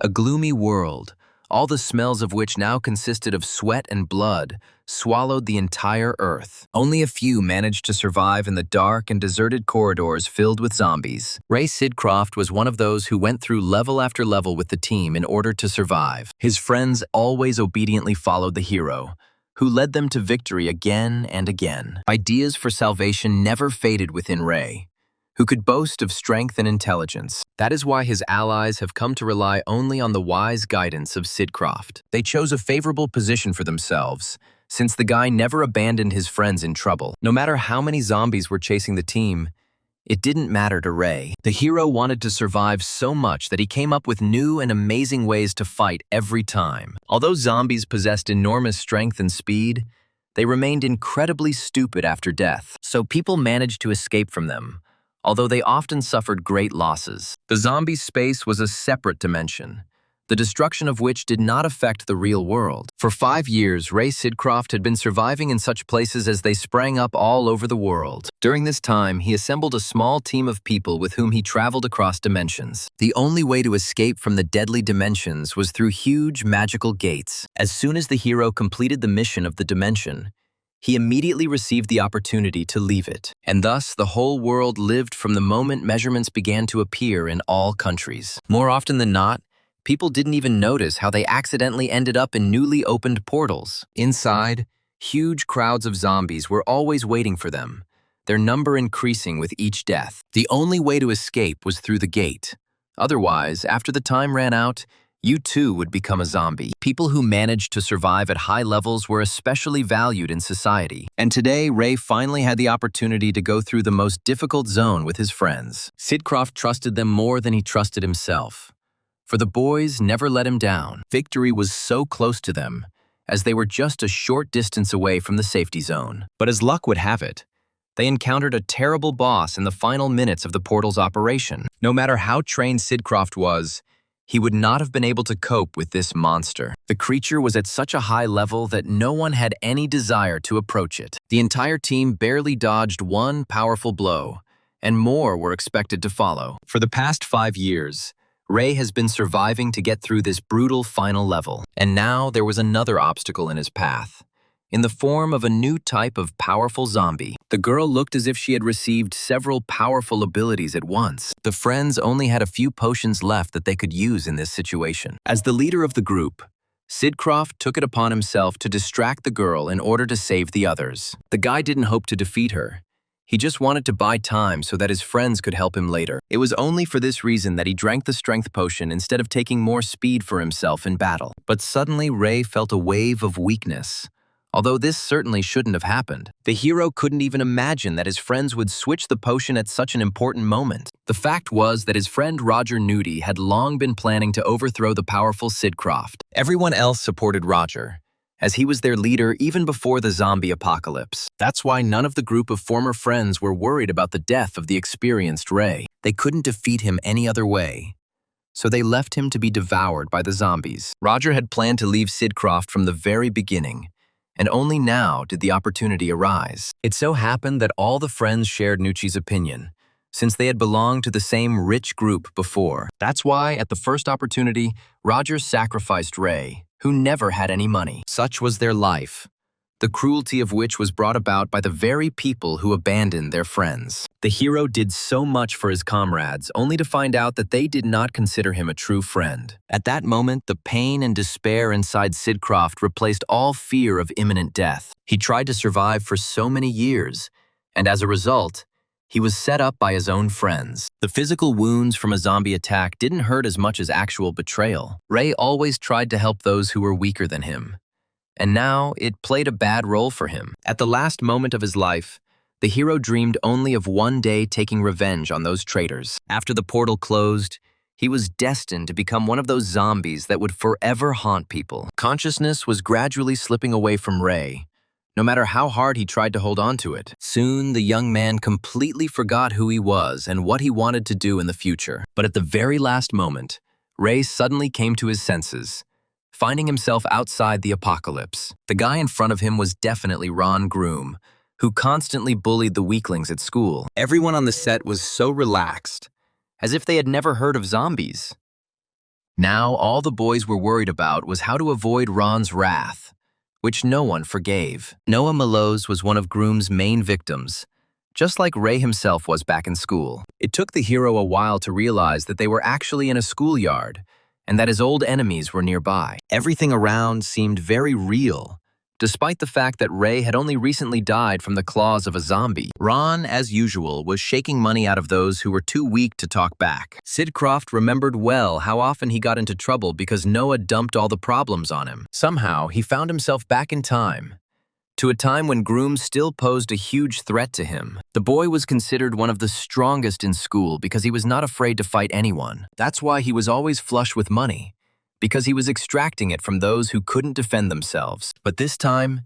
A gloomy world, all the smells of which now consisted of sweat and blood, swallowed the entire earth. Only a few managed to survive in the dark and deserted corridors filled with zombies. Ray Sidcroft was one of those who went through level after level with the team in order to survive. His friends always obediently followed the hero, who led them to victory again and again. Ideas for salvation never faded within Ray, who could boast of strength and intelligence. That is why his allies have come to rely only on the wise guidance of Sidcroft. They chose a favorable position for themselves, since the guy never abandoned his friends in trouble. No matter how many zombies were chasing the team, it didn't matter to Ray. The hero wanted to survive so much that he came up with new and amazing ways to fight every time. Although zombies possessed enormous strength and speed, they remained incredibly stupid after death. So people managed to escape from them, although they often suffered great losses. The zombie space was a separate dimension, the destruction of which did not affect the real world. For 5 years, Ray Sidcroft had been surviving in such places as they sprang up all over the world. During this time, he assembled a small team of people with whom he traveled across dimensions. The only way to escape from the deadly dimensions was through huge magical gates. As soon as the hero completed the mission of the dimension, he immediately received the opportunity to leave it, and thus the whole world lived from the moment measurements began to appear in all countries. More often than not, people didn't even notice how they accidentally ended up in newly opened portals. Inside, huge crowds of zombies were always waiting for them, their number increasing with each death. The only way to escape was through the gate. Otherwise, after the time ran out, you too would become a zombie. People who managed to survive at high levels were especially valued in society. And today, Ray finally had the opportunity to go through the most difficult zone with his friends. Sidcroft trusted them more than he trusted himself, for the boys never let him down. Victory was so close to them, as they were just a short distance away from the safety zone. But as luck would have it, they encountered a terrible boss in the final minutes of the portal's operation. No matter how trained Sidcroft was, he would not have been able to cope with this monster. The creature was at such a high level that no one had any desire to approach it. The entire team barely dodged one powerful blow, and more were expected to follow. For the past 5 years, Ray has been surviving to get through this brutal final level, and now there was another obstacle in his path, in the form of a new type of powerful zombie. The girl looked as if she had received several powerful abilities at once. The friends only had a few potions left that they could use in this situation. As the leader of the group, Sidcroft took it upon himself to distract the girl in order to save the others. The guy didn't hope to defeat her. He just wanted to buy time so that his friends could help him later. It was only for this reason that he drank the strength potion instead of taking more speed for himself in battle. But suddenly Ray felt a wave of weakness. Although this certainly shouldn't have happened. The hero couldn't even imagine that his friends would switch the potion at such an important moment. The fact was that his friend Roger Nudie had long been planning to overthrow the powerful Sidcroft. Everyone else supported Roger, as he was their leader even before the zombie apocalypse. That's why none of the group of former friends were worried about the death of the experienced Ray. They couldn't defeat him any other way, so they left him to be devoured by the zombies. Roger had planned to leave Sidcroft from the very beginning, and only now did the opportunity arise. It so happened that all the friends shared Nucci's opinion, since they had belonged to the same rich group before. That's why, at the first opportunity, Roger sacrificed Ray, who never had any money. Such was their life, the cruelty of which was brought about by the very people who abandoned their friends. The hero did so much for his comrades, only to find out that they did not consider him a true friend. At that moment, the pain and despair inside Sidcroft replaced all fear of imminent death. He tried to survive for so many years, and as a result, he was set up by his own friends. The physical wounds from a zombie attack didn't hurt as much as actual betrayal. Ray always tried to help those who were weaker than him, and now it played a bad role for him. At the last moment of his life, the hero dreamed only of one day taking revenge on those traitors. After the portal closed, he was destined to become one of those zombies that would forever haunt people. Consciousness was gradually slipping away from Ray, no matter how hard he tried to hold on to it. Soon, the young man completely forgot who he was and what he wanted to do in the future. But at the very last moment, Ray suddenly came to his senses, finding himself outside the apocalypse. The guy in front of him was definitely Ron Groom, who constantly bullied the weaklings at school. Everyone on the set was so relaxed, as if they had never heard of zombies. Now all the boys were worried about was how to avoid Ron's wrath, which no one forgave. Noah Malose was one of Groom's main victims, just like Ray himself was back in school. It took the hero a while to realize that they were actually in a schoolyard and that his old enemies were nearby. Everything around seemed very real, despite the fact that Ray had only recently died from the claws of a zombie. Ron, as usual, was shaking money out of those who were too weak to talk back. Sidcroft remembered well how often he got into trouble because Noah dumped all the problems on him. Somehow, he found himself back in time, to a time when Groom still posed a huge threat to him. The boy was considered one of the strongest in school because he was not afraid to fight anyone. That's why he was always flush with money, because he was extracting it from those who couldn't defend themselves. But this time,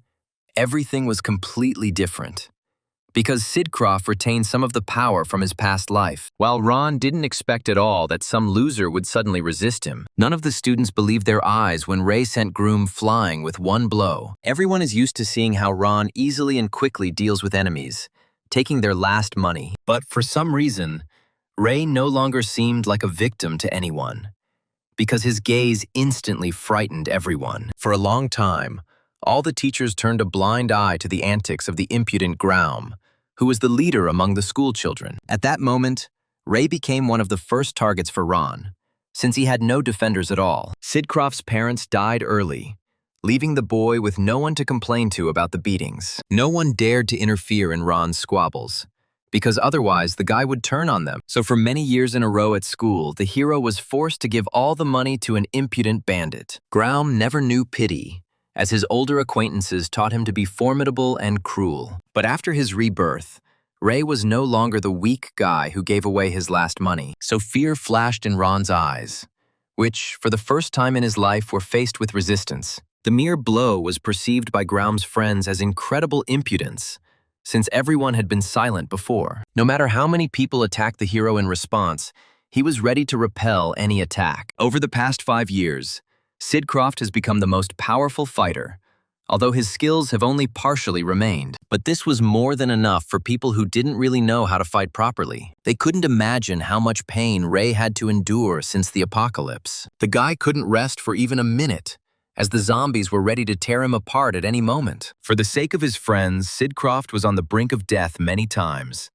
everything was completely different, because Sidcroft retained some of the power from his past life. While Ron didn't expect at all that some loser would suddenly resist him, none of the students believed their eyes when Ray sent Groom flying with one blow. Everyone is used to seeing how Ron easily and quickly deals with enemies, taking their last money. But for some reason, Ray no longer seemed like a victim to anyone, because his gaze instantly frightened everyone. For a long time, all the teachers turned a blind eye to the antics of the impudent Groom, who was the leader among the school children. At that moment, Ray became one of the first targets for Ron, since he had no defenders at all. Sidcroft's parents died early, leaving the boy with no one to complain to about the beatings. No one dared to interfere in Ron's squabbles, because otherwise the guy would turn on them. So for many years in a row at school, the hero was forced to give all the money to an impudent bandit. Groom never knew pity, as his older acquaintances taught him to be formidable and cruel. But after his rebirth, Ray was no longer the weak guy who gave away his last money. So fear flashed in Ron's eyes, which, for the first time in his life, were faced with resistance. The mere blow was perceived by Groom's friends as incredible impudence, since everyone had been silent before. No matter how many people attacked the hero in response, he was ready to repel any attack. Over the past 5 years, Sidcroft has become the most powerful fighter, although his skills have only partially remained. But this was more than enough for people who didn't really know how to fight properly. They couldn't imagine how much pain Ray had to endure since the apocalypse. The guy couldn't rest for even a minute, as the zombies were ready to tear him apart at any moment. For the sake of his friends, Sidcroft was on the brink of death many times,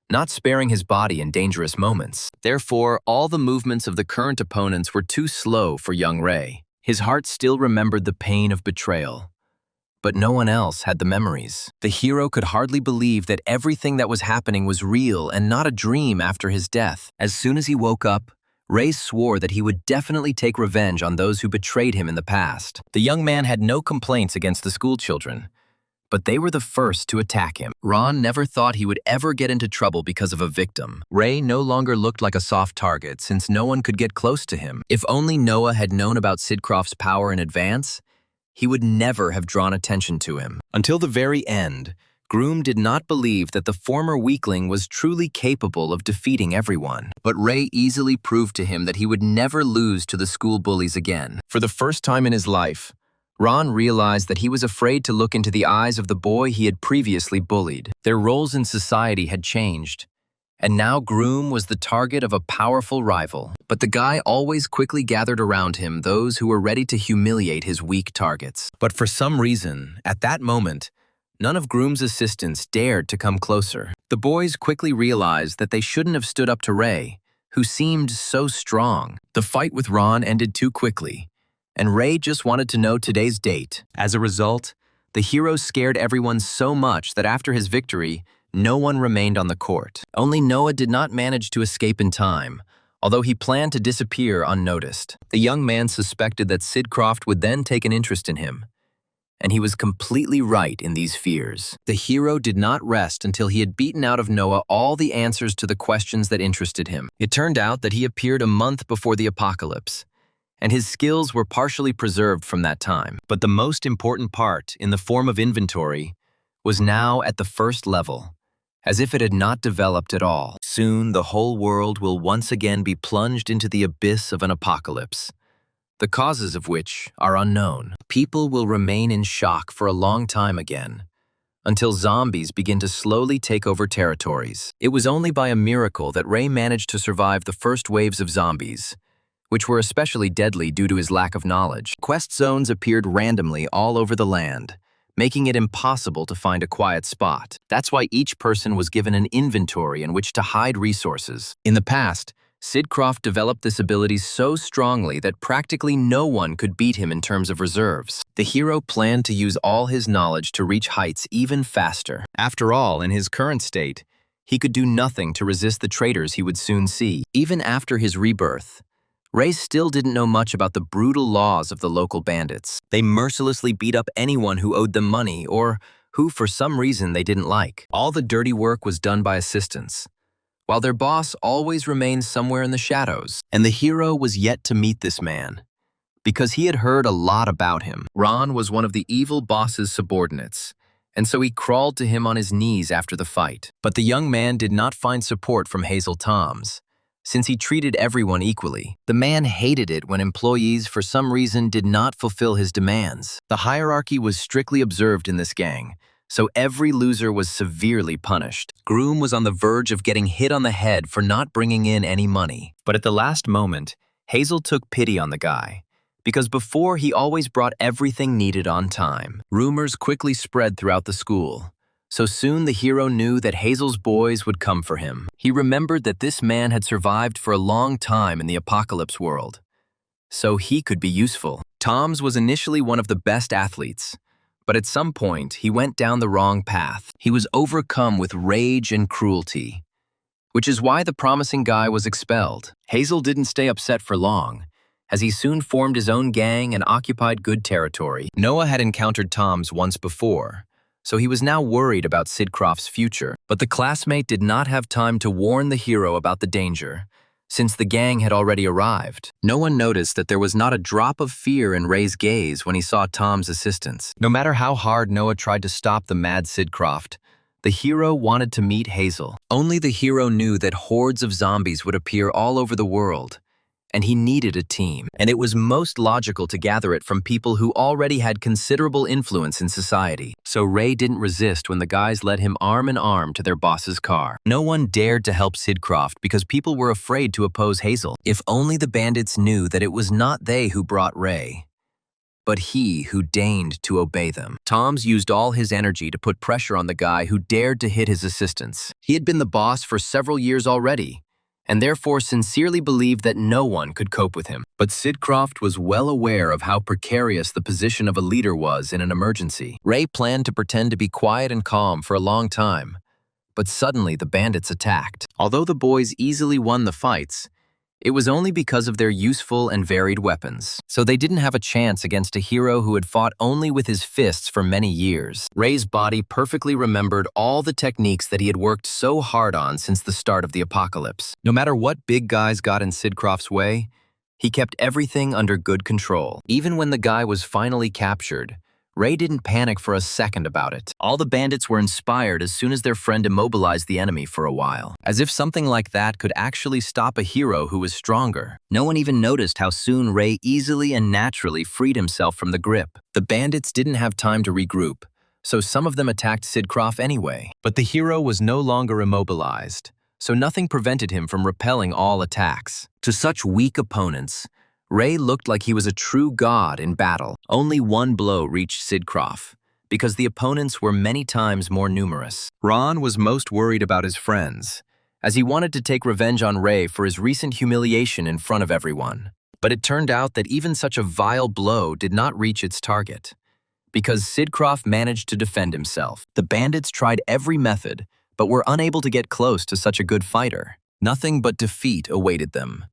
not sparing his body in dangerous moments. Therefore, all the movements of the current opponents were too slow for young Ray. His heart still remembered the pain of betrayal, but no one else had the memories. The hero could hardly believe that everything that was happening was real and not a dream after his death. As soon as he woke up, Ray swore that he would definitely take revenge on those who betrayed him in the past. The young man had no complaints against the school children, but they were the first to attack him. Ron never thought he would ever get into trouble because of a victim. Ray no longer looked like a soft target since no one could get close to him. If only Noah had known about Sidcroft's power in advance, he would never have drawn attention to him. Until the very end, Groom did not believe that the former weakling was truly capable of defeating everyone. But Ray easily proved to him that he would never lose to the school bullies again. For the first time in his life, Ron realized that he was afraid to look into the eyes of the boy he had previously bullied. Their roles in society had changed, and now Groom was the target of a powerful rival. But the guy always quickly gathered around him those who were ready to humiliate his weak targets. But for some reason, at that moment, none of Groom's assistants dared to come closer. The boys quickly realized that they shouldn't have stood up to Ray, who seemed so strong. The fight with Ron ended too quickly, and Ray just wanted to know today's date. As a result, the hero scared everyone so much that after his victory, no one remained on the court. Only Noah did not manage to escape in time, although he planned to disappear unnoticed. The young man suspected that Sidcroft would then take an interest in him, and he was completely right in these fears. The hero did not rest until he had beaten out of Noah all the answers to the questions that interested him. It turned out that he appeared a month before the apocalypse, and his skills were partially preserved from that time. But the most important part, in the form of inventory, was now at the first level, as if it had not developed at all. Soon, the whole world will once again be plunged into the abyss of an apocalypse, the causes of which are unknown. People will remain in shock for a long time again, until zombies begin to slowly take over territories. It was only by a miracle that Ray managed to survive the first waves of zombies, which were especially deadly due to his lack of knowledge. Quest zones appeared randomly all over the land, making it impossible to find a quiet spot. That's why each person was given an inventory in which to hide resources. In the past, Sidcroft developed this ability so strongly that practically no one could beat him in terms of reserves. The hero planned to use all his knowledge to reach heights even faster. After all, in his current state, he could do nothing to resist the traitors he would soon see. Even after his rebirth, Ray still didn't know much about the brutal laws of the local bandits. They mercilessly beat up anyone who owed them money or who, for some reason, they didn't like. All the dirty work was done by assistants, while their boss always remained somewhere in the shadows. And the hero was yet to meet this man, because he had heard a lot about him. Ron was one of the evil boss's subordinates, and so he crawled to him on his knees after the fight. But the young man did not find support from Hazel Toms, since he treated everyone equally. The man hated it when employees, for some reason, did not fulfill his demands. The hierarchy was strictly observed in this gang, so every loser was severely punished. Groom was on the verge of getting hit on the head for not bringing in any money. But at the last moment, Hazel took pity on the guy, because before he always brought everything needed on time. Rumors quickly spread throughout the school, so soon the hero knew that Hazel's boys would come for him. He remembered that this man had survived for a long time in the apocalypse world, so he could be useful. Toms was initially one of the best athletes, but at some point he went down the wrong path. He was overcome with rage and cruelty, which is why the promising guy was expelled. Hazel didn't stay upset for long, as he soon formed his own gang and occupied good territory. Noah had encountered Toms once before, so he was now worried about Sidcroft's future. But the classmate did not have time to warn the hero about the danger, since the gang had already arrived. No one noticed that there was not a drop of fear in Ray's gaze when he saw Tom's assistance. No matter how hard Noah tried to stop the mad Sidcroft, the hero wanted to meet Hazel. Only the hero knew that hordes of zombies would appear all over the world, and he needed a team. And it was most logical to gather it from people who already had considerable influence in society. So Ray didn't resist when the guys led him arm in arm to their boss's car. No one dared to help Sidcroft because people were afraid to oppose Hazel. If only the bandits knew that it was not they who brought Ray, but he who deigned to obey them. Toms used all his energy to put pressure on the guy who dared to hit his assistants. He had been the boss for several years already, and therefore sincerely believed that no one could cope with him. But Sidcroft was well aware of how precarious the position of a leader was in an emergency. Ray planned to pretend to be quiet and calm for a long time, but suddenly the bandits attacked. Although the boys easily won the fights, it was only because of their useful and varied weapons. So they didn't have a chance against a hero who had fought only with his fists for many years. Ray's body perfectly remembered all the techniques that he had worked so hard on since the start of the apocalypse. No matter what big guys got in Sidcroft's way, he kept everything under good control. Even when the guy was finally captured, Ray didn't panic for a second about it. All the bandits were inspired as soon as their friend immobilized the enemy for a while, as if something like that could actually stop a hero who was stronger. No one even noticed how soon Ray easily and naturally freed himself from the grip. The bandits didn't have time to regroup, so some of them attacked Sidcroft anyway. But the hero was no longer immobilized, so nothing prevented him from repelling all attacks. To such weak opponents, Ray looked like he was a true god in battle. Only one blow reached Sidcroft, because the opponents were many times more numerous. Ron was most worried about his friends, as he wanted to take revenge on Ray for his recent humiliation in front of everyone. But it turned out that even such a vile blow did not reach its target, because Sidcroft managed to defend himself. The bandits tried every method, but were unable to get close to such a good fighter. Nothing but defeat awaited them,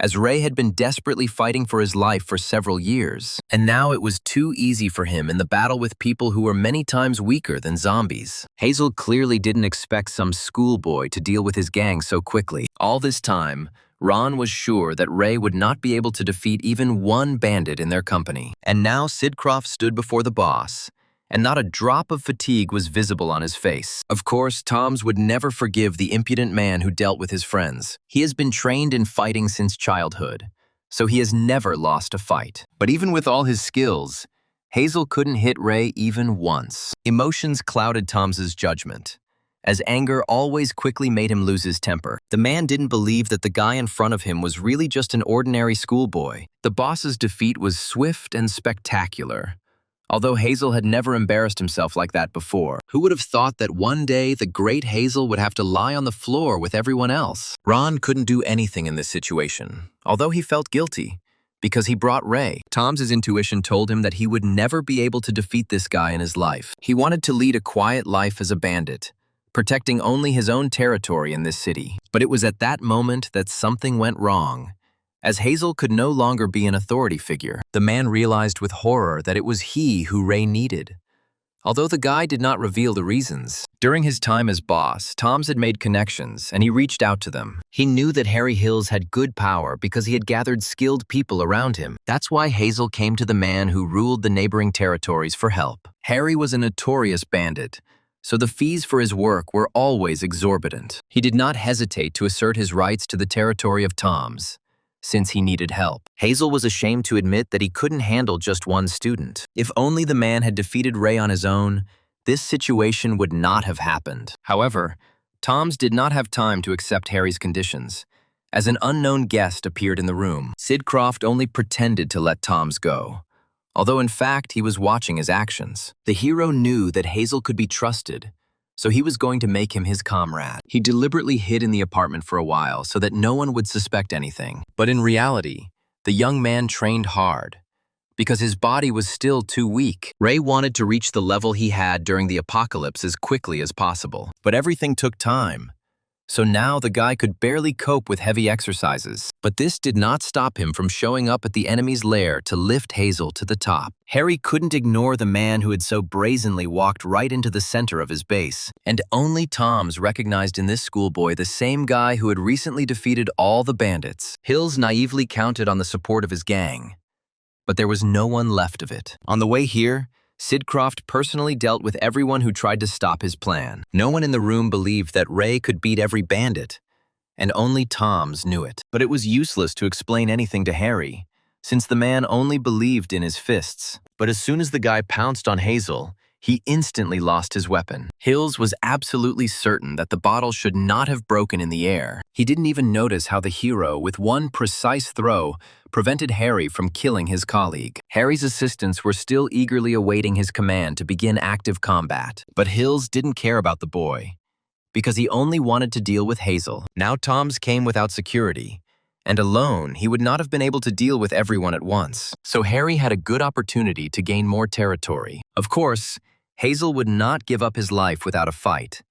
as Ray had been desperately fighting for his life for several years. And now it was too easy for him in the battle with people who were many times weaker than zombies. Hazel clearly didn't expect some schoolboy to deal with his gang so quickly. All this time, Ron was sure that Ray would not be able to defeat even one bandit in their company. And now Sidcroft stood before the boss, and not a drop of fatigue was visible on his face. Of course, Toms would never forgive the impudent man who dealt with his friends. He has been trained in fighting since childhood, so he has never lost a fight. But even with all his skills, Hazel couldn't hit Ray even once. Emotions clouded Tom's judgment, as anger always quickly made him lose his temper. The man didn't believe that the guy in front of him was really just an ordinary schoolboy. The boss's defeat was swift and spectacular. Although Hazel had never embarrassed himself like that before, who would have thought that one day the great Hazel would have to lie on the floor with everyone else? Ron couldn't do anything in this situation, although he felt guilty, because he brought Ray. Tom's intuition told him that he would never be able to defeat this guy in his life. He wanted to lead a quiet life as a bandit, protecting only his own territory in this city. But it was at that moment that something went wrong. As Hazel could no longer be an authority figure, the man realized with horror that it was he who Ray needed. Although the guy did not reveal the reasons, during his time as boss, Tom's had made connections and he reached out to them. He knew that Harry Hills had good power because he had gathered skilled people around him. That's why Hazel came to the man who ruled the neighboring territories for help. Harry was a notorious bandit, so the fees for his work were always exorbitant. He did not hesitate to assert his rights to the territory of Tom's, since he needed help. Hazel was ashamed to admit that he couldn't handle just one student. If only the man had defeated Ray on his own, this situation would not have happened. However, Tom's did not have time to accept Harry's conditions, as an unknown guest appeared in the room. Sid Croft only pretended to let Tom's go, although in fact he was watching his actions. The hero knew that Hazel could be trusted, so he was going to make him his comrade. He deliberately hid in the apartment for a while so that no one would suspect anything. But in reality, the young man trained hard, because his body was still too weak. Ray wanted to reach the level he had during the apocalypse as quickly as possible. But everything took time, so now the guy could barely cope with heavy exercises. But this did not stop him from showing up at the enemy's lair to lift Hazel to the top. Harry couldn't ignore the man who had so brazenly walked right into the center of his base. And only Tom's recognized in this schoolboy the same guy who had recently defeated all the bandits. Hills naively counted on the support of his gang, but there was no one left of it. On the way here, Sid Croft personally dealt with everyone who tried to stop his plan. No one in the room believed that Ray could beat every bandit, and only Tom's knew it. But it was useless to explain anything to Harry, since the man only believed in his fists. But as soon as the guy pounced on Hazel, he instantly lost his weapon. Hills was absolutely certain that the bottle should not have broken in the air. He didn't even notice how the hero, with one precise throw, prevented Harry from killing his colleague. Harry's assistants were still eagerly awaiting his command to begin active combat. But Hills didn't care about the boy, because he only wanted to deal with Hazel. Now Tom's came without security, and alone he would not have been able to deal with everyone at once. So Harry had a good opportunity to gain more territory. Of course, Hazel would not give up his life without a fight,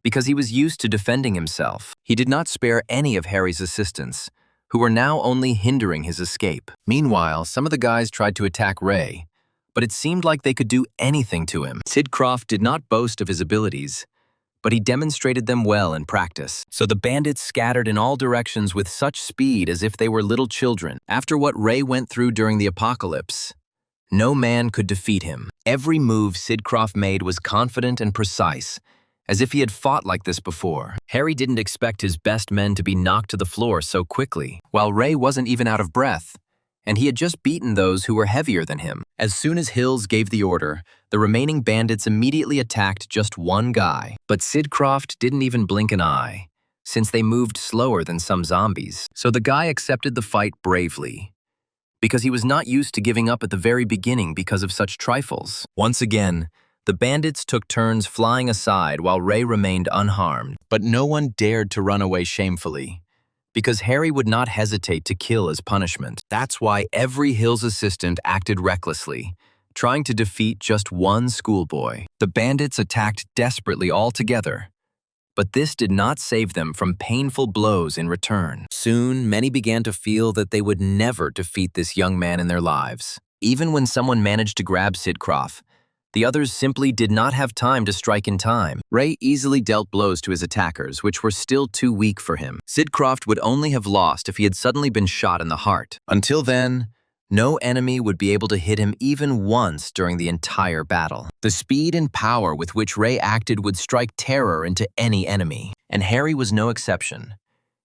because he was used to defending himself. He did not spare any of Harry's assistants, who were now only hindering his escape. Meanwhile, some of the guys tried to attack Ray, but it seemed like they could do anything to him. Sid Croft did not boast of his abilities, but he demonstrated them well in practice. So the bandits scattered in all directions with such speed as if they were little children. After what Ray went through during the apocalypse, no man could defeat him. Every move Sid Croft made was confident and precise, as if he had fought like this before. Harry didn't expect his best men to be knocked to the floor so quickly, while Ray wasn't even out of breath, and he had just beaten those who were heavier than him. As soon as Hills gave the order, the remaining bandits immediately attacked just one guy. But Sid Croft didn't even blink an eye, since they moved slower than some zombies. So the guy accepted the fight bravely, because he was not used to giving up at the very beginning because of such trifles. Once again, the bandits took turns flying aside while Ray remained unharmed. But no one dared to run away shamefully, because Harry would not hesitate to kill as punishment. That's why every Hills assistant acted recklessly, trying to defeat just one schoolboy. The bandits attacked desperately all together, but this did not save them from painful blows in return. Soon, many began to feel that they would never defeat this young man in their lives. Even when someone managed to grab Sid Croft, the others simply did not have time to strike in time. Ray easily dealt blows to his attackers, which were still too weak for him. Sid Croft would only have lost if he had suddenly been shot in the heart. Until then, no enemy would be able to hit him even once during the entire battle. The speed and power with which Ray acted would strike terror into any enemy, and Harry was no exception.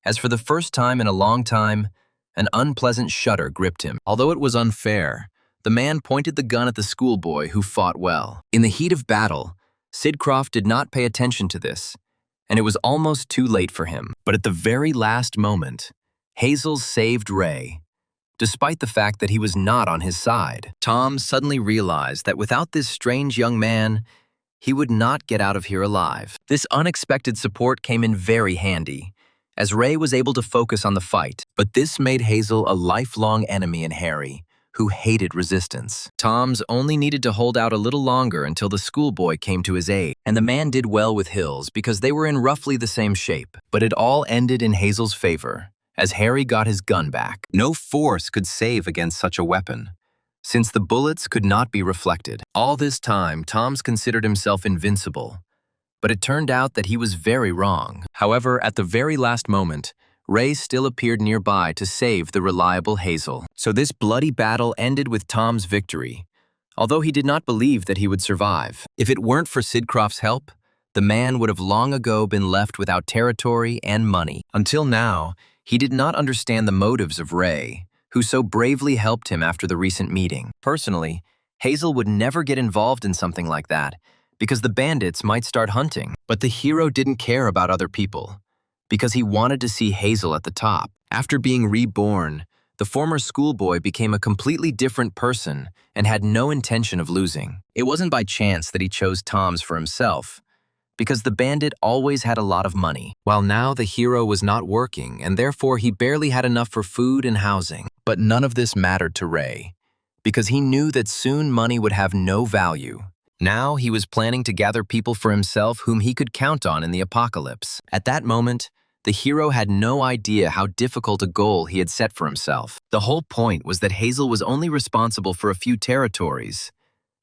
As for the first time in a long time, an unpleasant shudder gripped him. Although it was unfair, the man pointed the gun at the schoolboy who fought well. In the heat of battle, Sid Croft did not pay attention to this, and it was almost too late for him. But at the very last moment, Hazel saved Ray, despite the fact that he was not on his side. Tom suddenly realized that without this strange young man, he would not get out of here alive. This unexpected support came in very handy, as Ray was able to focus on the fight. But this made Hazel a lifelong enemy in Harry, who hated resistance. Tom's only needed to hold out a little longer until the schoolboy came to his aid, and the man did well with Hills because they were in roughly the same shape. But it all ended in Hazel's favor, as Harry got his gun back. No force could save against such a weapon, since the bullets could not be reflected. All this time, Tom's considered himself invincible, but it turned out that he was very wrong. However, at the very last moment, Ray still appeared nearby to save the reliable Hazel. So this bloody battle ended with Tom's victory, although he did not believe that he would survive. If it weren't for Sidcroft's help, the man would have long ago been left without territory and money. Until now, he did not understand the motives of Ray, who so bravely helped him after the recent meeting. Personally, Hazel would never get involved in something like that, because the bandits might start hunting. But the hero didn't care about other people, because he wanted to see Hazel at the top. After being reborn, the former schoolboy became a completely different person and had no intention of losing. It wasn't by chance that he chose Tom's for himself, because the bandit always had a lot of money, while now the hero was not working and therefore he barely had enough for food and housing. But none of this mattered to Ray, because he knew that soon money would have no value. Now he was planning to gather people for himself whom he could count on in the apocalypse. At that moment, the hero had no idea how difficult a goal he had set for himself. The whole point was that Hazel was only responsible for a few territories,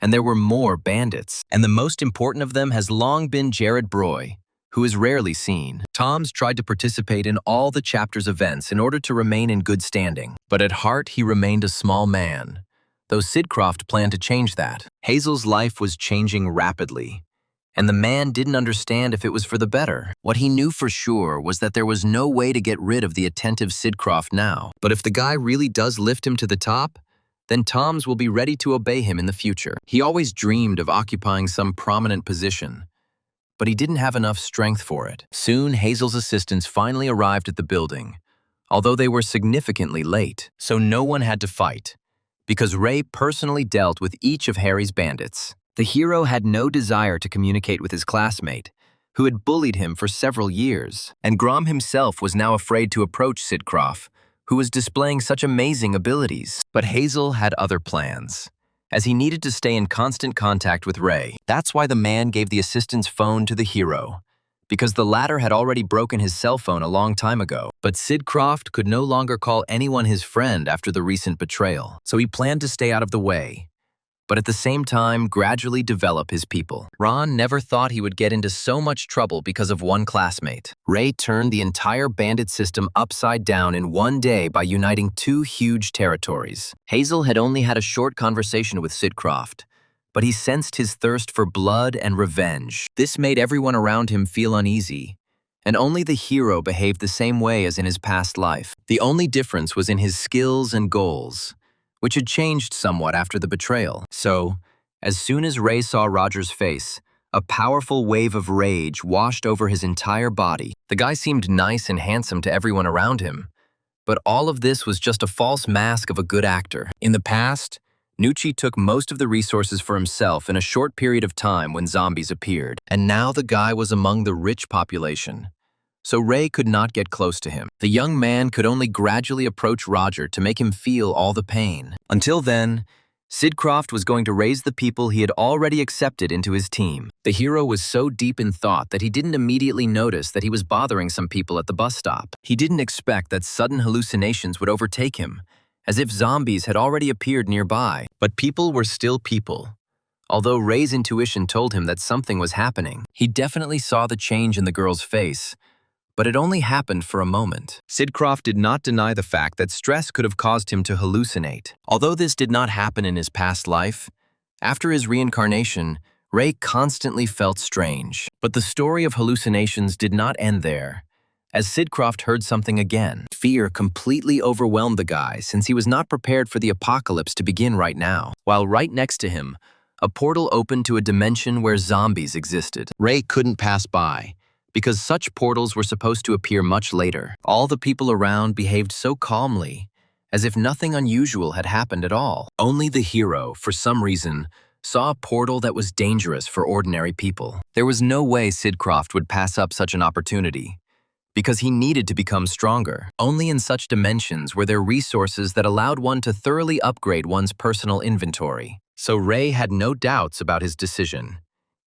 and there were more bandits. And the most important of them has long been Jared Broy, who is rarely seen. Tom's tried to participate in all the chapter's events in order to remain in good standing, but at heart he remained a small man, though Sidcroft planned to change that. Hazel's life was changing rapidly, and the man didn't understand if it was for the better. What he knew for sure was that there was no way to get rid of the attentive Sidcroft now. But if the guy really does lift him to the top, then Tom's will be ready to obey him in the future. He always dreamed of occupying some prominent position, but he didn't have enough strength for it. Soon, Hazel's assistants finally arrived at the building, although they were significantly late, so no one had to fight, because Ray personally dealt with each of Harry's bandits. The hero had no desire to communicate with his classmate, who had bullied him for several years, and Grom himself was now afraid to approach Sidcroft, who was displaying such amazing abilities. But Hazel had other plans, as he needed to stay in constant contact with Ray. That's why the man gave the assistant's phone to the hero, because the latter had already broken his cell phone a long time ago. But Sidcroft could no longer call anyone his friend after the recent betrayal, so he planned to stay out of the way, but at the same time gradually develop his people. Ron never thought he would get into so much trouble because of one classmate. Ray turned the entire bandit system upside down in one day by uniting two huge territories. Hazel had only had a short conversation with Sidcroft, but he sensed his thirst for blood and revenge. This made everyone around him feel uneasy, and only the hero behaved the same way as in his past life. The only difference was in his skills and goals, which had changed somewhat after the betrayal. So, as soon as Ray saw Roger's face, a powerful wave of rage washed over his entire body. The guy seemed nice and handsome to everyone around him, but all of this was just a false mask of a good actor. In the past, Nucci took most of the resources for himself in a short period of time when zombies appeared, and now the guy was among the rich population, so Ray could not get close to him. The young man could only gradually approach Roger to make him feel all the pain. Until then, Sidcroft was going to raise the people he had already accepted into his team. The hero was so deep in thought that he didn't immediately notice that he was bothering some people at the bus stop. He didn't expect that sudden hallucinations would overtake him, as if zombies had already appeared nearby. But people were still people. Although Ray's intuition told him that something was happening, he definitely saw the change in the girl's face, but it only happened for a moment. Sidcroft did not deny the fact that stress could have caused him to hallucinate. Although this did not happen in his past life, after his reincarnation, Ray constantly felt strange. But the story of hallucinations did not end there, as Sidcroft heard something again. Fear completely overwhelmed the guy since he was not prepared for the apocalypse to begin right now. While right next to him, a portal opened to a dimension where zombies existed. Ray couldn't pass by, because such portals were supposed to appear much later. All the people around behaved so calmly, as if nothing unusual had happened at all. Only the hero, for some reason, saw a portal that was dangerous for ordinary people. There was no way Sidcroft would pass up such an opportunity, because he needed to become stronger. Only in such dimensions were there resources that allowed one to thoroughly upgrade one's personal inventory. So Ray had no doubts about his decision,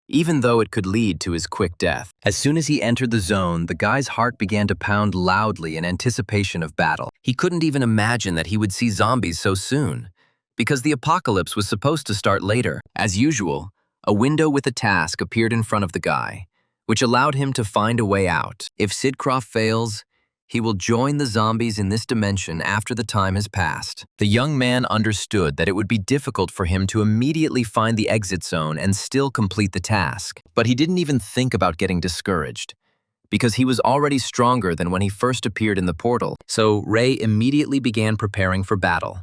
even though it could lead to his quick death. As soon as he entered the zone, the guy's heart began to pound loudly in anticipation of battle. He couldn't even imagine that he would see zombies so soon, because the apocalypse was supposed to start later. As usual, a window with a task appeared in front of the guy, which allowed him to find a way out. If Sidcroft fails, he will join the zombies in this dimension after the time has passed. The young man understood that it would be difficult for him to immediately find the exit zone and still complete the task. But he didn't even think about getting discouraged, because he was already stronger than when he first appeared in the portal. So Ray immediately began preparing for battle,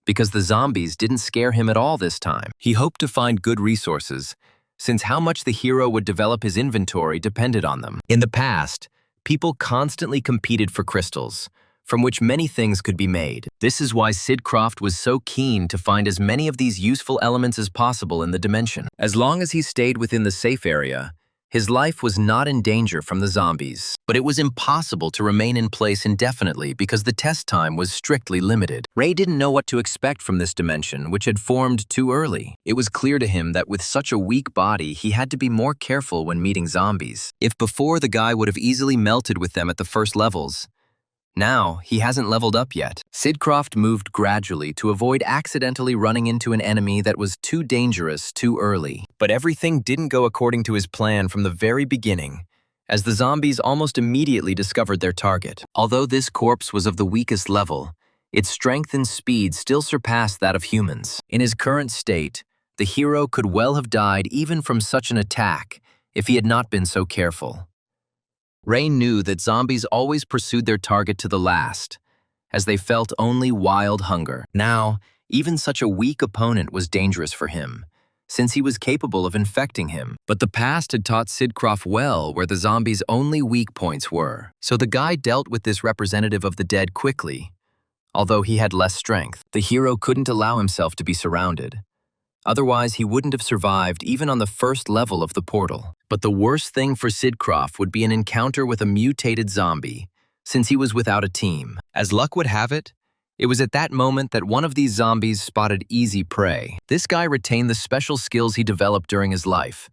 because the zombies didn't scare him at all this time. He hoped to find good resources, since how much the hero would develop his inventory depended on them. In the past, people constantly competed for crystals, from which many things could be made. This is why Sidcroft was so keen to find as many of these useful elements as possible in the dimension. As long as he stayed within the safe area, his life was not in danger from the zombies. But it was impossible to remain in place indefinitely because the test time was strictly limited. Ray didn't know what to expect from this dimension, which had formed too early. It was clear to him that with such a weak body, he had to be more careful when meeting zombies. If before the guy would have easily melted with them at the first levels, now, he hasn't leveled up yet. Sidcroft moved gradually to avoid accidentally running into an enemy that was too dangerous too early. But everything didn't go according to his plan from the very beginning, as the zombies almost immediately discovered their target. Although this corpse was of the weakest level, its strength and speed still surpassed that of humans. In his current state, the hero could well have died even from such an attack if he had not been so careful. Ray knew that zombies always pursued their target to the last, as they felt only wild hunger. Now, even such a weak opponent was dangerous for him, since he was capable of infecting him. But the past had taught Sidcroft well where the zombies' only weak points were. So the guy dealt with this representative of the dead quickly, although he had less strength. The hero couldn't allow himself to be surrounded. Otherwise, he wouldn't have survived even on the first level of the portal. But the worst thing for Sidcroft would be an encounter with a mutated zombie, since he was without a team. As luck would have it, it was at that moment that one of these zombies spotted easy prey. This guy retained the special skills he developed during his life,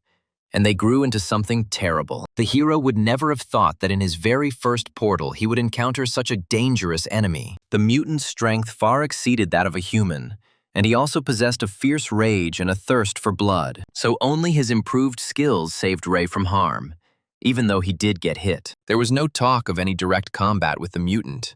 and they grew into something terrible. The hero would never have thought that in his very first portal he would encounter such a dangerous enemy. The mutant's strength far exceeded that of a human, and he also possessed a fierce rage and a thirst for blood. So only his improved skills saved Ray from harm, even though he did get hit. There was no talk of any direct combat with the mutant,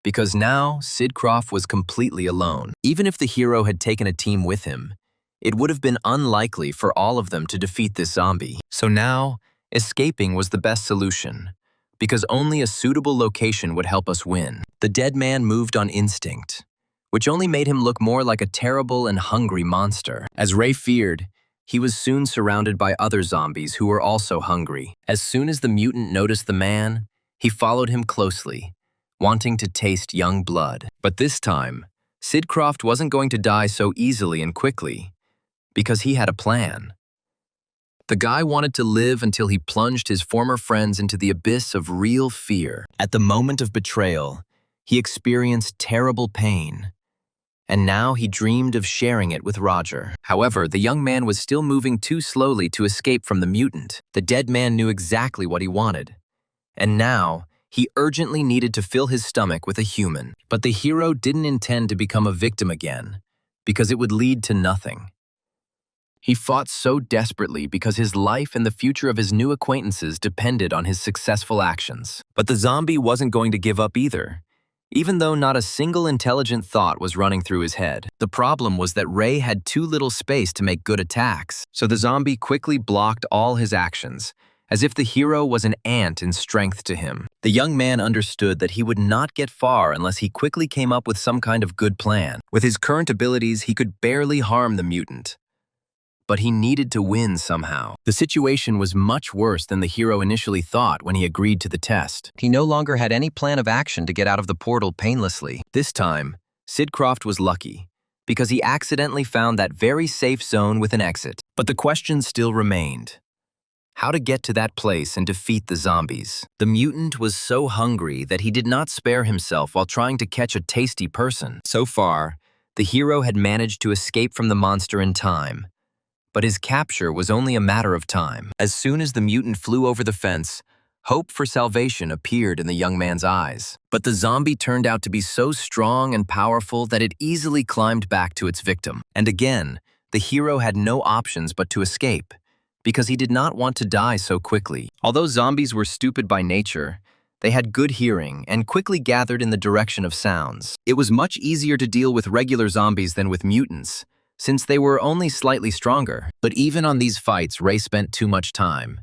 because now Sidcroft was completely alone. Even if the hero had taken a team with him, it would have been unlikely for all of them to defeat this zombie. So now, escaping was the best solution, because only a suitable location would help us win. The dead man moved on instinct, which only made him look more like a terrible and hungry monster. As Ray feared, he was soon surrounded by other zombies who were also hungry. As soon as the mutant noticed the man, he followed him closely, wanting to taste young blood. But this time, Sidcroft wasn't going to die so easily and quickly, because he had a plan. The guy wanted to live until he plunged his former friends into the abyss of real fear. At the moment of betrayal, he experienced terrible pain, and now he dreamed of sharing it with Roger. However, the young man was still moving too slowly to escape from the mutant. The dead man knew exactly what he wanted, and now he urgently needed to fill his stomach with a human. But the hero didn't intend to become a victim again, because it would lead to nothing. He fought so desperately because his life and the future of his new acquaintances depended on his successful actions. But the zombie wasn't going to give up either, even though not a single intelligent thought was running through his head. The problem was that Ray had too little space to make good attacks, so the zombie quickly blocked all his actions, as if the hero was an ant in strength to him. The young man understood that he would not get far unless he quickly came up with some kind of good plan. With his current abilities, he could barely harm the mutant. but he needed to win somehow. The situation was much worse than the hero initially thought when he agreed to the test. He no longer had any plan of action to get out of the portal painlessly. This time, Sidcroft was lucky, because he accidentally found that very safe zone with an exit. But the question still remained: how to get to that place and defeat the zombies. The mutant was so hungry that he did not spare himself while trying to catch a tasty person. So far, the hero had managed to escape from the monster in time, but his capture was only a matter of time. As soon as the mutant flew over the fence, hope for salvation appeared in the young man's eyes. But the zombie turned out to be so strong and powerful that it easily climbed back to its victim. And again, the hero had no options but to escape, because he did not want to die so quickly. Although zombies were stupid by nature, they had good hearing and quickly gathered in the direction of sounds. It was much easier to deal with regular zombies than with mutants, since they were only slightly stronger. But even on these fights, Ray spent too much time,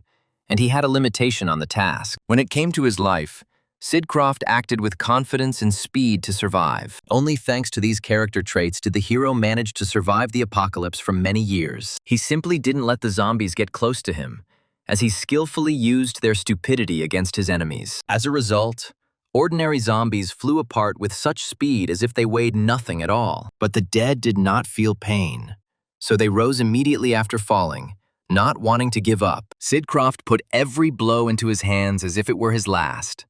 and he had a limitation on the task. When it came to his life, Sidcroft acted with confidence and speed to survive. Only thanks to these character traits did the hero manage to survive the apocalypse for many years. He simply didn't let the zombies get close to him, as he skillfully used their stupidity against his enemies. As a result, ordinary zombies flew apart with such speed as if they weighed nothing at all. But the dead did not feel pain, so they rose immediately after falling, not wanting to give up. Sidcroft put every blow into his hands as if it were his last,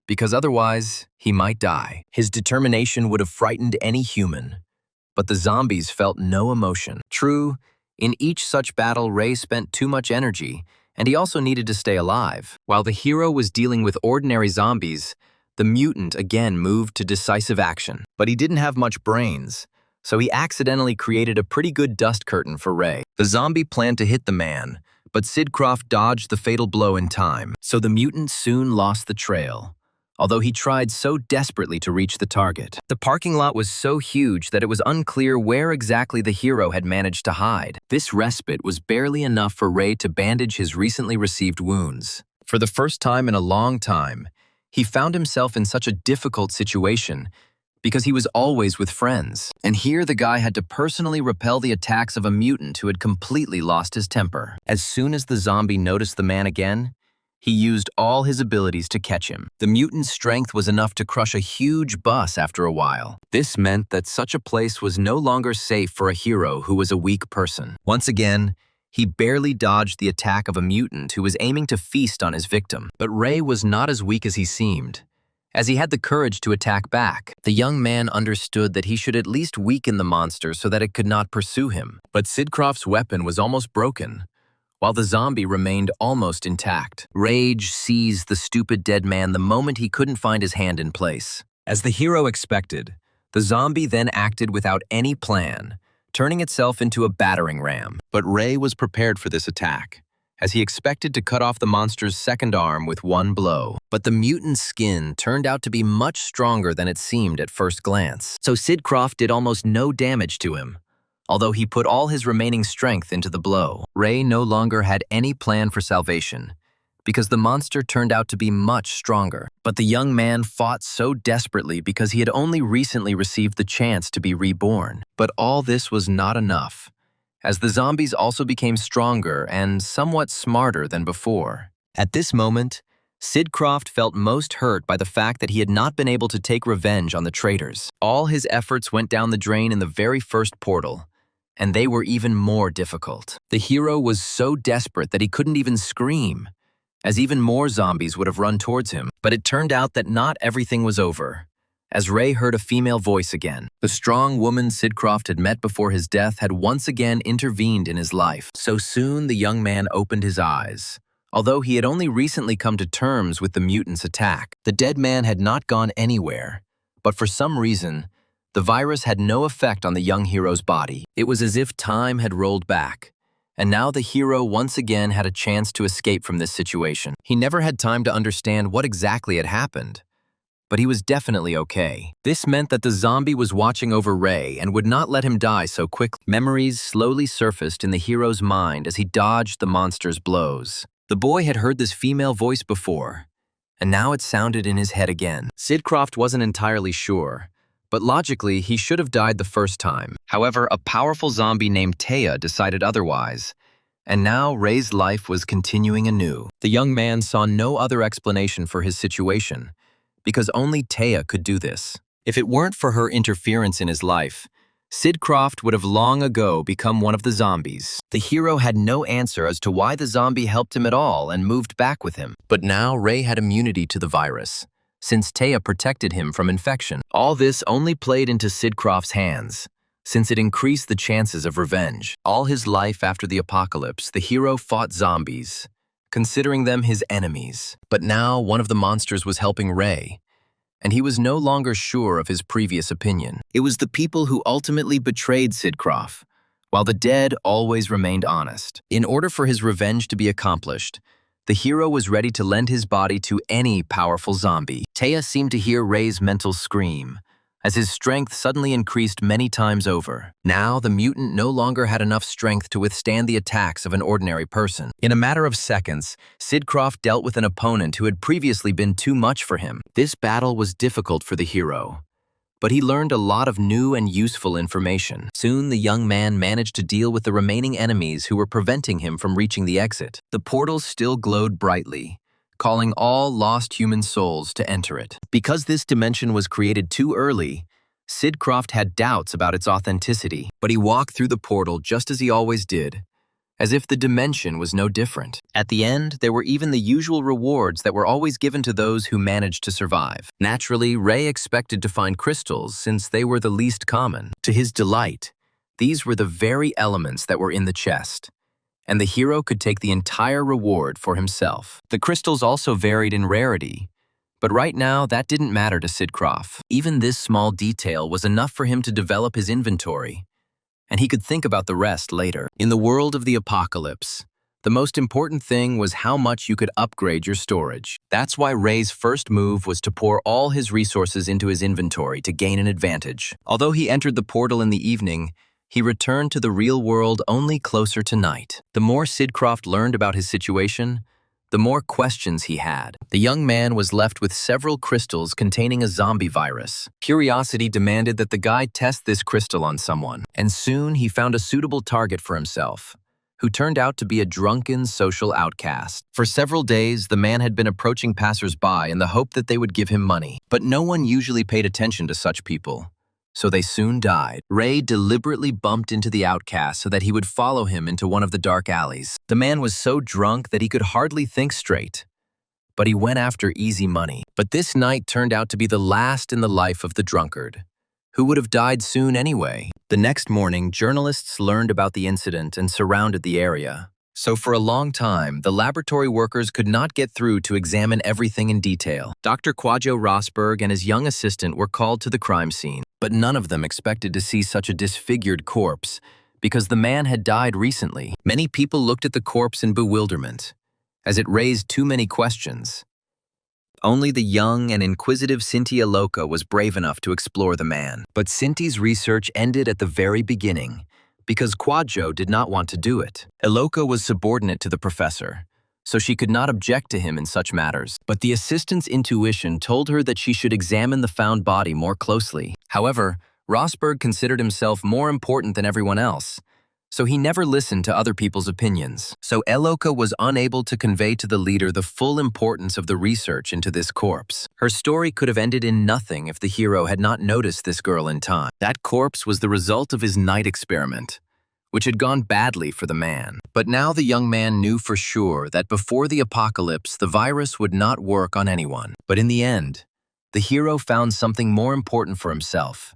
because otherwise he might die. His determination would have frightened any human, but the zombies felt no emotion. True, in each such battle Ray spent too much energy, and he also needed to stay alive. While the hero was dealing with ordinary zombies, the mutant again moved to decisive action. But he didn't have much brains, so he accidentally created a pretty good dust curtain for Ray. The zombie planned to hit the man, but Sidcroft dodged the fatal blow in time, so the mutant soon lost the trail, although he tried so desperately to reach the target. The parking lot was so huge that it was unclear where exactly the hero had managed to hide. This respite was barely enough for Ray to bandage his recently received wounds. For the first time in a long time, he found himself in such a difficult situation because he was always with friends. And here the guy had to personally repel the attacks of a mutant who had completely lost his temper. As soon as the zombie noticed the man again, he used all his abilities to catch him. The mutant's strength was enough to crush a huge bus after a while. This meant that such a place was no longer safe for a hero who was a weak person. Once again, he barely dodged the attack of a mutant who was aiming to feast on his victim. But Ray was not as weak as he seemed, as he had the courage to attack back. The young man understood that he should at least weaken the monster so that it could not pursue him. But Sidcroft's weapon was almost broken, while the zombie remained almost intact. Rage seized the stupid dead man the moment he couldn't find his hand in place. As the hero expected, the zombie then acted without any plan, turning itself into a battering ram. But Ray was prepared for this attack, as he expected to cut off the monster's second arm with one blow. But the mutant's skin turned out to be much stronger than it seemed at first glance. So Sidcroft did almost no damage to him, although he put all his remaining strength into the blow. Ray no longer had any plan for salvation, because the monster turned out to be much stronger. But the young man fought so desperately because he had only recently received the chance to be reborn. But all this was not enough, as the zombies also became stronger and somewhat smarter than before. At this moment, Sidcroft felt most hurt by the fact that he had not been able to take revenge on the traitors. All his efforts went down the drain in the very first portal, and they were even more difficult. The hero was so desperate that he couldn't even scream, as even more zombies would have run towards him. But it turned out that not everything was over, as Ray heard a female voice again. The strong woman Sidcroft had met before his death had once again intervened in his life. So soon the young man opened his eyes, although he had only recently come to terms with the mutant's attack. The dead man had not gone anywhere, but for some reason, the virus had no effect on the young hero's body. It was as if time had rolled back, and now the hero once again had a chance to escape from this situation. He never had time to understand what exactly had happened, but he was definitely okay. This meant that the zombie was watching over Ray and would not let him die so quickly. Memories slowly surfaced in the hero's mind as he dodged the monster's blows. The boy had heard this female voice before, and now it sounded in his head again. Sidcroft wasn't entirely sure, But logically, he should have died the first time. However, a powerful zombie named Taya decided otherwise. And now Ray's life was continuing anew. The young man saw no other explanation for his situation, because only Taya could do this. If it weren't for her interference in his life, Sid Croft would have long ago become one of the zombies. The hero had no answer as to why the zombie helped him at all and moved back with him. But now Ray had immunity to the virus, since Taya protected him from infection. All this only played into Sid Croft's hands, since it increased the chances of revenge. All his life after the apocalypse, the hero fought zombies, considering them his enemies. But now one of the monsters was helping Ray, and he was no longer sure of his previous opinion. It was the people who ultimately betrayed Sid Croft, while the dead always remained honest. In order for his revenge to be accomplished, the hero was ready to lend his body to any powerful zombie. Taya seemed to hear Ray's mental scream, as his strength suddenly increased many times over. Now, the mutant no longer had enough strength to withstand the attacks of an ordinary person. In a matter of seconds, Sid Croft dealt with an opponent who had previously been too much for him. This battle was difficult for the hero, but he learned a lot of new and useful information. Soon, the young man managed to deal with the remaining enemies who were preventing him from reaching the exit. The portals still glowed brightly, calling all lost human souls to enter it. Because this dimension was created too early, Sid Croft had doubts about its authenticity, but he walked through the portal just as he always did, as if the dimension was no different. At the end, there were even the usual rewards that were always given to those who managed to survive. Naturally, Ray expected to find crystals since they were the least common. To his delight, these were the very elements that were in the chest, and the hero could take the entire reward for himself. The crystals also varied in rarity, but right now that didn't matter to Sid Croft. Even this small detail was enough for him to develop his inventory, and he could think about the rest later. In the world of the apocalypse, the most important thing was how much you could upgrade your storage. That's why Ray's first move was to pour all his resources into his inventory to gain an advantage. Although he entered the portal in the evening, he returned to the real world only closer to night. The more Sid Croft learned about his situation, the more questions he had. The young man was left with several crystals containing a zombie virus. Curiosity demanded that the guy test this crystal on someone, and soon he found a suitable target for himself, who turned out to be a drunken social outcast. For several days, the man had been approaching passers-by in the hope that they would give him money. But no one usually paid attention to such people, so they soon died. Ray deliberately bumped into the outcast so that he would follow him into one of the dark alleys. The man was so drunk that he could hardly think straight, but he went after easy money. But this night turned out to be the last in the life of the drunkard, who would have died soon anyway. The next morning, journalists learned about the incident and surrounded the area. So for a long time, the laboratory workers could not get through to examine everything in detail. Dr. Quajo Rosberg and his young assistant were called to the crime scene, but none of them expected to see such a disfigured corpse, because the man had died recently. Many people looked at the corpse in bewilderment, as it raised too many questions. Only the young and inquisitive Cynthia Loca was brave enough to explore the man. But Cynthia's research ended at the very beginning, because Quajo did not want to do it. Iloka was subordinate to the professor, so she could not object to him in such matters. But the assistant's intuition told her that she should examine the found body more closely. However, Rosberg considered himself more important than everyone else, so he never listened to other people's opinions. So Iloka was unable to convey to the leader the full importance of the research into this corpse. Her story could have ended in nothing if the hero had not noticed this girl in time. That corpse was the result of his night experiment, which had gone badly for the man. But now the young man knew for sure that before the apocalypse, the virus would not work on anyone. But in the end, the hero found something more important for himself,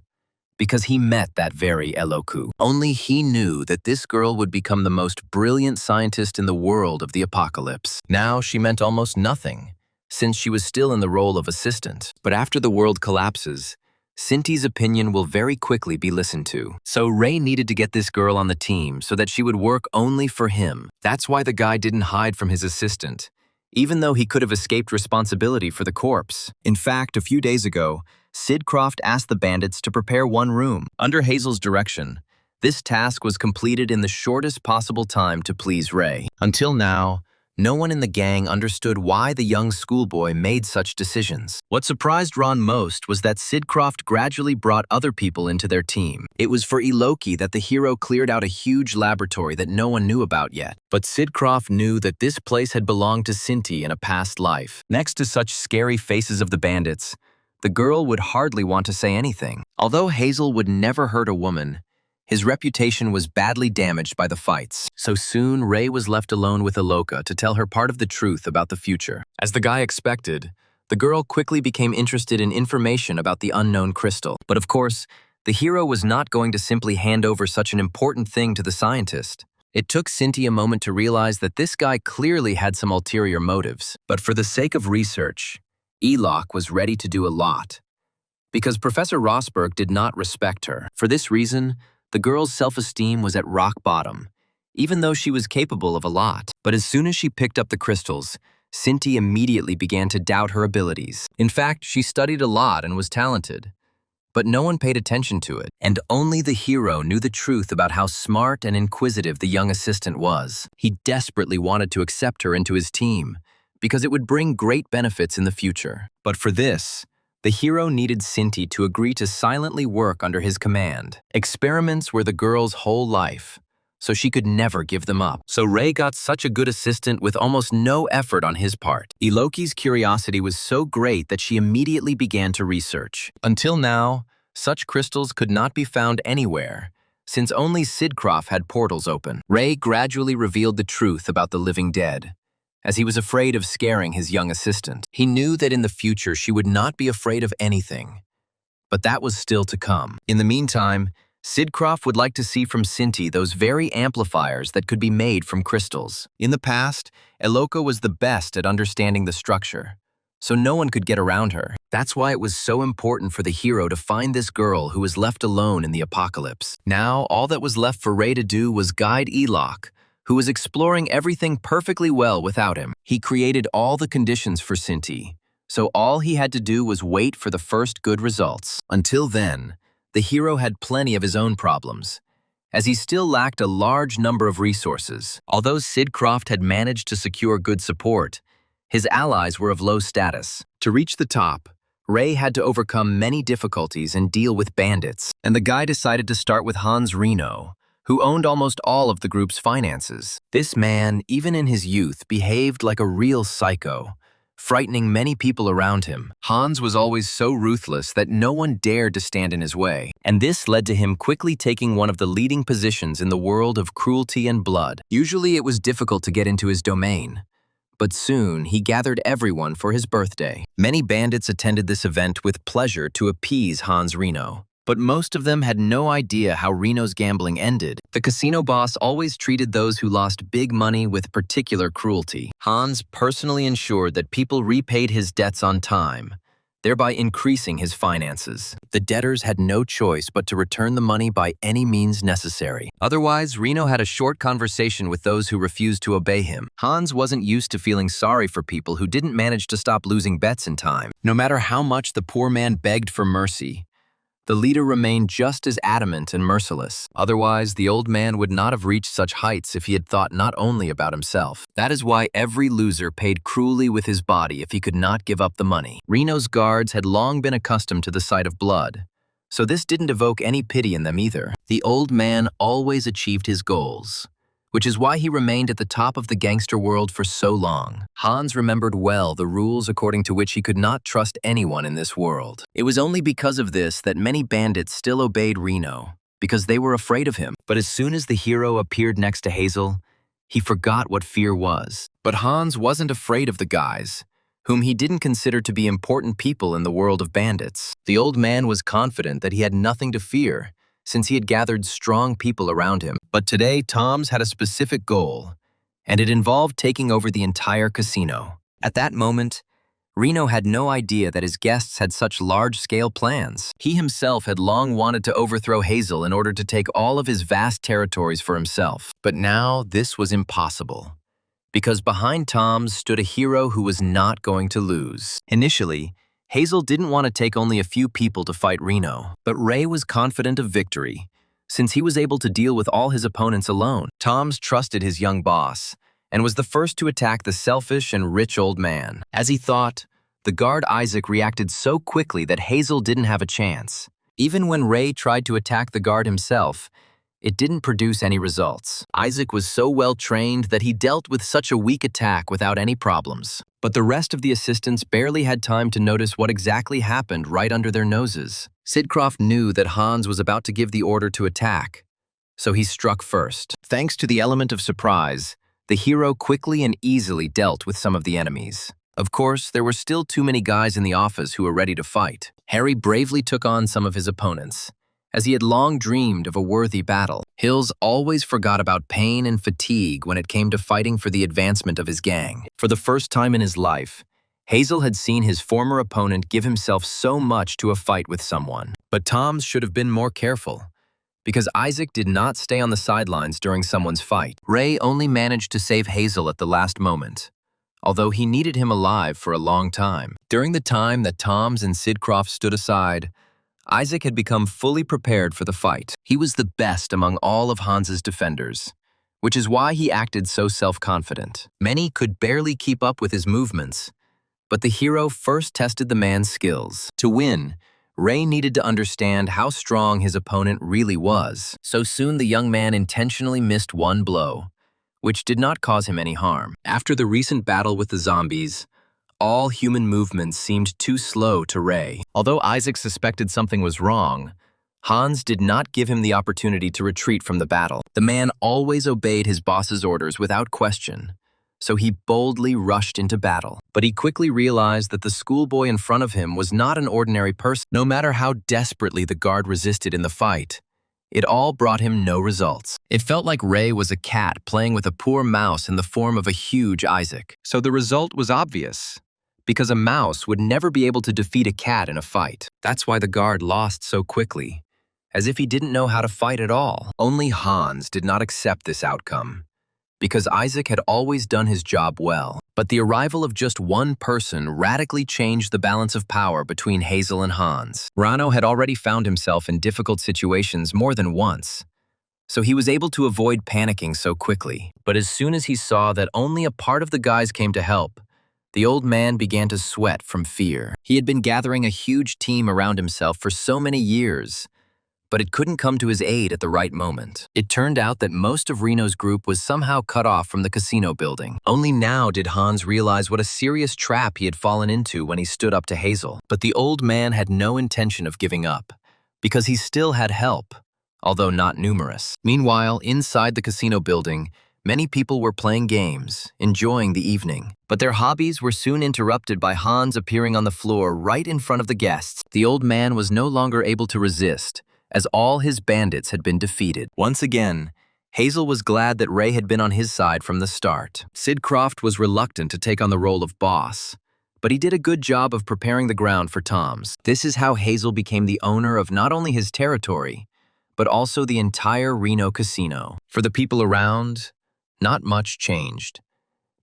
because he met that very Eloku. Only he knew that this girl would become the most brilliant scientist in the world of the apocalypse. Now she meant almost nothing, since she was still in the role of assistant. But after the world collapses, Cinti's opinion will very quickly be listened to. So Ray needed to get this girl on the team so that she would work only for him. That's why the guy didn't hide from his assistant, even though he could have escaped responsibility for the corpse. In fact, a few days ago, Sid Croft asked the bandits to prepare one room. Under Hazel's direction, this task was completed in the shortest possible time to please Ray. Until now, No one in the gang understood why the young schoolboy made such decisions. What surprised Ron most was that Sidcroft gradually brought other people into their team. It was for Iloki that the hero cleared out a huge laboratory that no one knew about yet. But Sidcroft knew that this place had belonged to Sinti in a past life. Next to such scary faces of the bandits, the girl would hardly want to say anything. Although Hazel would never hurt a woman, his reputation was badly damaged by the fights. So soon, Ray was left alone with Iloka to tell her part of the truth about the future. As the guy expected, the girl quickly became interested in information about the unknown crystal. But of course, the hero was not going to simply hand over such an important thing to the scientist. It took Sinti a moment to realize that this guy clearly had some ulterior motives. But for the sake of research, Elok was ready to do a lot. Because Professor Rosberg did not respect her. For this reason, the girl's self-esteem was at rock bottom, even though she was capable of a lot. But as soon as she picked up the crystals, Sinti immediately began to doubt her abilities. In fact, she studied a lot and was talented, but no one paid attention to it. And only the hero knew the truth about how smart and inquisitive the young assistant was. He desperately wanted to accept her into his team, because it would bring great benefits in the future. But for this, the hero needed Sinti to agree to silently work under his command. Experiments were the girl's whole life, so she could never give them up. So Ray got such a good assistant with almost no effort on his part. Iloki's curiosity was so great that she immediately began to research. Until now, such crystals could not be found anywhere, since only Sidcroft had portals open. Ray gradually revealed the truth about the living dead, as he was afraid of scaring his young assistant. He knew that in the future she would not be afraid of anything, but that was still to come. In the meantime, Sidcroft would like to see from Sinti those very amplifiers that could be made from crystals. In the past, Iloka was the best at understanding the structure, so no one could get around her. That's why it was so important for the hero to find this girl who was left alone in the apocalypse. Now, all that was left for Ray to do was guide Elok, who was exploring everything perfectly well without him. He created all the conditions for Sinti, so all he had to do was wait for the first good results. Until then, the hero had plenty of his own problems, as he still lacked a large number of resources. Although Sidcroft had managed to secure good support, his allies were of low status. To reach the top, Ray had to overcome many difficulties and deal with bandits, and the guy decided to start with Hans Reno, who owned almost all of the group's finances. This man, even in his youth, behaved like a real psycho, frightening many people around him. Hans was always so ruthless that no one dared to stand in his way, and this led to him quickly taking one of the leading positions in the world of cruelty and blood. Usually it was difficult to get into his domain, but soon he gathered everyone for his birthday. Many bandits attended this event with pleasure to appease Hans Reno, but most of them had no idea how Reno's gambling ended. The casino boss always treated those who lost big money with particular cruelty. Hans personally ensured that people repaid his debts on time, thereby increasing his finances. The debtors had no choice but to return the money by any means necessary. Otherwise, Reno had a short conversation with those who refused to obey him. Hans wasn't used to feeling sorry for people who didn't manage to stop losing bets in time. No matter how much the poor man begged for mercy, the leader remained just as adamant and merciless. Otherwise, the old man would not have reached such heights if he had thought not only about himself. That is why every loser paid cruelly with his body if he could not give up the money. Reno's guards had long been accustomed to the sight of blood, so this didn't evoke any pity in them either. The old man always achieved his goals, which is why he remained at the top of the gangster world for so long. Hans remembered well the rules according to which he could not trust anyone in this world. It was only because of this that many bandits still obeyed Reno, because they were afraid of him. But as soon as the hero appeared next to Hazel, he forgot what fear was. But Hans wasn't afraid of the guys, whom he didn't consider to be important people in the world of bandits. The old man was confident that he had nothing to fear, since he had gathered strong people around him. But today, Tom's had a specific goal, and it involved taking over the entire casino. At that moment, Reno had no idea that his guests had such large-scale plans. He himself had long wanted to overthrow Hazel in order to take all of his vast territories for himself. But now this was impossible, because behind Tom's stood a hero who was not going to lose. Initially, Hazel didn't want to take only a few people to fight Reno, but Ray was confident of victory, since he was able to deal with all his opponents alone. Tom's trusted his young boss, and was the first to attack the selfish and rich old man. As he thought, the guard Isaac reacted so quickly that Hazel didn't have a chance. Even when Ray tried to attack the guard himself, it didn't produce any results. Isaac was so well trained that he dealt with such a weak attack without any problems. But the rest of the assistants barely had time to notice what exactly happened right under their noses. Sidcroft knew that Hans was about to give the order to attack, so he struck first. Thanks to the element of surprise, the hero quickly and easily dealt with some of the enemies. Of course, there were still too many guys in the office who were ready to fight. Harry bravely took on some of his opponents, as he had long dreamed of a worthy battle. Hills always forgot about pain and fatigue when it came to fighting for the advancement of his gang. For the first time in his life, Hazel had seen his former opponent give himself so much to a fight with someone. But Tom should have been more careful, because Isaac did not stay on the sidelines during someone's fight. Ray only managed to save Hazel at the last moment, although he needed him alive for a long time. During the time that Toms and Sidcroft stood aside, Isaac had become fully prepared for the fight. He was the best among all of Hans's defenders, which is why he acted so self-confident. Many could barely keep up with his movements, but the hero first tested the man's skills. To win, Ray needed to understand how strong his opponent really was. So soon the young man intentionally missed one blow, which did not cause him any harm. After the recent battle with the zombies, all human movements seemed too slow to Ray. Although Isaac suspected something was wrong, Hans did not give him the opportunity to retreat from the battle. The man always obeyed his boss's orders without question, so he boldly rushed into battle. But he quickly realized that the schoolboy in front of him was not an ordinary person. No matter how desperately the guard resisted in the fight, it all brought him no results. It felt like Ray was a cat playing with a poor mouse in the form of a huge Isaac. So the result was obvious, because a mouse would never be able to defeat a cat in a fight. That's why the guard lost so quickly, as if he didn't know how to fight at all. Only Hans did not accept this outcome, because Isaac had always done his job well. But the arrival of just one person radically changed the balance of power between Hazel and Hans. Rano had already found himself in difficult situations more than once, so he was able to avoid panicking so quickly. But as soon as he saw that only a part of the guys came to help, the old man began to sweat from fear. He had been gathering a huge team around himself for so many years, but it couldn't come to his aid at the right moment. It turned out that most of Reno's group was somehow cut off from the casino building. Only now did Hans realize what a serious trap he had fallen into when he stood up to Hazel. But the old man had no intention of giving up, because he still had help, although not numerous. Meanwhile, inside the casino building, many people were playing games, enjoying the evening. But their hobbies were soon interrupted by Hans appearing on the floor right in front of the guests. The old man was no longer able to resist, as all his bandits had been defeated. Once again, Hazel was glad that Ray had been on his side from the start. Sidcroft was reluctant to take on the role of boss, but he did a good job of preparing the ground for Toms. This is how Hazel became the owner of not only his territory, but also the entire Reno casino. For the people around, not much changed,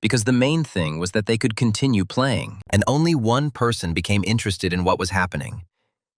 because the main thing was that they could continue playing, and only one person became interested in what was happening,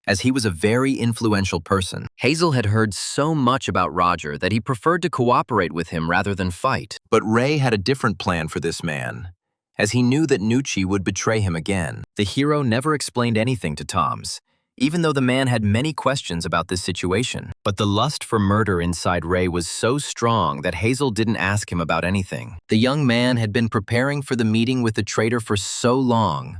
as he was a very influential person. Hazel had heard so much about Roger that he preferred to cooperate with him rather than fight. But Ray had a different plan for this man, as he knew that Nucci would betray him again. The hero never explained anything to Toms, even though the man had many questions about this situation. But the lust for murder inside Ray was so strong that Hazel didn't ask him about anything. The young man had been preparing for the meeting with the traitor for so long,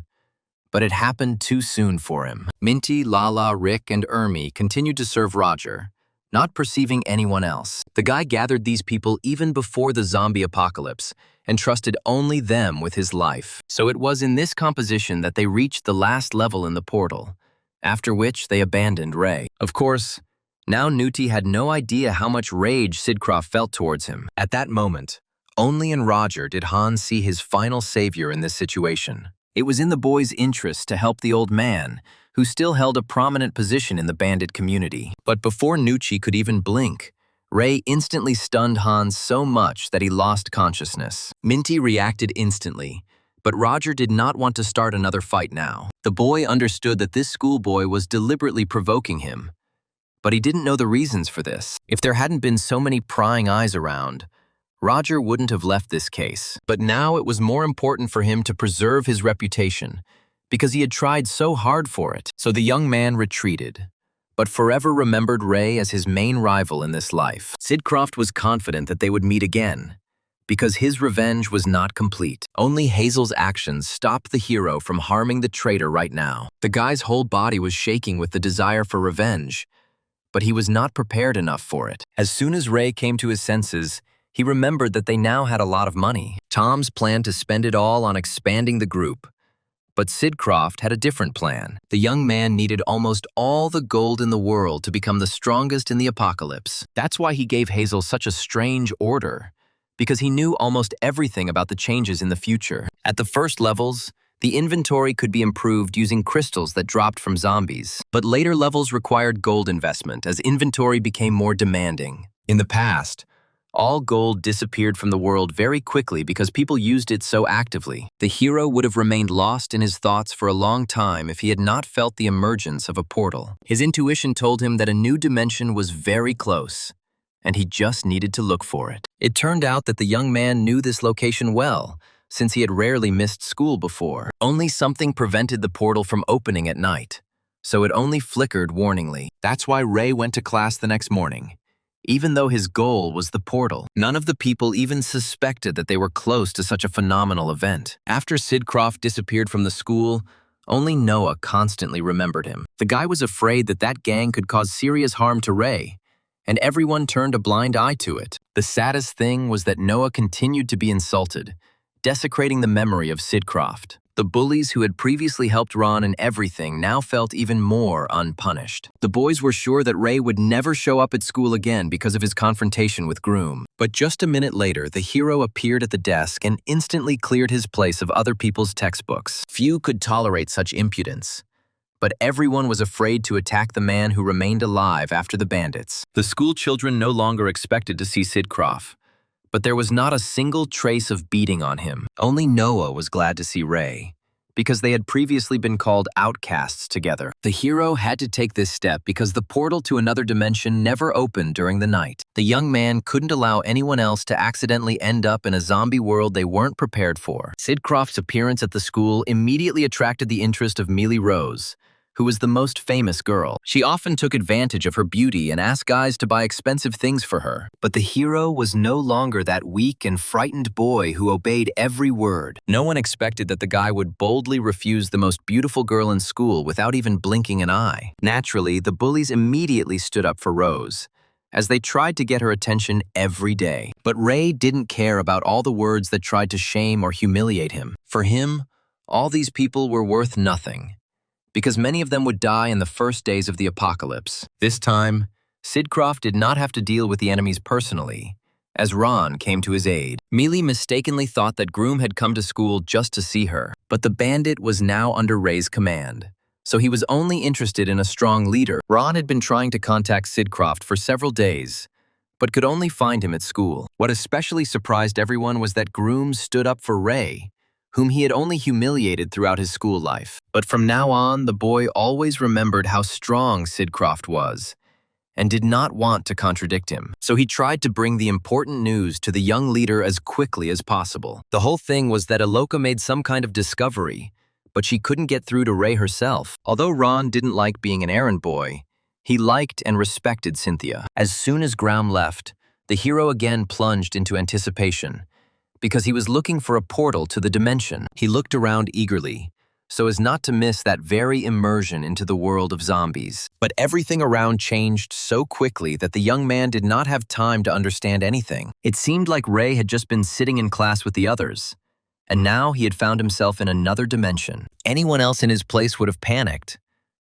but it happened too soon for him. Minty, Lala, Rick, and Ermi continued to serve Roger, not perceiving anyone else. The guy gathered these people even before the zombie apocalypse and trusted only them with his life. So it was in this composition that they reached the last level in the portal, after which they abandoned Ray. Of course, now Nucci had no idea how much rage Sidcroft felt towards him. At that moment, only in Roger did Hans see his final savior in this situation. It was in the boy's interest to help the old man, who still held a prominent position in the bandit community. But before Nucci could even blink, Ray instantly stunned Hans so much that he lost consciousness. Minty reacted instantly, but Roger did not want to start another fight now. The boy understood that this schoolboy was deliberately provoking him, but he didn't know the reasons for this. If there hadn't been so many prying eyes around, Roger wouldn't have left this case. But now it was more important for him to preserve his reputation, because he had tried so hard for it. So the young man retreated, but forever remembered Ray as his main rival in this life. Sidcroft was confident that they would meet again, because his revenge was not complete. Only Hazel's actions stopped the hero from harming the traitor right now. The guy's whole body was shaking with the desire for revenge, but he was not prepared enough for it. As soon as Ray came to his senses, he remembered that they now had a lot of money. Tom's planned to spend it all on expanding the group, but Sidcroft had a different plan. The young man needed almost all the gold in the world to become the strongest in the apocalypse. That's why he gave Hazel such a strange order, because he knew almost everything about the changes in the future. At the first levels, the inventory could be improved using crystals that dropped from zombies, but later levels required gold investment as inventory became more demanding. In the past, all gold disappeared from the world very quickly because people used it so actively. The hero would have remained lost in his thoughts for a long time if he had not felt the emergence of a portal. His intuition told him that a new dimension was very close, and he just needed to look for it. It turned out that the young man knew this location well, since he had rarely missed school before. Only something prevented the portal from opening at night, so it only flickered warningly. That's why Ray went to class the next morning, even though his goal was the portal. None of the people even suspected that they were close to such a phenomenal event. After Sidcroft disappeared from the school, only Noah constantly remembered him. The guy was afraid that that gang could cause serious harm to Ray, and everyone turned a blind eye to it. The saddest thing was that Noah continued to be insulted, desecrating the memory of Sidcroft. The bullies who had previously helped Ron in everything now felt even more unpunished. The boys were sure that Ray would never show up at school again because of his confrontation with Groom. But just a minute later, the hero appeared at the desk and instantly cleared his place of other people's textbooks. Few could tolerate such impudence, but everyone was afraid to attack the man who remained alive after the bandits. The school children no longer expected to see Sidcroft, but there was not a single trace of beating on him. Only Noah was glad to see Ray, because they had previously been called outcasts together. The hero had to take this step because the portal to another dimension never opened during the night. The young man couldn't allow anyone else to accidentally end up in a zombie world they weren't prepared for. Sidcroft's appearance at the school immediately attracted the interest of Mealy Rose, who was the most famous girl. She often took advantage of her beauty and asked guys to buy expensive things for her. But the hero was no longer that weak and frightened boy who obeyed every word. No one expected that the guy would boldly refuse the most beautiful girl in school without even blinking an eye. Naturally, the bullies immediately stood up for Rose, as they tried to get her attention every day. But Ray didn't care about all the words that tried to shame or humiliate him. For him, all these people were worth nothing, because many of them would die in the first days of the apocalypse. This time, Sidcroft did not have to deal with the enemies personally, as Ron came to his aid. Mealy mistakenly thought that Groom had come to school just to see her, but the bandit was now under Ray's command, so he was only interested in a strong leader. Ron had been trying to contact Sidcroft for several days, but could only find him at school. What especially surprised everyone was that Groom stood up for Ray, whom he had only humiliated throughout his school life. But from now on, the boy always remembered how strong Sidcroft was, and did not want to contradict him. So he tried to bring the important news to the young leader as quickly as possible. The whole thing was that Aloka made some kind of discovery, but she couldn't get through to Ray herself. Although Ron didn't like being an errand boy, he liked and respected Cynthia. As soon as Ground left, the hero again plunged into anticipation, because he was looking for a portal to the dimension. He looked around eagerly, so as not to miss that very immersion into the world of zombies. But everything around changed so quickly that the young man did not have time to understand anything. It seemed like Ray had just been sitting in class with the others, and now he had found himself in another dimension. Anyone else in his place would have panicked,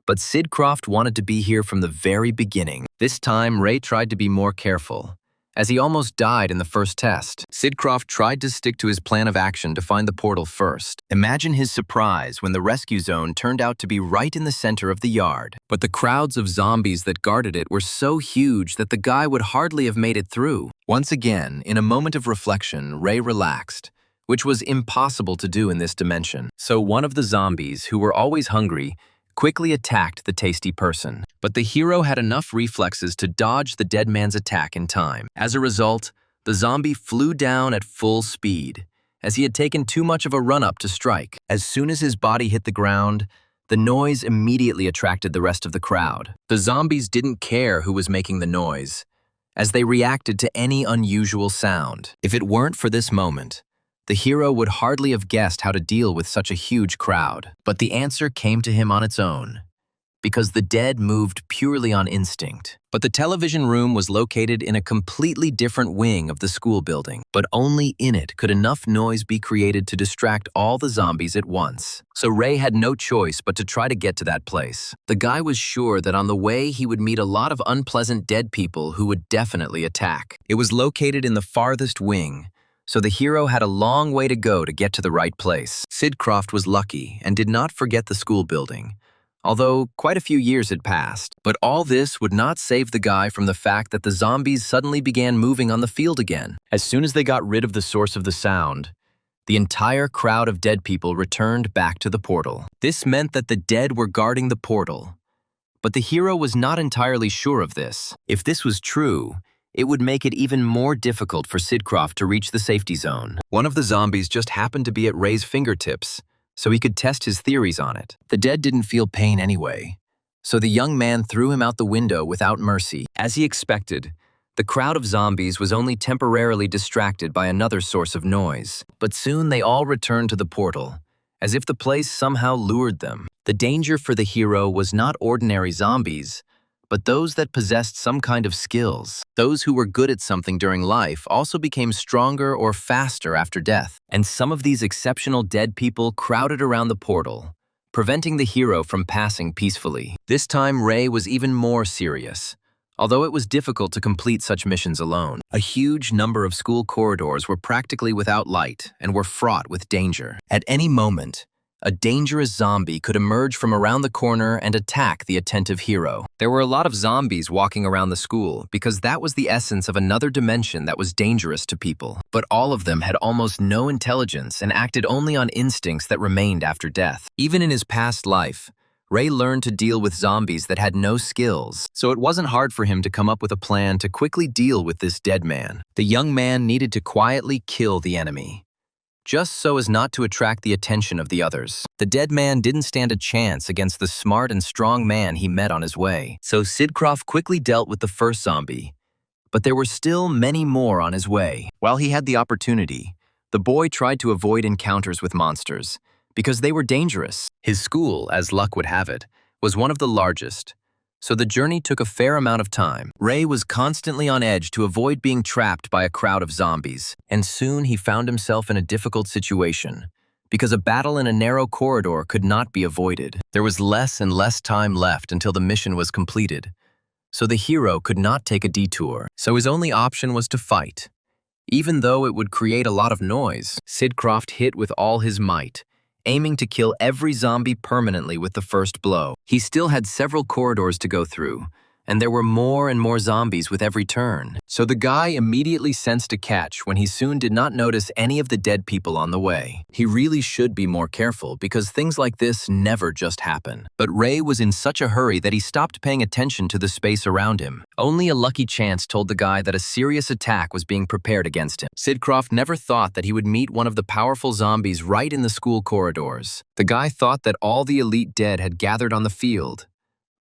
but Sidcroft wanted to be here from the very beginning. This time, Ray tried to be more careful, as he almost died in the first test. Sidcroft tried to stick to his plan of action to find the portal first. Imagine his surprise when the rescue zone turned out to be right in the center of the yard. But the crowds of zombies that guarded it were so huge that the guy would hardly have made it through. Once again, in a moment of reflection, Ray relaxed, which was impossible to do in this dimension. So one of the zombies, who were always hungry, quickly attacked the tasty person. But the hero had enough reflexes to dodge the dead man's attack in time. As a result, The zombie flew down at full speed, as he had taken too much of a run-up to strike. As soon as his body hit the ground, the noise immediately attracted the rest of the crowd. The zombies didn't care who was making the noise, as they reacted to any unusual sound. If it weren't for this moment, the hero would hardly have guessed how to deal with such a huge crowd. But the answer came to him on its own, because the dead moved purely on instinct. But the television room was located in a completely different wing of the school building. But only in it could enough noise be created to distract all the zombies at once. So Ray had no choice but to try to get to that place. The guy was sure that on the way he would meet a lot of unpleasant dead people who would definitely attack. It was located in the farthest wing, so the hero had a long way to go to get to the right place. Sid Croft was lucky and did not forget the school building, although quite a few years had passed. But all this would not save the guy from the fact that the zombies suddenly began moving on the field again. As soon as they got rid of the source of the sound, the entire crowd of dead people returned back to the portal. This meant that the dead were guarding the portal, but the hero was not entirely sure of this. If this was true, it would make it even more difficult for Sid Croft to reach the safety zone. One of the zombies just happened to be at Ray's fingertips, so he could test his theories on it. The dead didn't feel pain anyway, so the young man threw him out the window without mercy. As he expected, the crowd of zombies was only temporarily distracted by another source of noise. But soon they all returned to the portal, as if the place somehow lured them. The danger for the hero was not ordinary zombies, but those that possessed some kind of skills. Those who were good at something during life also became stronger or faster after death. And some of these exceptional dead people crowded around the portal, preventing the hero from passing peacefully. This time Ray was even more serious, although it was difficult to complete such missions alone. A huge number of school corridors were practically without light and were fraught with danger. At any moment, a dangerous zombie could emerge from around the corner and attack the attentive hero. There were a lot of zombies walking around the school because that was the essence of another dimension that was dangerous to people. But all of them had almost no intelligence and acted only on instincts that remained after death. Even in his past life, Ray learned to deal with zombies that had no skills, so it wasn't hard for him to come up with a plan to quickly deal with this dead man. The young man needed to quietly kill the enemy, just so as not to attract the attention of the others. The dead man didn't stand a chance against the smart and strong man he met on his way. So Sid Croft quickly dealt with the first zombie, but there were still many more on his way. While he had the opportunity, the boy tried to avoid encounters with monsters because they were dangerous. His school, as luck would have it, was one of the largest, so the journey took a fair amount of time. Ray was constantly on edge to avoid being trapped by a crowd of zombies, and soon he found himself in a difficult situation, because a battle in a narrow corridor could not be avoided. There was less and less time left until the mission was completed, so the hero could not take a detour. So his only option was to fight. Even though it would create a lot of noise, Sid Croft hit with all his might, aiming to kill every zombie permanently with the first blow. He still had several corridors to go through, and there were more and more zombies with every turn. So the guy immediately sensed a catch when he soon did not notice any of the dead people on the way. He really should be more careful because things like this never just happen. But Ray was in such a hurry that he stopped paying attention to the space around him. Only a lucky chance told the guy that a serious attack was being prepared against him. Sid Croft never thought that he would meet one of the powerful zombies right in the school corridors. The guy thought that all the elite dead had gathered on the field,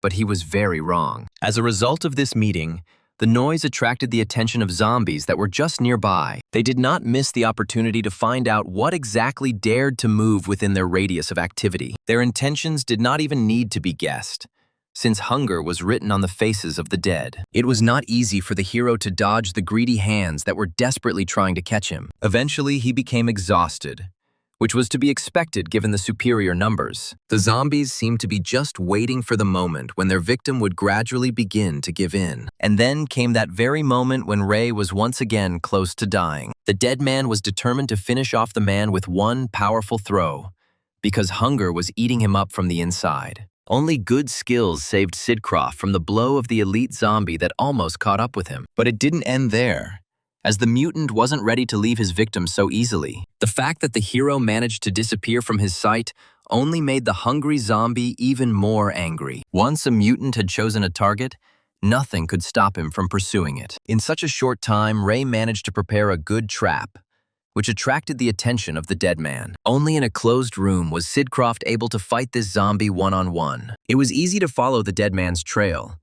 but he was very wrong. As a result of this meeting, the noise attracted the attention of zombies that were just nearby. They did not miss the opportunity to find out what exactly dared to move within their radius of activity. Their intentions did not even need to be guessed, since hunger was written on the faces of the dead. It was not easy for the hero to dodge the greedy hands that were desperately trying to catch him. Eventually, he became exhausted, which was to be expected given the superior numbers. The zombies seemed to be just waiting for the moment when their victim would gradually begin to give in. And then came that very moment when Ray was once again close to dying. The dead man was determined to finish off the man with one powerful throw, because hunger was eating him up from the inside. Only good skills saved Sid Croft from the blow of the elite zombie that almost caught up with him. But it didn't end there, as the mutant wasn't ready to leave his victim so easily. The fact that the hero managed to disappear from his sight only made the hungry zombie even more angry. Once a mutant had chosen a target, Nothing could stop him from pursuing it. In such a short time, Ray managed to prepare a good trap, which attracted the attention of the dead man. Only in a closed room was Sidcroft able to fight this zombie one-on-one. It was easy to follow the dead man's trail,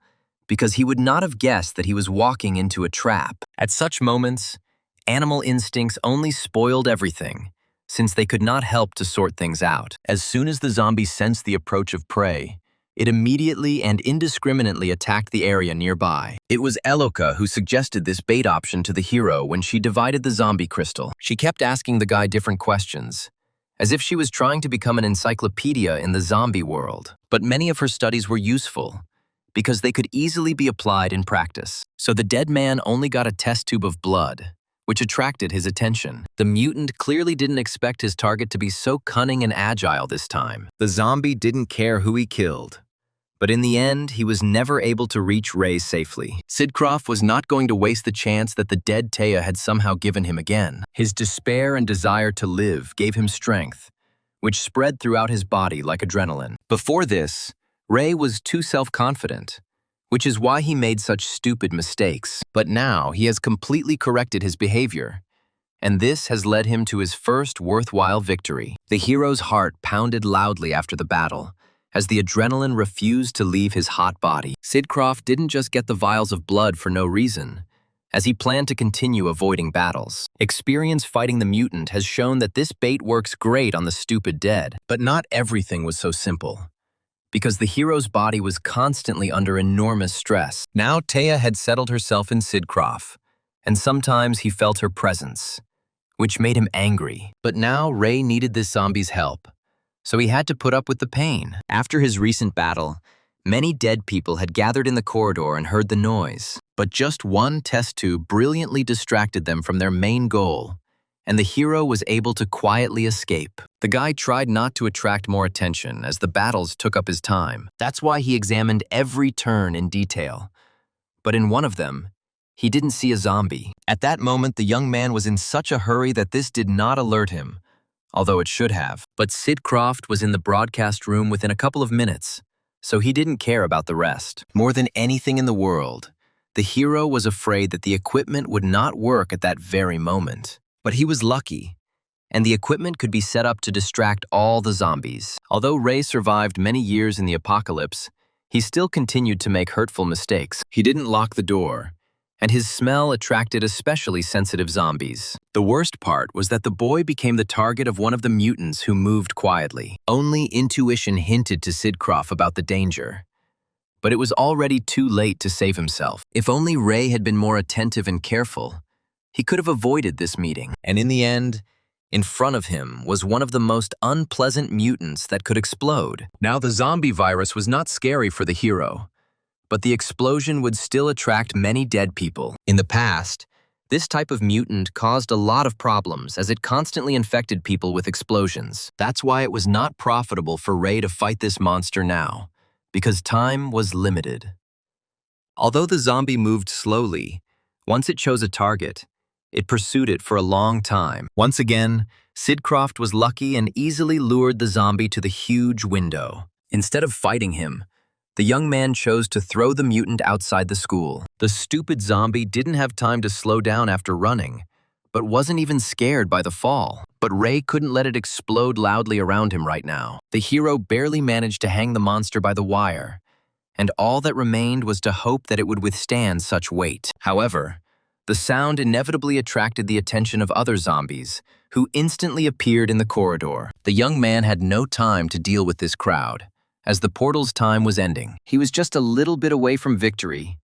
because he would not have guessed that he was walking into a trap. At such moments, animal instincts only spoiled everything, since they could not help to sort things out. As soon as the zombie sensed the approach of prey, it immediately and indiscriminately attacked the area nearby. It was Eloka who suggested this bait option to the hero when she divided the zombie crystal. She kept asking the guy different questions, as if she was trying to become an encyclopedia in the zombie world. But many of her studies were useful, because they could easily be applied in practice. So the dead man only got a test tube of blood, which attracted his attention. The mutant clearly didn't expect his target to be so cunning and agile this time. The zombie didn't care who he killed, but in the end, he was never able to reach Ray safely. Sidcroft was not going to waste the chance that the dead Taya had somehow given him again. His despair and desire to live gave him strength, which spread throughout his body like adrenaline. Before this, Ray was too self-confident, which is why he made such stupid mistakes. But now he has completely corrected his behavior, and this has led him to his first worthwhile victory. The hero's heart pounded loudly after the battle, as the adrenaline refused to leave his hot body. Sidcroft didn't just get the vials of blood for no reason, as he planned to continue avoiding battles. Experience fighting the mutant has shown that this bait works great on the stupid dead. But not everything was so simple, because the hero's body was constantly under enormous stress. Now Taya had settled herself in Sidcroft, and sometimes he felt her presence, which made him angry. But now Ray needed this zombie's help, so he had to put up with the pain. After his recent battle, many dead people had gathered in the corridor and heard the noise. But just one test tube brilliantly distracted them from their main goal, and the hero was able to quietly escape. The guy tried not to attract more attention as the battles took up his time. That's why he examined every turn in detail. But in one of them, he didn't see a zombie. At that moment, the young man was in such a hurry that this did not alert him, although it should have. But Sidcroft was in the broadcast room within a couple of minutes, so he didn't care about the rest. More than anything in the world, the hero was afraid that the equipment would not work at that very moment. But he was lucky, and the equipment could be set up to distract all the zombies. Although Ray survived many years in the apocalypse, he still continued to make hurtful mistakes. He didn't lock the door, and his smell attracted especially sensitive zombies. The worst part was that the boy became the target of one of the mutants who moved quietly. Only intuition hinted to Sidcroft about the danger, but it was already too late to save himself. If only Ray had been more attentive and careful, he could have avoided this meeting. And in the end, in front of him was one of the most unpleasant mutants that could explode. Now the zombie virus was not scary for the hero, but the explosion would still attract many dead people. In the past, this type of mutant caused a lot of problems as it constantly infected people with explosions. That's why it was not profitable for Ray to fight this monster now, because time was limited. Although the zombie moved slowly, once it chose a target, it pursued it for a long time. Once again, Sidcroft was lucky and easily lured the zombie to the huge window. Instead of fighting him, the young man chose to throw the mutant outside the school. The stupid zombie didn't have time to slow down after running, but wasn't even scared by the fall. But Ray couldn't let it explode loudly around him right now. The hero barely managed to hang the monster by the wire, and all that remained was to hope that it would withstand such weight. However, the sound inevitably attracted the attention of other zombies, who instantly appeared in the corridor. The young man had no time to deal with this crowd, as the portal's time was ending. He was just a little bit away from victory,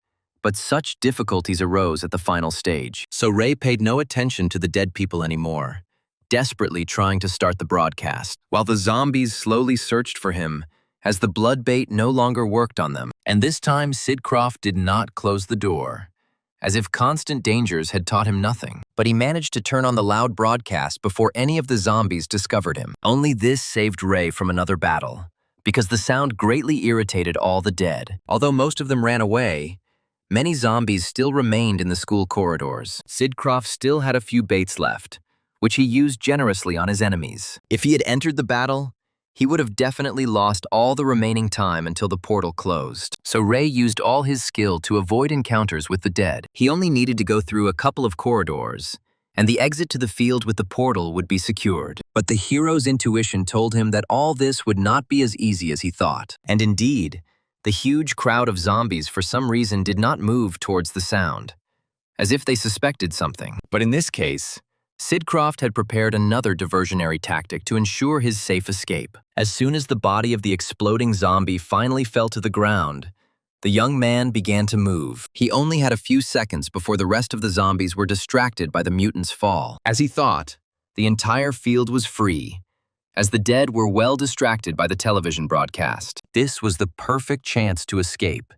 but such difficulties arose at the final stage. So Ray paid no attention to the dead people anymore, desperately trying to start the broadcast, while the zombies slowly searched for him, as the blood bait no longer worked on them. And this time, Sidcroft did not close the door, as if constant dangers had taught him nothing. But he managed to turn on the loud broadcast before any of the zombies discovered him. Only this saved Ray from another battle, because the sound greatly irritated all the dead. Although most of them ran away, many zombies still remained in the school corridors. Sidcroft still had a few baits left, which he used generously on his enemies. If he had entered the battle, he would have definitely lost all the remaining time until the portal closed. So Ray used all his skill to avoid encounters with the dead. He only needed to go through a couple of corridors, and the exit to the field with the portal would be secured. But the hero's intuition told him that all this would not be as easy as he thought. And indeed, the huge crowd of zombies for some reason did not move towards the sound, as if they suspected something. But in this case, Sidcroft had prepared another diversionary tactic to ensure his safe escape. As soon as the body of the exploding zombie finally fell to the ground, the young man began to move. He only had a few seconds before the rest of the zombies were distracted by the mutant's fall. As he thought, the entire field was free, as the dead were well distracted by the television broadcast. This was the perfect chance to escape,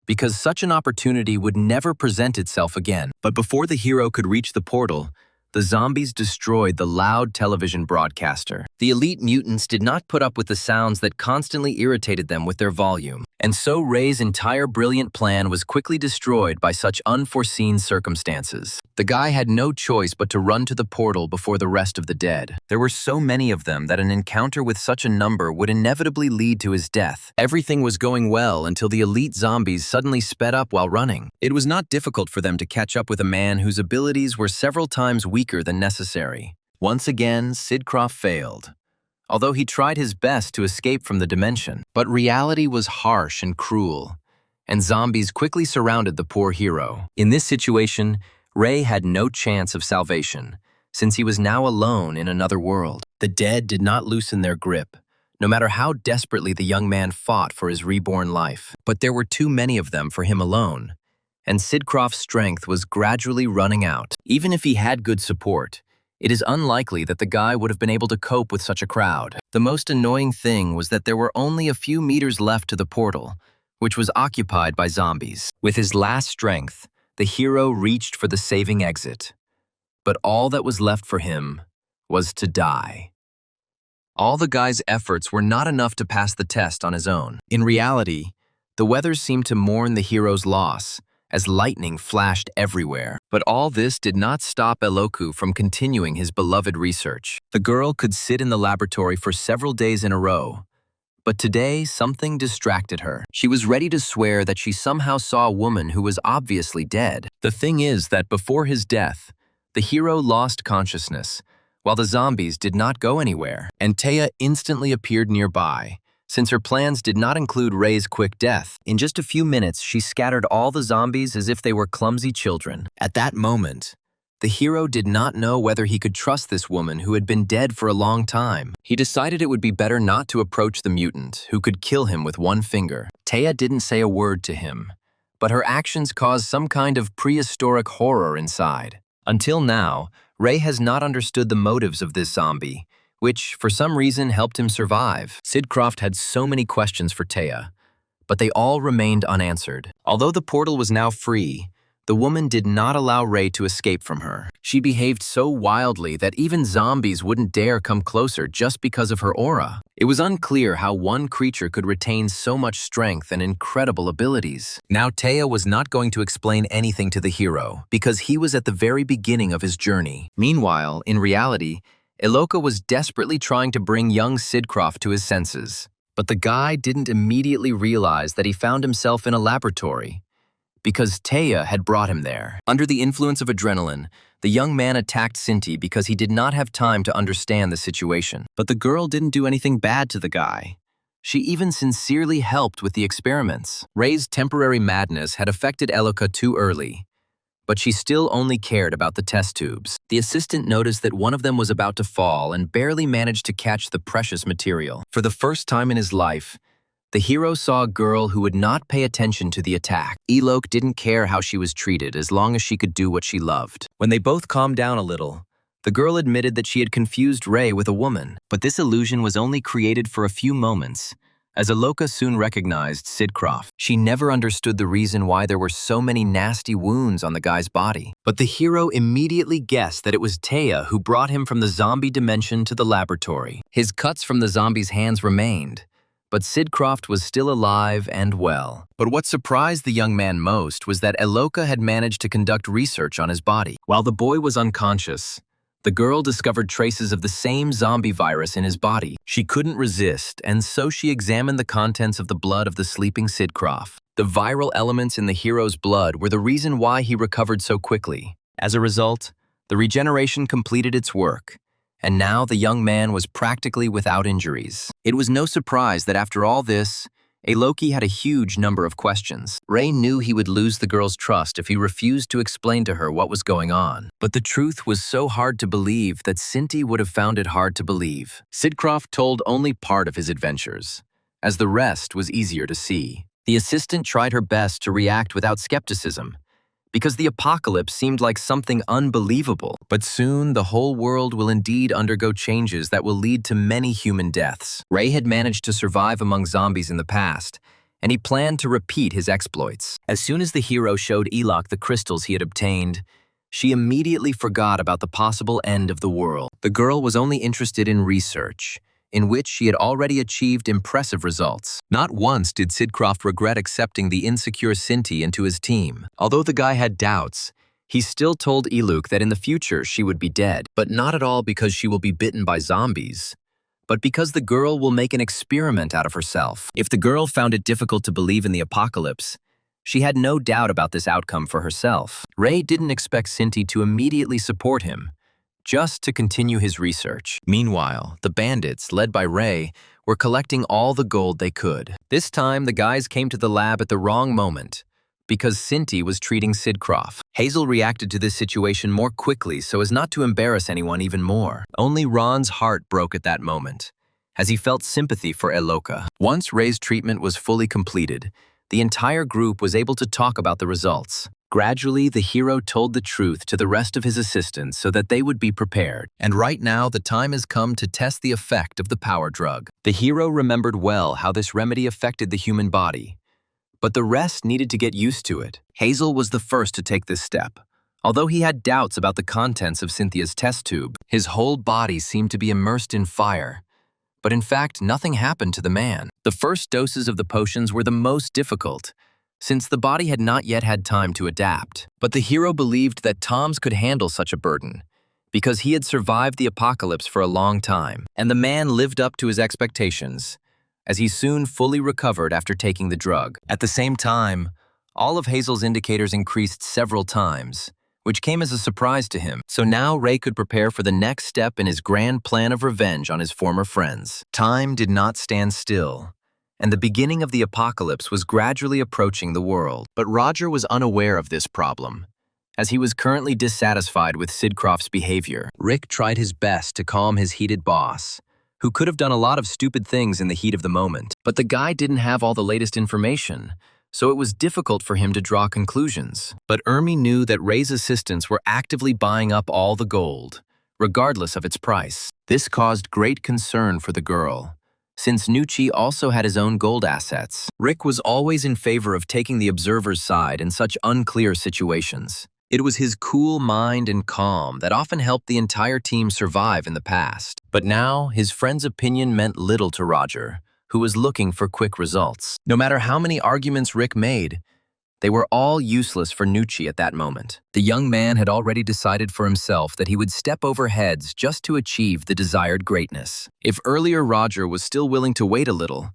because such an opportunity would never present itself again. But before the hero could reach the portal, the zombies destroyed the loud television broadcaster. The elite mutants did not put up with the sounds that constantly irritated them with their volume. And so Ray's entire brilliant plan was quickly destroyed by such unforeseen circumstances. The guy had no choice but to run to the portal before the rest of the dead. There were so many of them that an encounter with such a number would inevitably lead to his death. Everything was going well until the elite zombies suddenly sped up while running. It was not difficult for them to catch up with a man whose abilities were several times weaker than necessary. Once again, Sidcroft failed, although he tried his best to escape from the dimension. But reality was harsh and cruel, and zombies quickly surrounded the poor hero. In this situation, Ray had no chance of salvation, since he was now alone in another world. The dead did not loosen their grip, no matter how desperately the young man fought for his reborn life. But there were too many of them for him alone, and Sidcroft's strength was gradually running out. Even if he had good support, it is unlikely that the guy would have been able to cope with such a crowd. The most annoying thing was that there were only a few meters left to the portal, which was occupied by zombies. With his last strength, the hero reached for the saving exit. But all that was left for him was to die. All the guy's efforts were not enough to pass the test on his own. In reality, the weathers seemed to mourn the hero's loss, as lightning flashed everywhere. But all this did not stop Eloku from continuing his beloved research. The girl could sit in the laboratory for several days in a row, but today something distracted her. She was ready to swear that she somehow saw a woman who was obviously dead. The thing is that before his death, the hero lost consciousness, while the zombies did not go anywhere. And Taya instantly appeared nearby, since her plans did not include Ray's quick death. In just a few minutes, she scattered all the zombies as if they were clumsy children. At that moment, the hero did not know whether he could trust this woman who had been dead for a long time. He decided it would be better not to approach the mutant, who could kill him with one finger. Taya didn't say a word to him, but her actions caused some kind of prehistoric horror inside. Until now, Ray has not understood the motives of this zombie, which, for some reason, helped him survive. Sidcroft had so many questions for Taya, but they all remained unanswered. Although the portal was now free, the woman did not allow Ray to escape from her. She behaved so wildly that even zombies wouldn't dare come closer just because of her aura. It was unclear how one creature could retain so much strength and incredible abilities. Now Taya was not going to explain anything to the hero, because he was at the very beginning of his journey. Meanwhile, in reality, Eloka was desperately trying to bring young Sidcroft to his senses. But the guy didn't immediately realize that he found himself in a laboratory, because Taya had brought him there. Under the influence of adrenaline, the young man attacked Cinti because he did not have time to understand the situation. But the girl didn't do anything bad to the guy. She even sincerely helped with the experiments. Ray's temporary madness had affected Eloka too early, but she still only cared about the test tubes. The assistant noticed that one of them was about to fall and barely managed to catch the precious material. For the first time in his life, the hero saw a girl who would not pay attention to the attack. Elok didn't care how she was treated as long as she could do what she loved. When they both calmed down a little, the girl admitted that she had confused Ray with a woman. But this illusion was only created for a few moments, as Eloka soon recognized Sidcroft. She never understood the reason why there were so many nasty wounds on the guy's body. But the hero immediately guessed that it was Taya who brought him from the zombie dimension to the laboratory. His cuts from the zombie's hands remained, but Sidcroft was still alive and well. But what surprised the young man most was that Eloka had managed to conduct research on his body. While the boy was unconscious, The girl discovered traces of the same zombie virus in his body. She couldn't resist, and so she examined the contents of the blood of the sleeping Sidcroft. The viral elements in the hero's blood were the reason why he recovered so quickly. As a result, the regeneration completed its work, and now the young man was practically without injuries. It was no surprise that after all this, Loki had a huge number of questions. Ray knew he would lose the girl's trust if he refused to explain to her what was going on. But the truth was so hard to believe that Cinti would have found it hard to believe. Sidcroft told only part of his adventures, as the rest was easier to see. The assistant tried her best to react without skepticism, because the apocalypse seemed like something unbelievable. But soon, the whole world will indeed undergo changes that will lead to many human deaths. Ray had managed to survive among zombies in the past, and he planned to repeat his exploits. As soon as the hero showed Elok the crystals he had obtained, she immediately forgot about the possible end of the world. The girl was only interested in research, in which she had already achieved impressive results. Not once did Sidcroft regret accepting the insecure Cinti into his team. Although the guy had doubts, he still told Elok that in the future she would be dead, but not at all because she will be bitten by zombies, but because the girl will make an experiment out of herself. If the girl found it difficult to believe in the apocalypse, she had no doubt about this outcome for herself. Ray didn't expect Cinti to immediately support him, just to continue his research. Meanwhile, the bandits, led by Ray, were collecting all the gold they could. This time, the guys came to the lab at the wrong moment, because Cinti was treating Sidcroft. Hazel reacted to this situation more quickly so as not to embarrass anyone even more. Only Ron's heart broke at that moment, as he felt sympathy for Eloka. Once Ray's treatment was fully completed, the entire group was able to talk about the results. Gradually, the hero told the truth to the rest of his assistants so that they would be prepared. And right now, the time has come to test the effect of the power drug. The hero remembered well how this remedy affected the human body, but the rest needed to get used to it. Hazel was the first to take this step. Although he had doubts about the contents of Cynthia's test tube, his whole body seemed to be immersed in fire. But in fact, nothing happened to the man. The first doses of the potions were the most difficult, since the body had not yet had time to adapt. But the hero believed that Toms could handle such a burden, because he had survived the apocalypse for a long time. And the man lived up to his expectations, as he soon fully recovered after taking the drug. At the same time, all of Hazel's indicators increased several times, which came as a surprise to him. So now Ray could prepare for the next step in his grand plan of revenge on his former friends. Time did not stand still, and the beginning of the apocalypse was gradually approaching the world. But Roger was unaware of this problem, as he was currently dissatisfied with Sidcroft's behavior. Rick tried his best to calm his heated boss, who could have done a lot of stupid things in the heat of the moment. But the guy didn't have all the latest information, so it was difficult for him to draw conclusions. But Ermi knew that Ray's assistants were actively buying up all the gold, regardless of its price. This caused great concern for the girl, since Nucci also had his own gold assets. Rick was always in favor of taking the observer's side in such unclear situations. It was his cool mind and calm that often helped the entire team survive in the past. But now, his friend's opinion meant little to Roger, who was looking for quick results. No matter how many arguments Rick made, they were all useless for Nucci at that moment. The young man had already decided for himself that he would step over heads just to achieve the desired greatness. If earlier Roger was still willing to wait a little,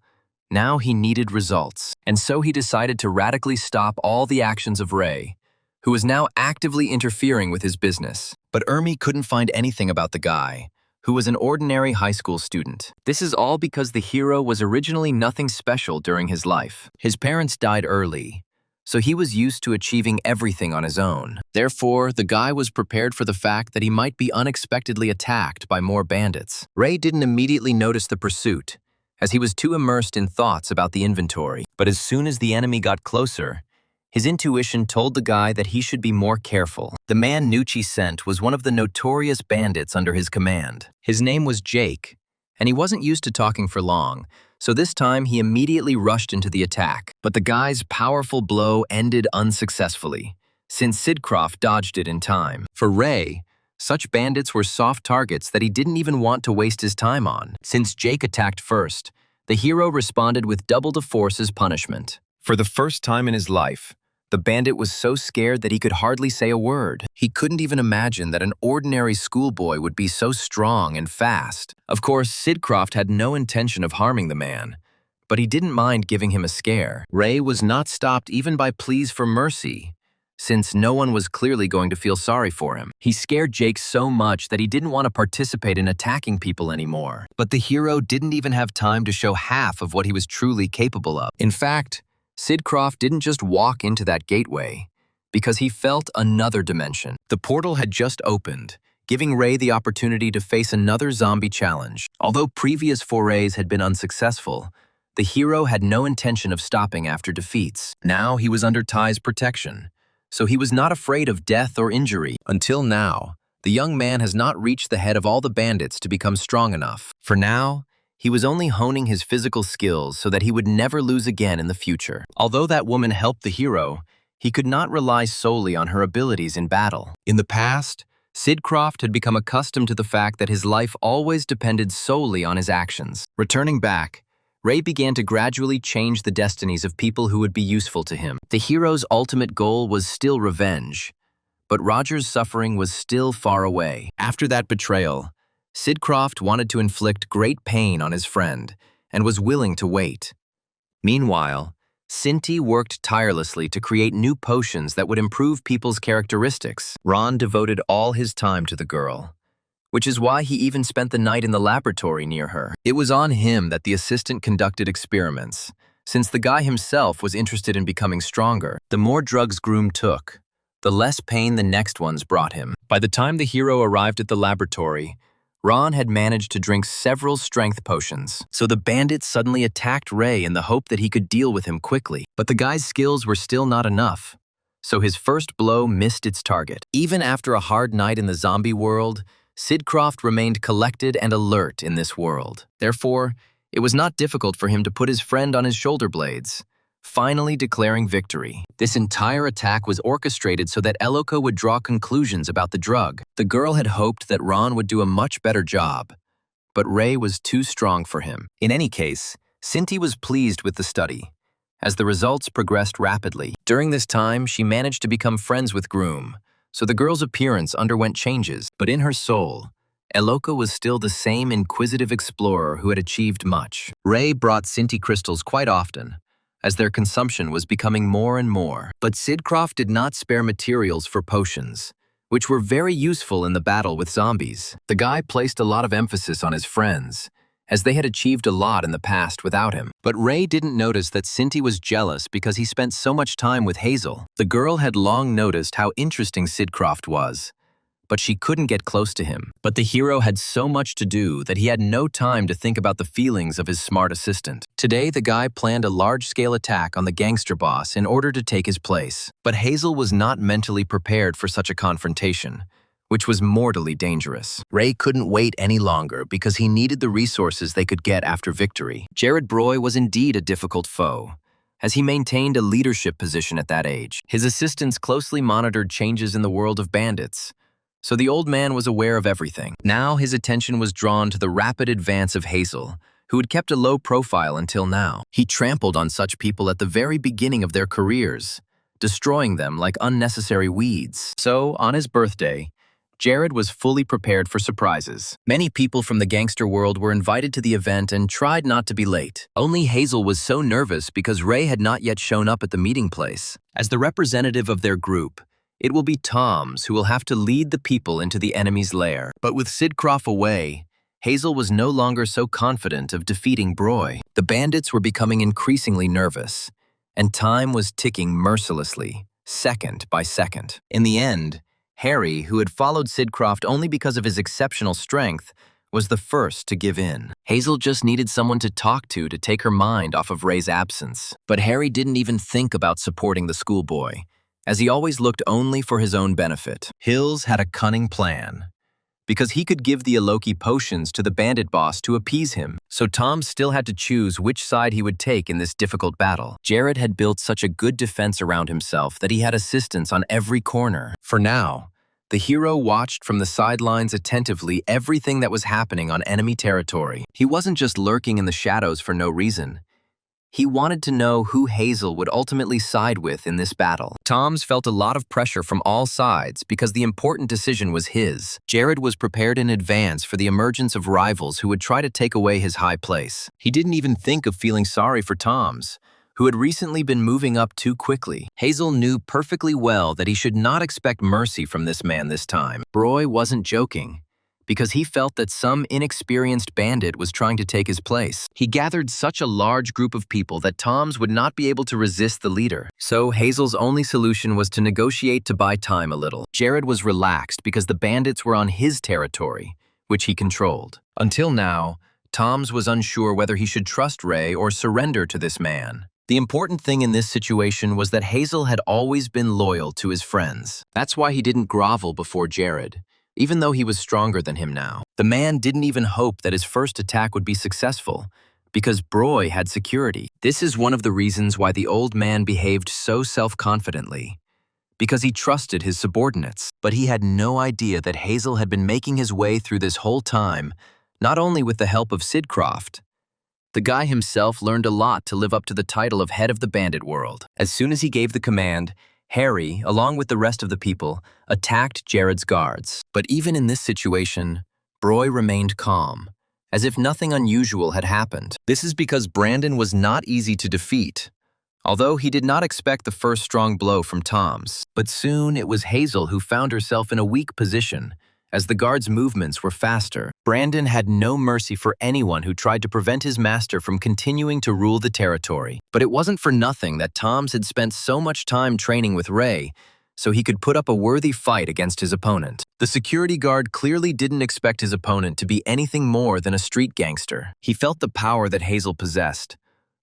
now he needed results. And so he decided to radically stop all the actions of Ray, who was now actively interfering with his business. But Ermi couldn't find anything about the guy, who was an ordinary high school student. This is all because the hero was originally nothing special during his life. His parents died early, so he was used to achieving everything on his own. Therefore, the guy was prepared for the fact that he might be unexpectedly attacked by more bandits. Ray didn't immediately notice the pursuit, as he was too immersed in thoughts about the inventory. But as soon as the enemy got closer, his intuition told the guy that he should be more careful. The man Nucci sent was one of the notorious bandits under his command. His name was Jake, and he wasn't used to talking for long, so this time he immediately rushed into the attack. But the guy's powerful blow ended unsuccessfully, since Sidcroft dodged it in time. For Ray, such bandits were soft targets that he didn't even want to waste his time on. Since Jake attacked first, the hero responded with double the force as punishment. For the first time in his life, The bandit was so scared that he could hardly say a word. He couldn't even imagine that an ordinary schoolboy would be so strong and fast. Of course, Sidcroft had no intention of harming the man, but he didn't mind giving him a scare. Ray was not stopped even by pleas for mercy, since no one was clearly going to feel sorry for him. He scared Jake so much that he didn't want to participate in attacking people anymore. But the hero didn't even have time to show half of what he was truly capable of. In fact, Sidcroft didn't just walk into that gateway, because he felt another dimension. The portal had just opened, giving Ray the opportunity to face another zombie challenge. Although previous forays had been unsuccessful, the hero had no intention of stopping after defeats. Now he was under Ty's protection, so he was not afraid of death or injury. Until now, the young man has not reached the head of all the bandits to become strong enough. For now, he was only honing his physical skills so that he would never lose again in the future. Although that woman helped the hero, he could not rely solely on her abilities in battle. In the past, Sidcroft had become accustomed to the fact that his life always depended solely on his actions. Returning back, Ray began to gradually change the destinies of people who would be useful to him. The hero's ultimate goal was still revenge, but Roger's suffering was still far away. After that betrayal, Sidcroft wanted to inflict great pain on his friend and was willing to wait. Meanwhile, Cinti worked tirelessly to create new potions that would improve people's characteristics. Ron devoted all his time to the girl, which is why he even spent the night in the laboratory near her. It was on him that the assistant conducted experiments, since the guy himself was interested in becoming stronger. The more drugs Groom took, the less pain the next ones brought him. By the time the hero arrived at the laboratory, Ron had managed to drink several strength potions, so the bandit suddenly attacked Ray in the hope that he could deal with him quickly. But the guy's skills were still not enough, so his first blow missed its target. Even after a hard night in the zombie world, Sidcroft remained collected and alert in this world. Therefore, it was not difficult for him to put his friend on his shoulder blades, finally declaring victory. This entire attack was orchestrated so that Eloko would draw conclusions about the drug. The girl had hoped that Ron would do a much better job, but Ray was too strong for him. In any case, Cinti was pleased with the study, as the results progressed rapidly. During this time, she managed to become friends with Groom, so the girl's appearance underwent changes. But in her soul, Eloko was still the same inquisitive explorer who had achieved much. Ray brought Cinti crystals quite often, as their consumption was becoming more and more. But Sidcroft did not spare materials for potions, which were very useful in the battle with zombies. The guy placed a lot of emphasis on his friends, as they had achieved a lot in the past without him. But Ray didn't notice that Cinti was jealous because he spent so much time with Hazel. The girl had long noticed how interesting Sidcroft was, but she couldn't get close to him. But the hero had so much to do that he had no time to think about the feelings of his smart assistant. Today, the guy planned a large-scale attack on the gangster boss in order to take his place. But Hazel was not mentally prepared for such a confrontation, which was mortally dangerous. Ray couldn't wait any longer because he needed the resources they could get after victory. Jared Broy was indeed a difficult foe, as he maintained a leadership position at that age. His assistants closely monitored changes in the world of bandits, so the old man was aware of everything. Now his attention was drawn to the rapid advance of Hazel, who had kept a low profile until now. He trampled on such people at the very beginning of their careers, destroying them like unnecessary weeds. So, on his birthday, Jared was fully prepared for surprises. Many people from the gangster world were invited to the event and tried not to be late. Only Hazel was so nervous because Ray had not yet shown up at the meeting place. As the representative of their group, it will be Tom's who will have to lead the people into the enemy's lair. But with Sidcroft away, Hazel was no longer so confident of defeating Broy. The bandits were becoming increasingly nervous, and time was ticking mercilessly, second by second. In the end, Harry, who had followed Sidcroft only because of his exceptional strength, was the first to give in. Hazel just needed someone to talk to take her mind off of Ray's absence. But Harry didn't even think about supporting the schoolboy, as he always looked only for his own benefit. Hills had a cunning plan, because he could give the Aloki potions to the bandit boss to appease him, so Tom still had to choose which side he would take in this difficult battle. Jared had built such a good defense around himself that he had assistance on every corner. For now, the hero watched from the sidelines attentively everything that was happening on enemy territory. He wasn't just lurking in the shadows for no reason. He wanted to know who Hazel would ultimately side with in this battle. Tom's felt a lot of pressure from all sides because the important decision was his. Jared was prepared in advance for the emergence of rivals who would try to take away his high place. He didn't even think of feeling sorry for Tom's, who had recently been moving up too quickly. Hazel knew perfectly well that he should not expect mercy from this man this time. Broy wasn't joking, because he felt that some inexperienced bandit was trying to take his place. He gathered such a large group of people that Tom's would not be able to resist the leader. So Hazel's only solution was to negotiate to buy time a little. Jared was relaxed because the bandits were on his territory, which he controlled. Until now, Tom's was unsure whether he should trust Ray or surrender to this man. The important thing in this situation was that Hazel had always been loyal to his friends. That's why he didn't grovel before Jared, even though he was stronger than him now. The man didn't even hope that his first attack would be successful, because Broy had security. This is one of the reasons why the old man behaved so self-confidently, because he trusted his subordinates. But he had no idea that Hazel had been making his way through this whole time, not only with the help of Sidcroft. The guy himself learned a lot to live up to the title of head of the bandit world. As soon as he gave the command, Harry, along with the rest of the people, attacked Jared's guards. But even in this situation, Broy remained calm, as if nothing unusual had happened. This is because Brandon was not easy to defeat, although he did not expect the first strong blow from Tom's. But soon it was Hazel who found herself in a weak position, as the guards' movements were faster. Brandon had no mercy for anyone who tried to prevent his master from continuing to rule the territory. But it wasn't for nothing that Tom's had spent so much time training with Ray, so he could put up a worthy fight against his opponent. The security guard clearly didn't expect his opponent to be anything more than a street gangster. He felt the power that Hazel possessed,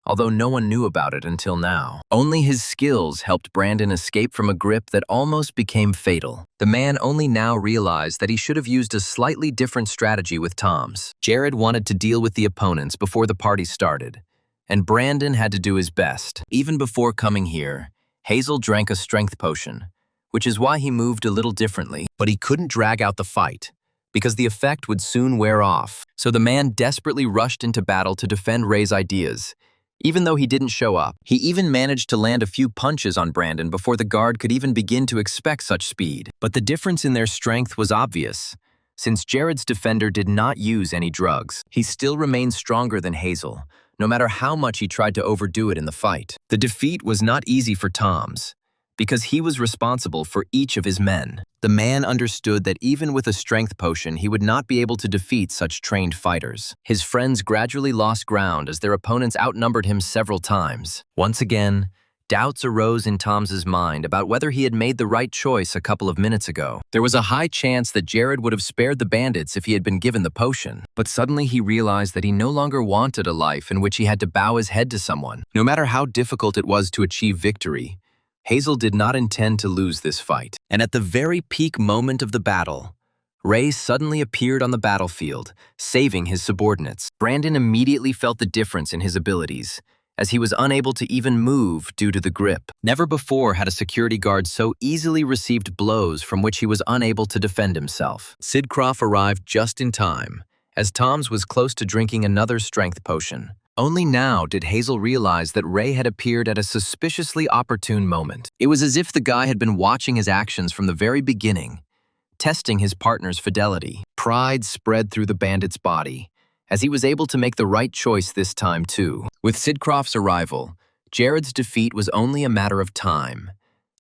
although no one knew about it until now. Only his skills helped Brandon escape from a grip that almost became fatal. The man only now realized that he should have used a slightly different strategy with Tom's. Jared wanted to deal with the opponents before the party started, and Brandon had to do his best. Even before coming here, Hazel drank a strength potion, which is why he moved a little differently. But he couldn't drag out the fight, because the effect would soon wear off. So the man desperately rushed into battle to defend Ray's ideas, even though he didn't show up. He even managed to land a few punches on Brandon before the guard could even begin to expect such speed. But the difference in their strength was obvious. Since Jared's defender did not use any drugs, he still remained stronger than Hazel, no matter how much he tried to overdo it in the fight. The defeat was not easy for Tom's, because he was responsible for each of his men. The man understood that even with a strength potion, he would not be able to defeat such trained fighters. His friends gradually lost ground as their opponents outnumbered him several times. Once again, doubts arose in Tom's mind about whether he had made the right choice a couple of minutes ago. There was a high chance that Jared would have spared the bandits if he had been given the potion. But suddenly he realized that he no longer wanted a life in which he had to bow his head to someone. No matter how difficult it was to achieve victory, Hazel did not intend to lose this fight. And at the very peak moment of the battle, Ray suddenly appeared on the battlefield, saving his subordinates. Brandon immediately felt the difference in his abilities, as he was unable to even move due to the grip. Never before had a security guard so easily received blows from which he was unable to defend himself. Sidcroft arrived just in time, as Tom's was close to drinking another strength potion. Only now did Hazel realize that Ray had appeared at a suspiciously opportune moment. It was as if the guy had been watching his actions from the very beginning, testing his partner's fidelity. Pride spread through the bandit's body, as he was able to make the right choice this time too. With Sidcroft's arrival, Jared's defeat was only a matter of time,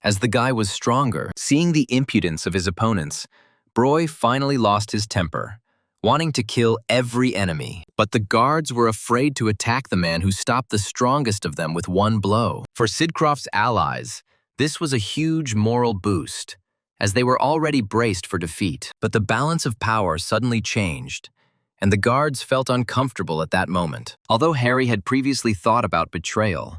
as the guy was stronger. Seeing the impudence of his opponents, Broy finally lost his temper, wanting to kill every enemy. But the guards were afraid to attack the man who stopped the strongest of them with one blow. For Sidcroft's allies, this was a huge moral boost, as they were already braced for defeat. But the balance of power suddenly changed, and the guards felt uncomfortable at that moment. Although Harry had previously thought about betrayal,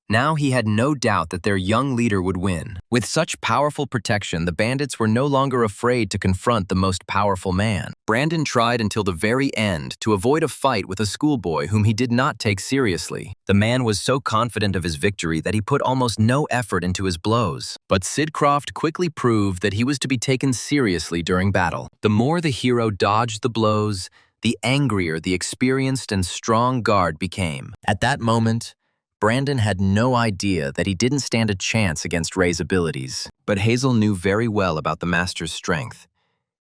now he had no doubt that their young leader would win. With such powerful protection, the bandits were no longer afraid to confront the most powerful man. Brandon tried until the very end to avoid a fight with a schoolboy whom he did not take seriously. The man was so confident of his victory that he put almost no effort into his blows. But Sidcroft quickly proved that he was to be taken seriously during battle. The more the hero dodged the blows, the angrier the experienced and strong guard became. At that moment, Brandon had no idea that he didn't stand a chance against Ray's abilities. But Hazel knew very well about the master's strength,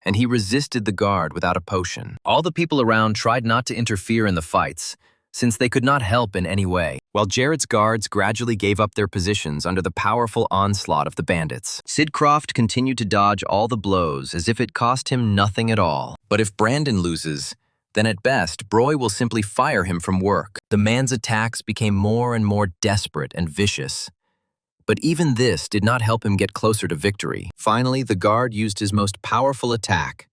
and he resisted the guard without a potion. All the people around tried not to interfere in the fights, since they could not help in any way, while Jared's guards gradually gave up their positions under the powerful onslaught of the bandits. Sidcroft continued to dodge all the blows as if it cost him nothing at all. But if Brandon loses, then at best, Broy will simply fire him from work. The man's attacks became more and more desperate and vicious. But even this did not help him get closer to victory. Finally, the guard used his most powerful attack.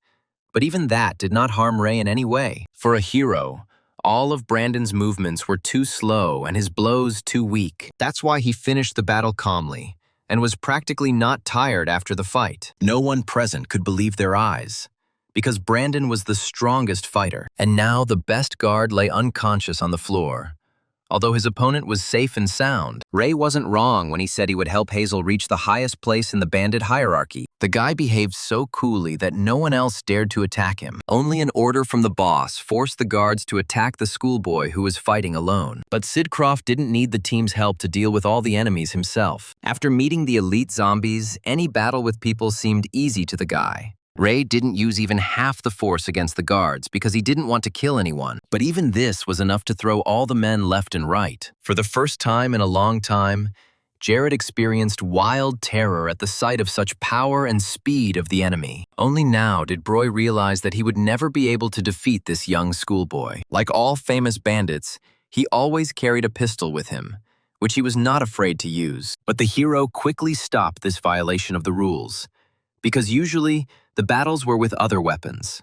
But even that did not harm Ray in any way. For a hero, all of Brandon's movements were too slow and his blows too weak. That's why he finished the battle calmly and was practically not tired after the fight. No one present could believe their eyes, because Brandon was the strongest fighter. And now the best guard lay unconscious on the floor. Although his opponent was safe and sound, Ray wasn't wrong when he said he would help Hazel reach the highest place in the bandit hierarchy. The guy behaved so coolly that no one else dared to attack him. Only an order from the boss forced the guards to attack the schoolboy who was fighting alone. But Sidcroft didn't need the team's help to deal with all the enemies himself. After meeting the elite zombies, any battle with people seemed easy to the guy. Ray didn't use even half the force against the guards because he didn't want to kill anyone. But even this was enough to throw all the men left and right. For the first time in a long time, Jared experienced wild terror at the sight of such power and speed of the enemy. Only now did Broy realize that he would never be able to defeat this young schoolboy. Like all famous bandits, he always carried a pistol with him, which he was not afraid to use. But the hero quickly stopped this violation of the rules, because usually the battles were with other weapons.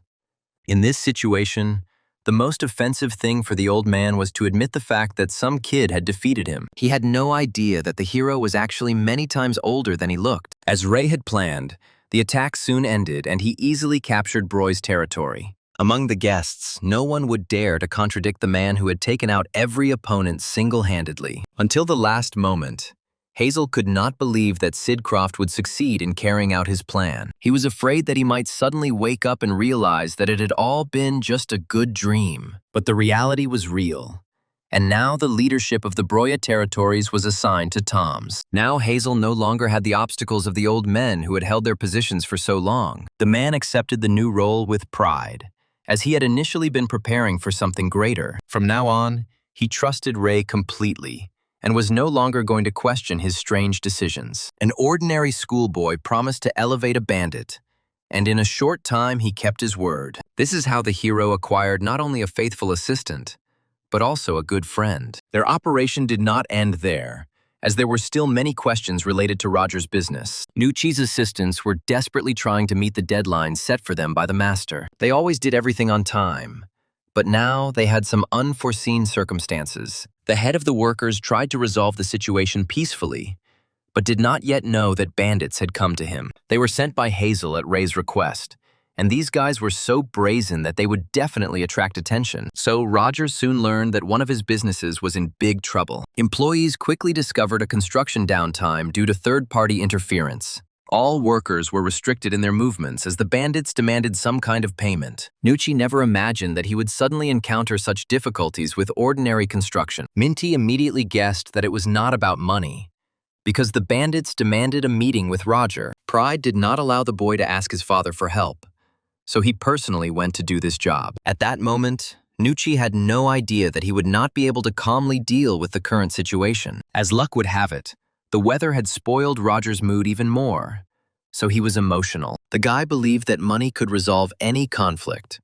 In this situation, the most offensive thing for the old man was to admit the fact that some kid had defeated him. He had no idea that the hero was actually many times older than he looked. As Ray had planned, the attack soon ended and he easily captured Broy's territory. Among the guests, no one would dare to contradict the man who had taken out every opponent single-handedly. Until the last moment, Hazel could not believe that Sidcroft would succeed in carrying out his plan. He was afraid that he might suddenly wake up and realize that it had all been just a good dream. But the reality was real. And now the leadership of the Broya territories was assigned to Tom's. Now Hazel no longer had the obstacles of the old men who had held their positions for so long. The man accepted the new role with pride, as he had initially been preparing for something greater. From now on, he trusted Ray completely, and was no longer going to question his strange decisions. An ordinary schoolboy promised to elevate a bandit, and in a short time he kept his word. This is how the hero acquired not only a faithful assistant, but also a good friend. Their operation did not end there, as there were still many questions related to Roger's business. Nucci's assistants were desperately trying to meet the deadlines set for them by the master. They always did everything on time, but now they had some unforeseen circumstances. The head of the workers tried to resolve the situation peacefully, but did not yet know that bandits had come to him. They were sent by Hazel at Ray's request, and these guys were so brazen that they would definitely attract attention. So Roger soon learned that one of his businesses was in big trouble. Employees quickly discovered a construction downtime due to third-party interference. All workers were restricted in their movements as the bandits demanded some kind of payment. Nucci never imagined that he would suddenly encounter such difficulties with ordinary construction. Minty immediately guessed that it was not about money, because the bandits demanded a meeting with Roger. Pride did not allow the boy to ask his father for help, so he personally went to do this job. At that moment, Nucci had no idea that he would not be able to calmly deal with the current situation. As luck would have it, the weather had spoiled Roger's mood even more, so he was emotional. The guy believed that money could resolve any conflict,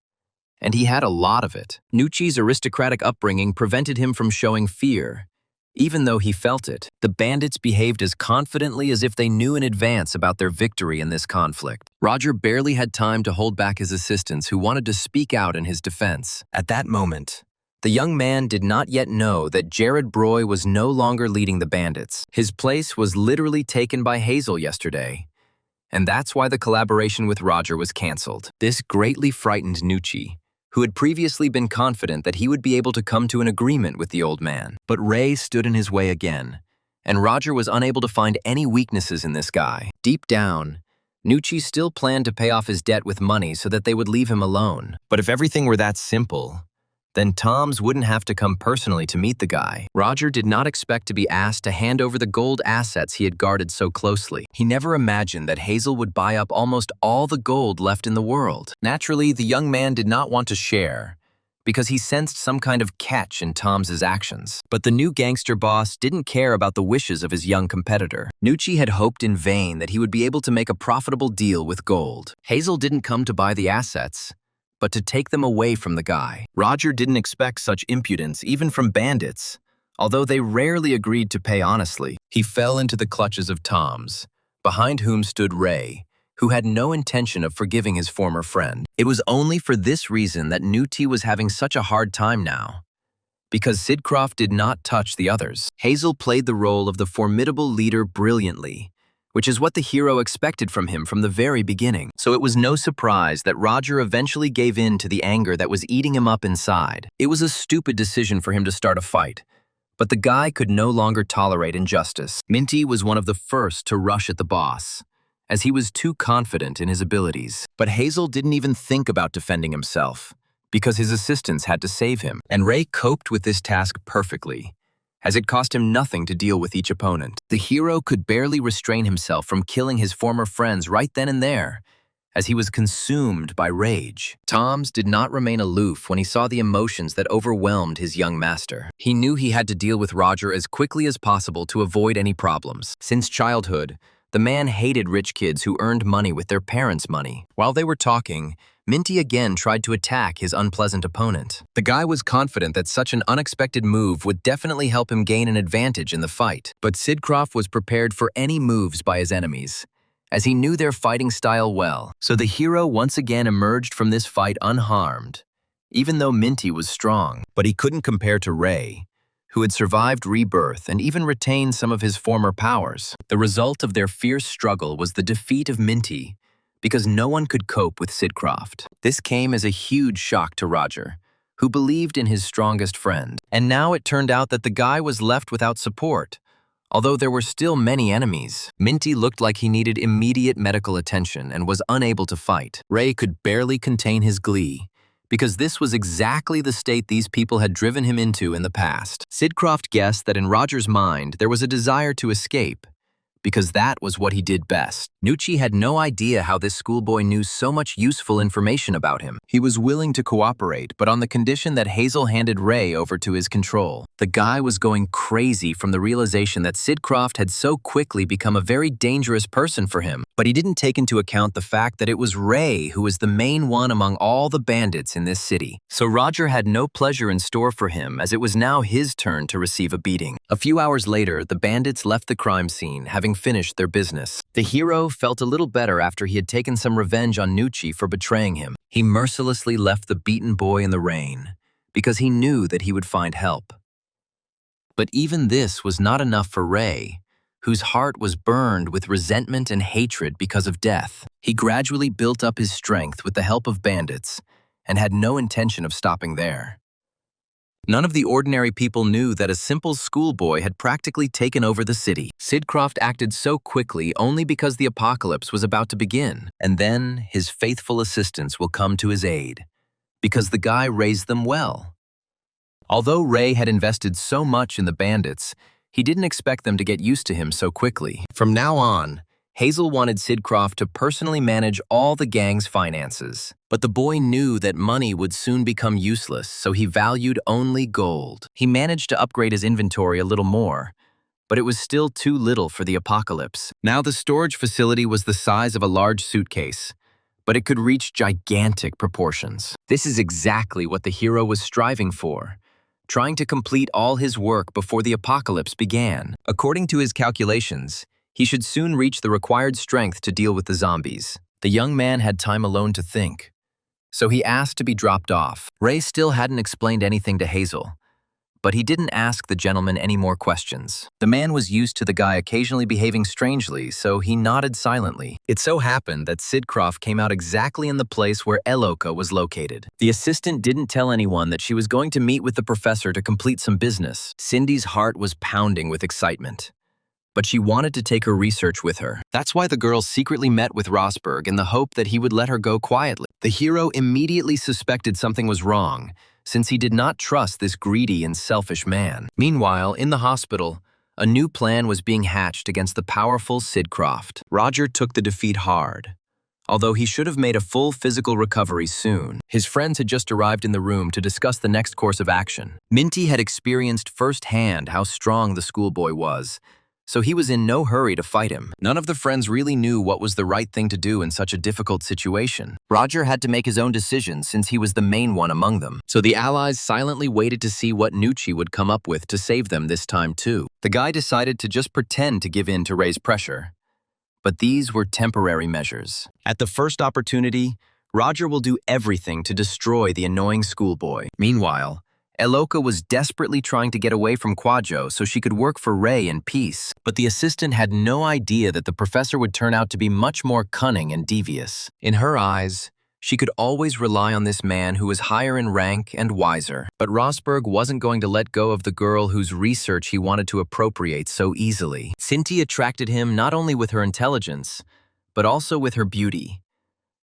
and he had a lot of it. Nucci's aristocratic upbringing prevented him from showing fear, even though he felt it. The bandits behaved as confidently as if they knew in advance about their victory in this conflict. Roger barely had time to hold back his assistants who wanted to speak out in his defense. At that moment, the young man did not yet know that Jared Broy was no longer leading the bandits. His place was literally taken by Hazel yesterday, and that's why the collaboration with Roger was canceled. This greatly frightened Nucci, who had previously been confident that he would be able to come to an agreement with the old man. But Ray stood in his way again, and Roger was unable to find any weaknesses in this guy. Deep down, Nucci still planned to pay off his debt with money so that they would leave him alone. But if everything were that simple, Then Toms wouldn't have to come personally to meet the guy. Roger did not expect to be asked to hand over the gold assets he had guarded so closely. He never imagined that Hazel would buy up almost all the gold left in the world. Naturally, the young man did not want to share, because he sensed some kind of catch in Tom's actions. But the new gangster boss didn't care about the wishes of his young competitor. Nucci had hoped in vain that he would be able to make a profitable deal with gold. Hazel didn't come to buy the assets, but to take them away from the guy. Roger didn't expect such impudence even from bandits, although they rarely agreed to pay honestly. He fell into the clutches of Tom's, behind whom stood Ray, who had no intention of forgiving his former friend. It was only for this reason that Nucci was having such a hard time now, because Sidcroft did not touch the others. Hazel played the role of the formidable leader brilliantly, which is what the hero expected from him from the very beginning. So it was no surprise that Roger eventually gave in to the anger that was eating him up inside. It was a stupid decision for him to start a fight, but the guy could no longer tolerate injustice. Minty was one of the first to rush at the boss, as he was too confident in his abilities. But Hazel didn't even think about defending himself, because his assistants had to save him. And Ray coped with this task perfectly, as it cost him nothing to deal with each opponent. The hero could barely restrain himself from killing his former friends right then and there, as he was consumed by rage. Toms did not remain aloof when he saw the emotions that overwhelmed his young master. He knew he had to deal with Roger as quickly as possible to avoid any problems. Since childhood, the man hated rich kids who earned money with their parents' money. While they were talking, Minty again tried to attack his unpleasant opponent. The guy was confident that such an unexpected move would definitely help him gain an advantage in the fight. But Sidcroft was prepared for any moves by his enemies, as he knew their fighting style well. So the hero once again emerged from this fight unharmed, even though Minty was strong. But he couldn't compare to Ray, who had survived rebirth and even retained some of his former powers. The result of their fierce struggle was the defeat of Minty, because no one could cope with Sidcroft. This came as a huge shock to Roger, who believed in his strongest friend. And now it turned out that the guy was left without support, although there were still many enemies. Minty looked like he needed immediate medical attention and was unable to fight. Ray could barely contain his glee, because this was exactly the state these people had driven him into in the past. Sidcroft guessed that in Roger's mind there was a desire to escape, because that was what he did best. Nucci had no idea how this schoolboy knew so much useful information about him. He was willing to cooperate, but on the condition that Hazel handed Ray over to his control. The guy was going crazy from the realization that Sidcroft had so quickly become a very dangerous person for him. But he didn't take into account the fact that it was Ray who was the main one among all the bandits in this city. So Roger had no pleasure in store for him, as it was now his turn to receive a beating. A few hours later, the bandits left the crime scene, having finished their business. The hero felt a little better after he had taken some revenge on Nucci for betraying him. He mercilessly left the beaten boy in the rain, because he knew that he would find help. But even this was not enough for Ray, whose heart was burned with resentment and hatred because of death. He gradually built up his strength with the help of bandits, and had no intention of stopping there. None of the ordinary people knew that a simple schoolboy had practically taken over the city. Sidcroft acted so quickly only because the apocalypse was about to begin, and then his faithful assistants will come to his aid, because the guy raised them well. Although Ray had invested so much in the bandits, he didn't expect them to get used to him so quickly. From now on, Hazel wanted Sidcroft to personally manage all the gang's finances. But the boy knew that money would soon become useless, so he valued only gold. He managed to upgrade his inventory a little more, but it was still too little for the apocalypse. Now the storage facility was the size of a large suitcase, but it could reach gigantic proportions. This is exactly what the hero was striving for, trying to complete all his work before the apocalypse began. According to his calculations, he should soon reach the required strength to deal with the zombies. The young man had time alone to think, so he asked to be dropped off. Ray still hadn't explained anything to Hazel, but he didn't ask the gentleman any more questions. The man was used to the guy occasionally behaving strangely, so he nodded silently. It so happened that Sidcroft came out exactly in the place where Eloka was located. The assistant didn't tell anyone that she was going to meet with the professor to complete some business. Cindy's heart was pounding with excitement, but she wanted to take her research with her. That's why the girl secretly met with Rosberg in the hope that he would let her go quietly. The hero immediately suspected something was wrong, since he did not trust this greedy and selfish man. Meanwhile, in the hospital, a new plan was being hatched against the powerful Sid Croft. Roger took the defeat hard. Although he should have made a full physical recovery soon, his friends had just arrived in the room to discuss the next course of action. Minty had experienced firsthand how strong the schoolboy was, so he was in no hurry to fight him. None of the friends really knew what was the right thing to do in such a difficult situation. Roger had to make his own decisions since he was the main one among them. So the allies silently waited to see what Nucci would come up with to save them this time too. The guy decided to just pretend to give in to raise pressure. But these were temporary measures. At the first opportunity, Roger will do everything to destroy the annoying schoolboy. Meanwhile, Eloka was desperately trying to get away from Quadjo so she could work for Ray in peace. But the assistant had no idea that the professor would turn out to be much more cunning and devious. In her eyes, she could always rely on this man who was higher in rank and wiser. But Rosberg wasn't going to let go of the girl whose research he wanted to appropriate so easily. Cinti attracted him not only with her intelligence, but also with her beauty.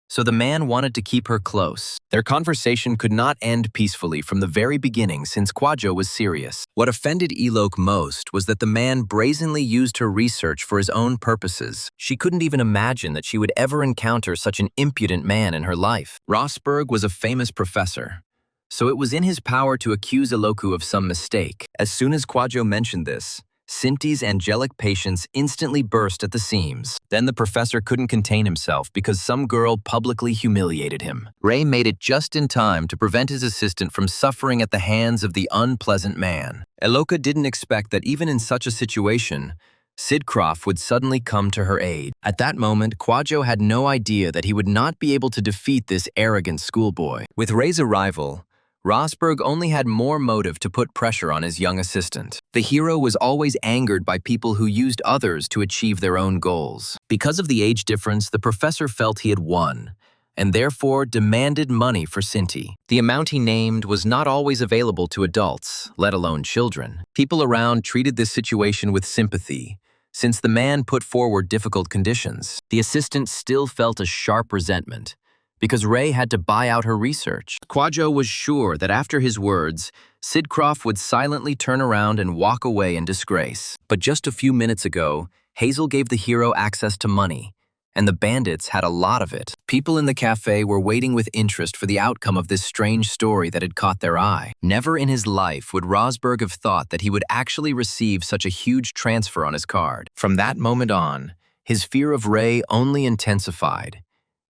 So the man wanted to keep her close. Their conversation could not end peacefully from the very beginning since Quadjo was serious. What offended Elok most was that the man brazenly used her research for his own purposes. She couldn't even imagine that she would ever encounter such an impudent man in her life. Rosberg was a famous professor, so it was in his power to accuse Eloku of some mistake. As soon as Quadjo mentioned this, Cinti's angelic patience instantly burst at the seams. Then the professor couldn't contain himself because some girl publicly humiliated him. Ray made it just in time to prevent his assistant from suffering at the hands of the unpleasant man. Eloka didn't expect that even in such a situation, Sid Croft would suddenly come to her aid. At that moment, Quadjo had no idea that he would not be able to defeat this arrogant schoolboy. With Ray's arrival, Rosberg only had more motive to put pressure on his young assistant. The hero was always angered by people who used others to achieve their own goals. Because of the age difference, the professor felt he had won, and therefore demanded money for Cinti. The amount he named was not always available to adults, let alone children. People around treated this situation with sympathy, since the man put forward difficult conditions. The assistant still felt a sharp resentment, because Ray had to buy out her research. Quadjo was sure that after his words, Sid Croft would silently turn around and walk away in disgrace. But just a few minutes ago, Hazel gave the hero access to money, and the bandits had a lot of it. People in the cafe were waiting with interest for the outcome of this strange story that had caught their eye. Never in his life would Rosberg have thought that he would actually receive such a huge transfer on his card. From that moment on, his fear of Ray only intensified.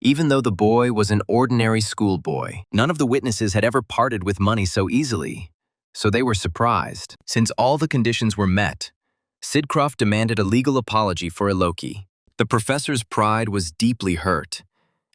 Even though the boy was an ordinary schoolboy, none of the witnesses had ever parted with money so easily, so they were surprised. Since all the conditions were met, Sid Croft demanded a legal apology for Eloki. The professor's pride was deeply hurt,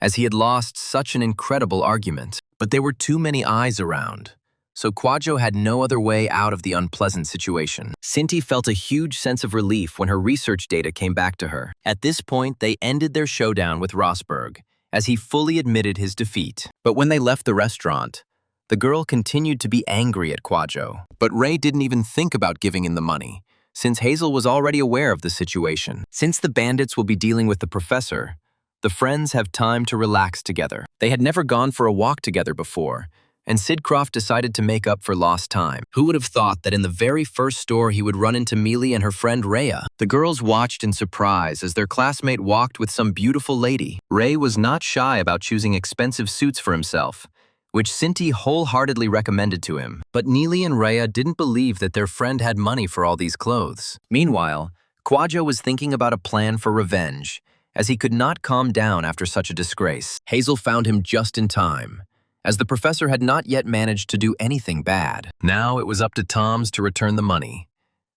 as he had lost such an incredible argument. But there were too many eyes around, so Quadjo had no other way out of the unpleasant situation. Cinti felt a huge sense of relief when her research data came back to her. At this point, they ended their showdown with Rosberg, as he fully admitted his defeat. But when they left the restaurant, the girl continued to be angry at Quadjo. But Ray didn't even think about giving in the money, since Hazel was already aware of the situation. Since the bandits will be dealing with the professor, the friends have time to relax together. They had never gone for a walk together before, and Sid Croft decided to make up for lost time. Who would have thought that in the very first store he would run into Mealy and her friend Rhea? The girls watched in surprise as their classmate walked with some beautiful lady. Ray was not shy about choosing expensive suits for himself, which Cinti wholeheartedly recommended to him. But Neely and Rhea didn't believe that their friend had money for all these clothes. Meanwhile, Quadjo was thinking about a plan for revenge, as he could not calm down after such a disgrace. Hazel found him just in time, as the professor had not yet managed to do anything bad. Now it was up to Tom's to return the money,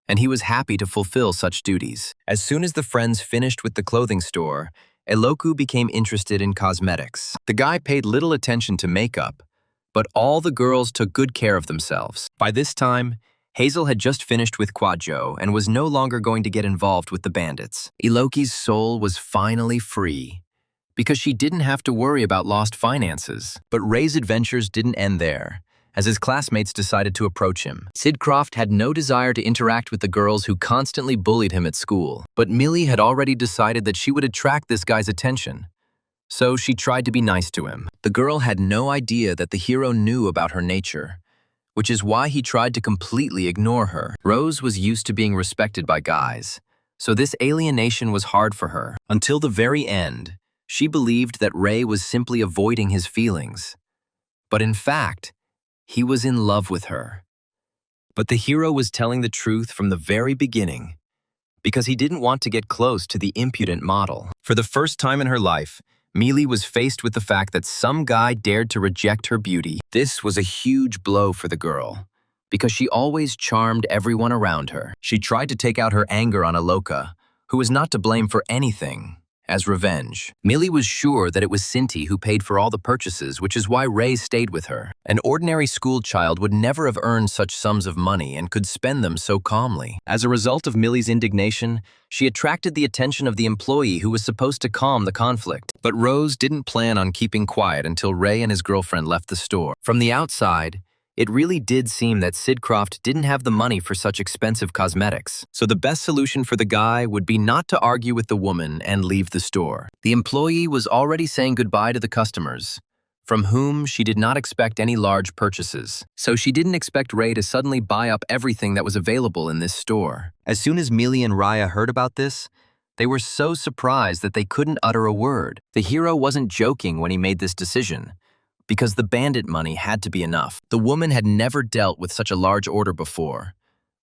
and he was happy to fulfill such duties. As soon as the friends finished with the clothing store, Eloku became interested in cosmetics. The guy paid little attention to makeup, but all the girls took good care of themselves. By this time, Hazel had just finished with Quadjo and was no longer going to get involved with the bandits. Eloki's soul was finally free, because she didn't have to worry about lost finances. But Ray's adventures didn't end there, as his classmates decided to approach him. Sid Croft had no desire to interact with the girls who constantly bullied him at school, but Millie had already decided that she would attract this guy's attention, so she tried to be nice to him. The girl had no idea that the hero knew about her nature, which is why he tried to completely ignore her. Rose was used to being respected by guys, so this alienation was hard for her. Until the very end, she believed that Ray was simply avoiding his feelings. But in fact, he was in love with her. But the hero was telling the truth from the very beginning, because he didn't want to get close to the impudent model. For the first time in her life, Mealy was faced with the fact that some guy dared to reject her beauty. This was a huge blow for the girl, because she always charmed everyone around her. She tried to take out her anger on Aloka, who was not to blame for anything, as revenge. Mealy was sure that it was Cinti who paid for all the purchases, which is why Ray stayed with her. An ordinary school child would never have earned such sums of money and could spend them so calmly. As a result of Mealy's indignation, she attracted the attention of the employee who was supposed to calm the conflict. But Rose didn't plan on keeping quiet until Ray and his girlfriend left the store. From the outside, it really did seem that Sid Croft didn't have the money for such expensive cosmetics. So the best solution for the guy would be not to argue with the woman and leave the store. The employee was already saying goodbye to the customers, from whom she did not expect any large purchases. So she didn't expect Ray to suddenly buy up everything that was available in this store. As soon as Mealy and Raya heard about this, they were so surprised that they couldn't utter a word. The hero wasn't joking when he made this decision, because the bandit money had to be enough. The woman had never dealt with such a large order before,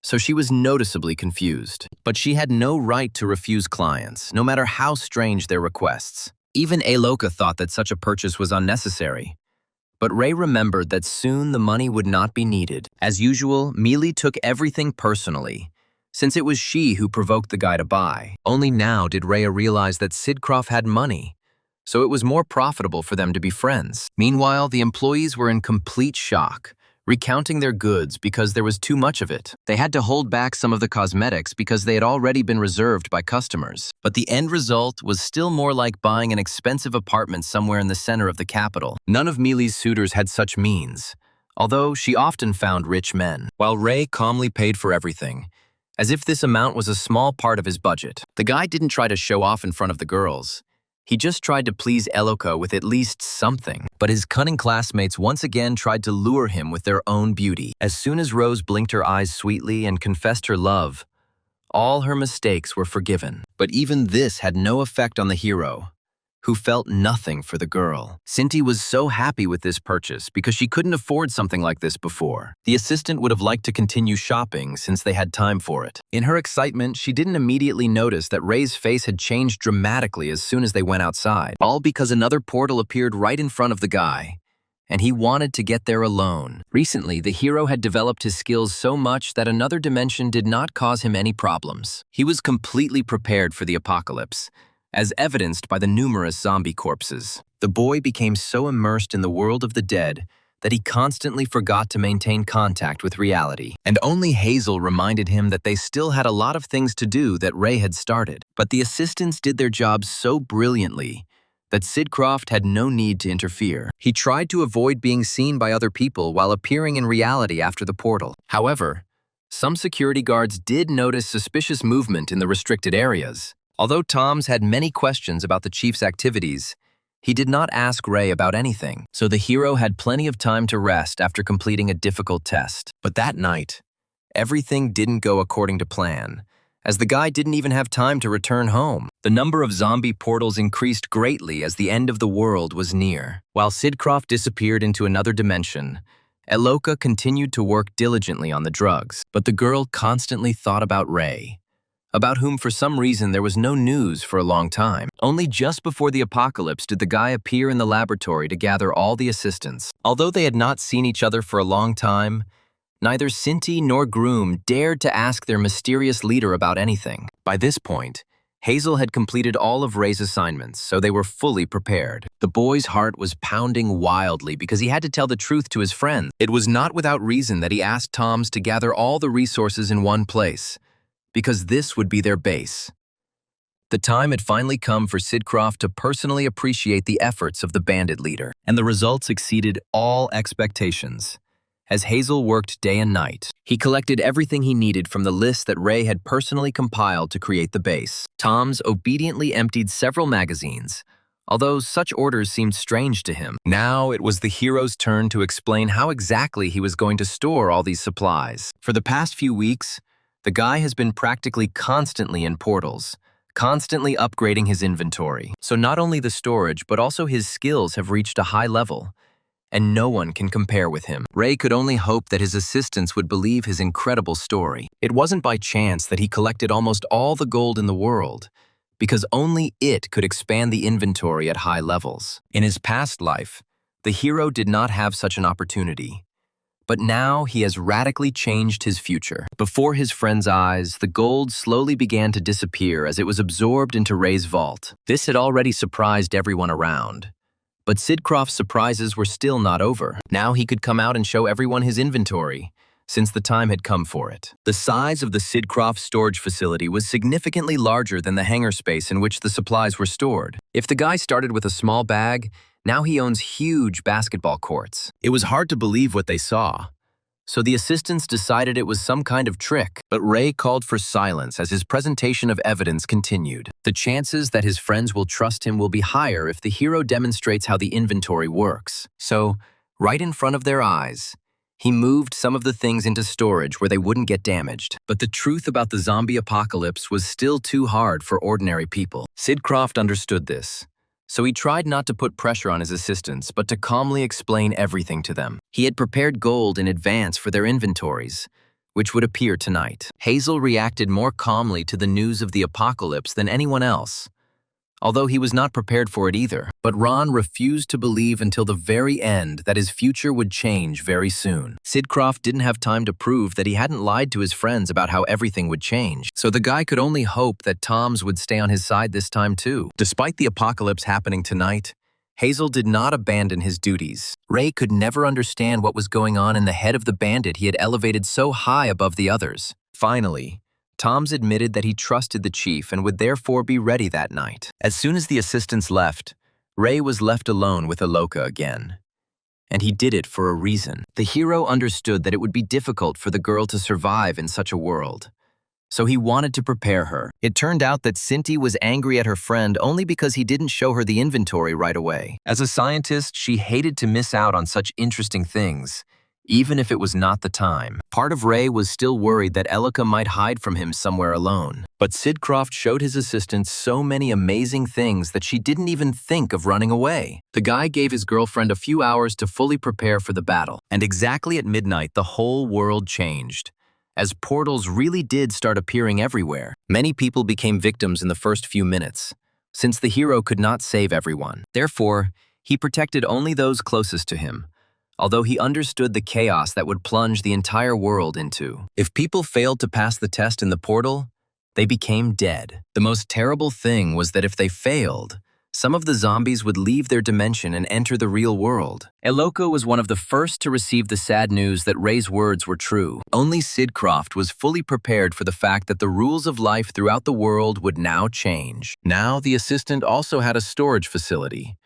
so she was noticeably confused. But she had no right to refuse clients, no matter how strange their requests. Even Aloka thought that such a purchase was unnecessary. But Ray remembered that soon the money would not be needed. As usual, Mealy took everything personally, since it was she who provoked the guy to buy. Only now did Raya realize that Sid Croft had money, so it was more profitable for them to be friends. Meanwhile, the employees were in complete shock, recounting their goods because there was too much of it. They had to hold back some of the cosmetics because they had already been reserved by customers. But the end result was still more like buying an expensive apartment somewhere in the center of the capital. None of Mealy's suitors had such means, although she often found rich men, while Ray calmly paid for everything, as if this amount was a small part of his budget. The guy didn't try to show off in front of the girls. He just tried to please Aloka with at least something. But his cunning classmates once again tried to lure him with their own beauty. As soon as Rose blinked her eyes sweetly and confessed her love, all her mistakes were forgiven. But even this had no effect on the hero, who felt nothing for the girl. Cinti was so happy with this purchase because she couldn't afford something like this before. The assistant would have liked to continue shopping since they had time for it. In her excitement, she didn't immediately notice that Ray's face had changed dramatically as soon as they went outside, all because another portal appeared right in front of the guy, and he wanted to get there alone. Recently, the hero had developed his skills so much that another dimension did not cause him any problems. He was completely prepared for the apocalypse, as evidenced by the numerous zombie corpses. The boy became so immersed in the world of the dead that he constantly forgot to maintain contact with reality. And only Hazel reminded him that they still had a lot of things to do that Ray had started. But the assistants did their jobs so brilliantly that Sid Croft had no need to interfere. He tried to avoid being seen by other people while appearing in reality after the portal. However, some security guards did notice suspicious movement in the restricted areas. Although Toms had many questions about the chief's activities, he did not ask Ray about anything, so the hero had plenty of time to rest after completing a difficult test. But that night, everything didn't go according to plan, as the guy didn't even have time to return home. The number of zombie portals increased greatly as the end of the world was near. While Sid Croft disappeared into another dimension, Aloka continued to work diligently on the drugs, but the girl constantly thought about Ray, about whom for some reason there was no news for a long time. Only just before the apocalypse did the guy appear in the laboratory to gather all the assistants. Although they had not seen each other for a long time, neither Cinti nor Groom dared to ask their mysterious leader about anything. By this point, Hazel had completed all of Ray's assignments, so they were fully prepared. The boy's heart was pounding wildly because he had to tell the truth to his friends. It was not without reason that he asked Toms to gather all the resources in one place, because this would be their base. The time had finally come for Sid Croft to personally appreciate the efforts of the bandit leader, and the results exceeded all expectations. As Hazel worked day and night, he collected everything he needed from the list that Ray had personally compiled to create the base. Toms obediently emptied several magazines, although such orders seemed strange to him. Now it was the hero's turn to explain how exactly he was going to store all these supplies. For the past few weeks, the guy has been practically constantly in portals, constantly upgrading his inventory. So not only the storage, but also his skills have reached a high level, and no one can compare with him. Ray could only hope that his assistants would believe his incredible story. It wasn't by chance that he collected almost all the gold in the world, because only it could expand the inventory at high levels. In his past life, the hero did not have such an opportunity. But now he has radically changed his future. Before his friend's eyes, the gold slowly began to disappear as it was absorbed into Ray's vault. This had already surprised everyone around. But Sidcroft's surprises were still not over. Now he could come out and show everyone his inventory, since the time had come for it. The size of the Sidcroft storage facility was significantly larger than the hangar space in which the supplies were stored. If the guy started with a small bag, now he owns huge basketball courts. It was hard to believe what they saw. So the assistants decided it was some kind of trick, but Ray called for silence as his presentation of evidence continued. The chances that his friends will trust him will be higher if the hero demonstrates how the inventory works. So, right in front of their eyes, he moved some of the things into storage where they wouldn't get damaged. But the truth about the zombie apocalypse was still too hard for ordinary people. Sidcroft understood this. So he tried not to put pressure on his assistants, but to calmly explain everything to them. He had prepared gold in advance for their inventories, which would appear tonight. Hazel reacted more calmly to the news of the apocalypse than anyone else, although he was not prepared for it either. But Ron refused to believe until the very end that his future would change very soon. Sidcroft didn't have time to prove that he hadn't lied to his friends about how everything would change, so the guy could only hope that Tom's would stay on his side this time too. Despite the apocalypse happening tonight, Hazel did not abandon his duties. Ray could never understand what was going on in the head of the bandit he had elevated so high above the others. Finally, Tom's admitted that he trusted the chief and would therefore be ready that night. As soon as the assistants left, Ray was left alone with Aloka again. And he did it for a reason. The hero understood that it would be difficult for the girl to survive in such a world. So he wanted to prepare her. It turned out that Cinti was angry at her friend only because he didn't show her the inventory right away. As a scientist, she hated to miss out on such interesting things, even if it was not the time. Part of Ray was still worried that Elika might hide from him somewhere alone. But Sidcroft showed his assistant so many amazing things that she didn't even think of running away. The guy gave his girlfriend a few hours to fully prepare for the battle. And exactly at midnight, the whole world changed, as portals really did start appearing everywhere. Many people became victims in the first few minutes, since the hero could not save everyone. Therefore, he protected only those closest to him, although he understood the chaos that would plunge the entire world into. If people failed to pass the test in the portal, they became dead. The most terrible thing was that if they failed, some of the zombies would leave their dimension and enter the real world. Eloko was one of the first to receive the sad news that Ray's words were true. Only Sidcroft was fully prepared for the fact that the rules of life throughout the world would now change. Now the assistant also had a storage facility,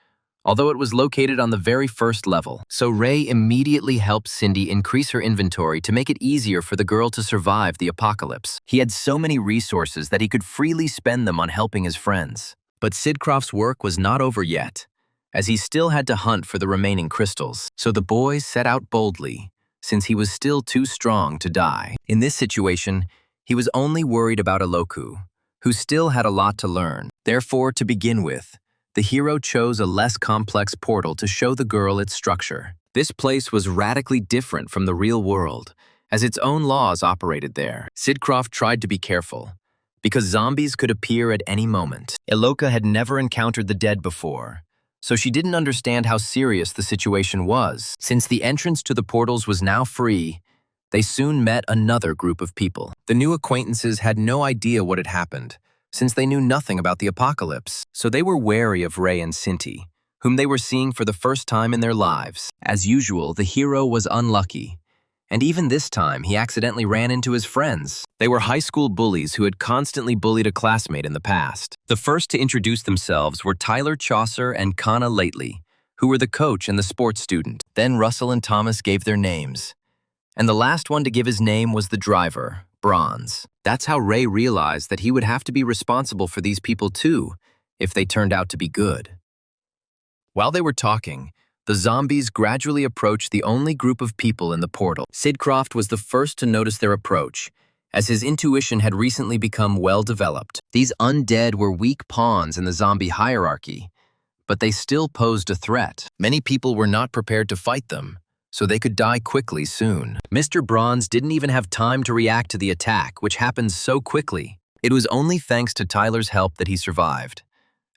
although it was located on the very first level. So Ray immediately helped Cindy increase her inventory to make it easier for the girl to survive the apocalypse. He had so many resources that he could freely spend them on helping his friends. But Sidcroft's work was not over yet, as he still had to hunt for the remaining crystals. So the boys set out boldly, since he was still too strong to die. In this situation, he was only worried about Aloku, who still had a lot to learn. Therefore, to begin with, the hero chose a less complex portal to show the girl its structure. This place was radically different from the real world, as its own laws operated there. Sidcroft tried to be careful, because zombies could appear at any moment. Eloka had never encountered the dead before, so she didn't understand how serious the situation was. Since the entrance to the portals was now free, they soon met another group of people. The new acquaintances had no idea what had happened, since they knew nothing about the apocalypse. So they were wary of Ray and Cinti, whom they were seeing for the first time in their lives. As usual, the hero was unlucky, and even this time he accidentally ran into his friends. They were high school bullies who had constantly bullied a classmate in the past. The first to introduce themselves were Tyler Chaucer and Kana Lately, who were the coach and the sports student. Then Russell and Thomas gave their names, and the last one to give his name was the driver, Bronze. That's how Ray realized that he would have to be responsible for these people too, if they turned out to be good. While they were talking, the zombies gradually approached the only group of people in the portal. Sidcroft was the first to notice their approach, as his intuition had recently become well developed. These undead were weak pawns in the zombie hierarchy, but they still posed a threat. Many people were not prepared to fight them, so they could die quickly soon. Mr. Bronze didn't even have time to react to the attack, which happened so quickly. It was only thanks to Tyler's help that he survived,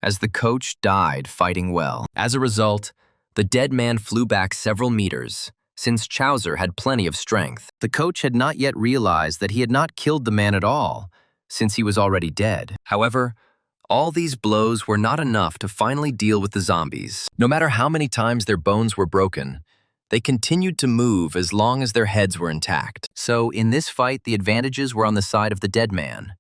as the coach died fighting well. As a result, the dead man flew back several meters, since Chowser had plenty of strength. The coach had not yet realized that he had not killed the man at all, since he was already dead. However, all these blows were not enough to finally deal with the zombies. No matter how many times their bones were broken, they continued to move as long as their heads were intact. So, in this fight, the advantages were on the side of the dead man,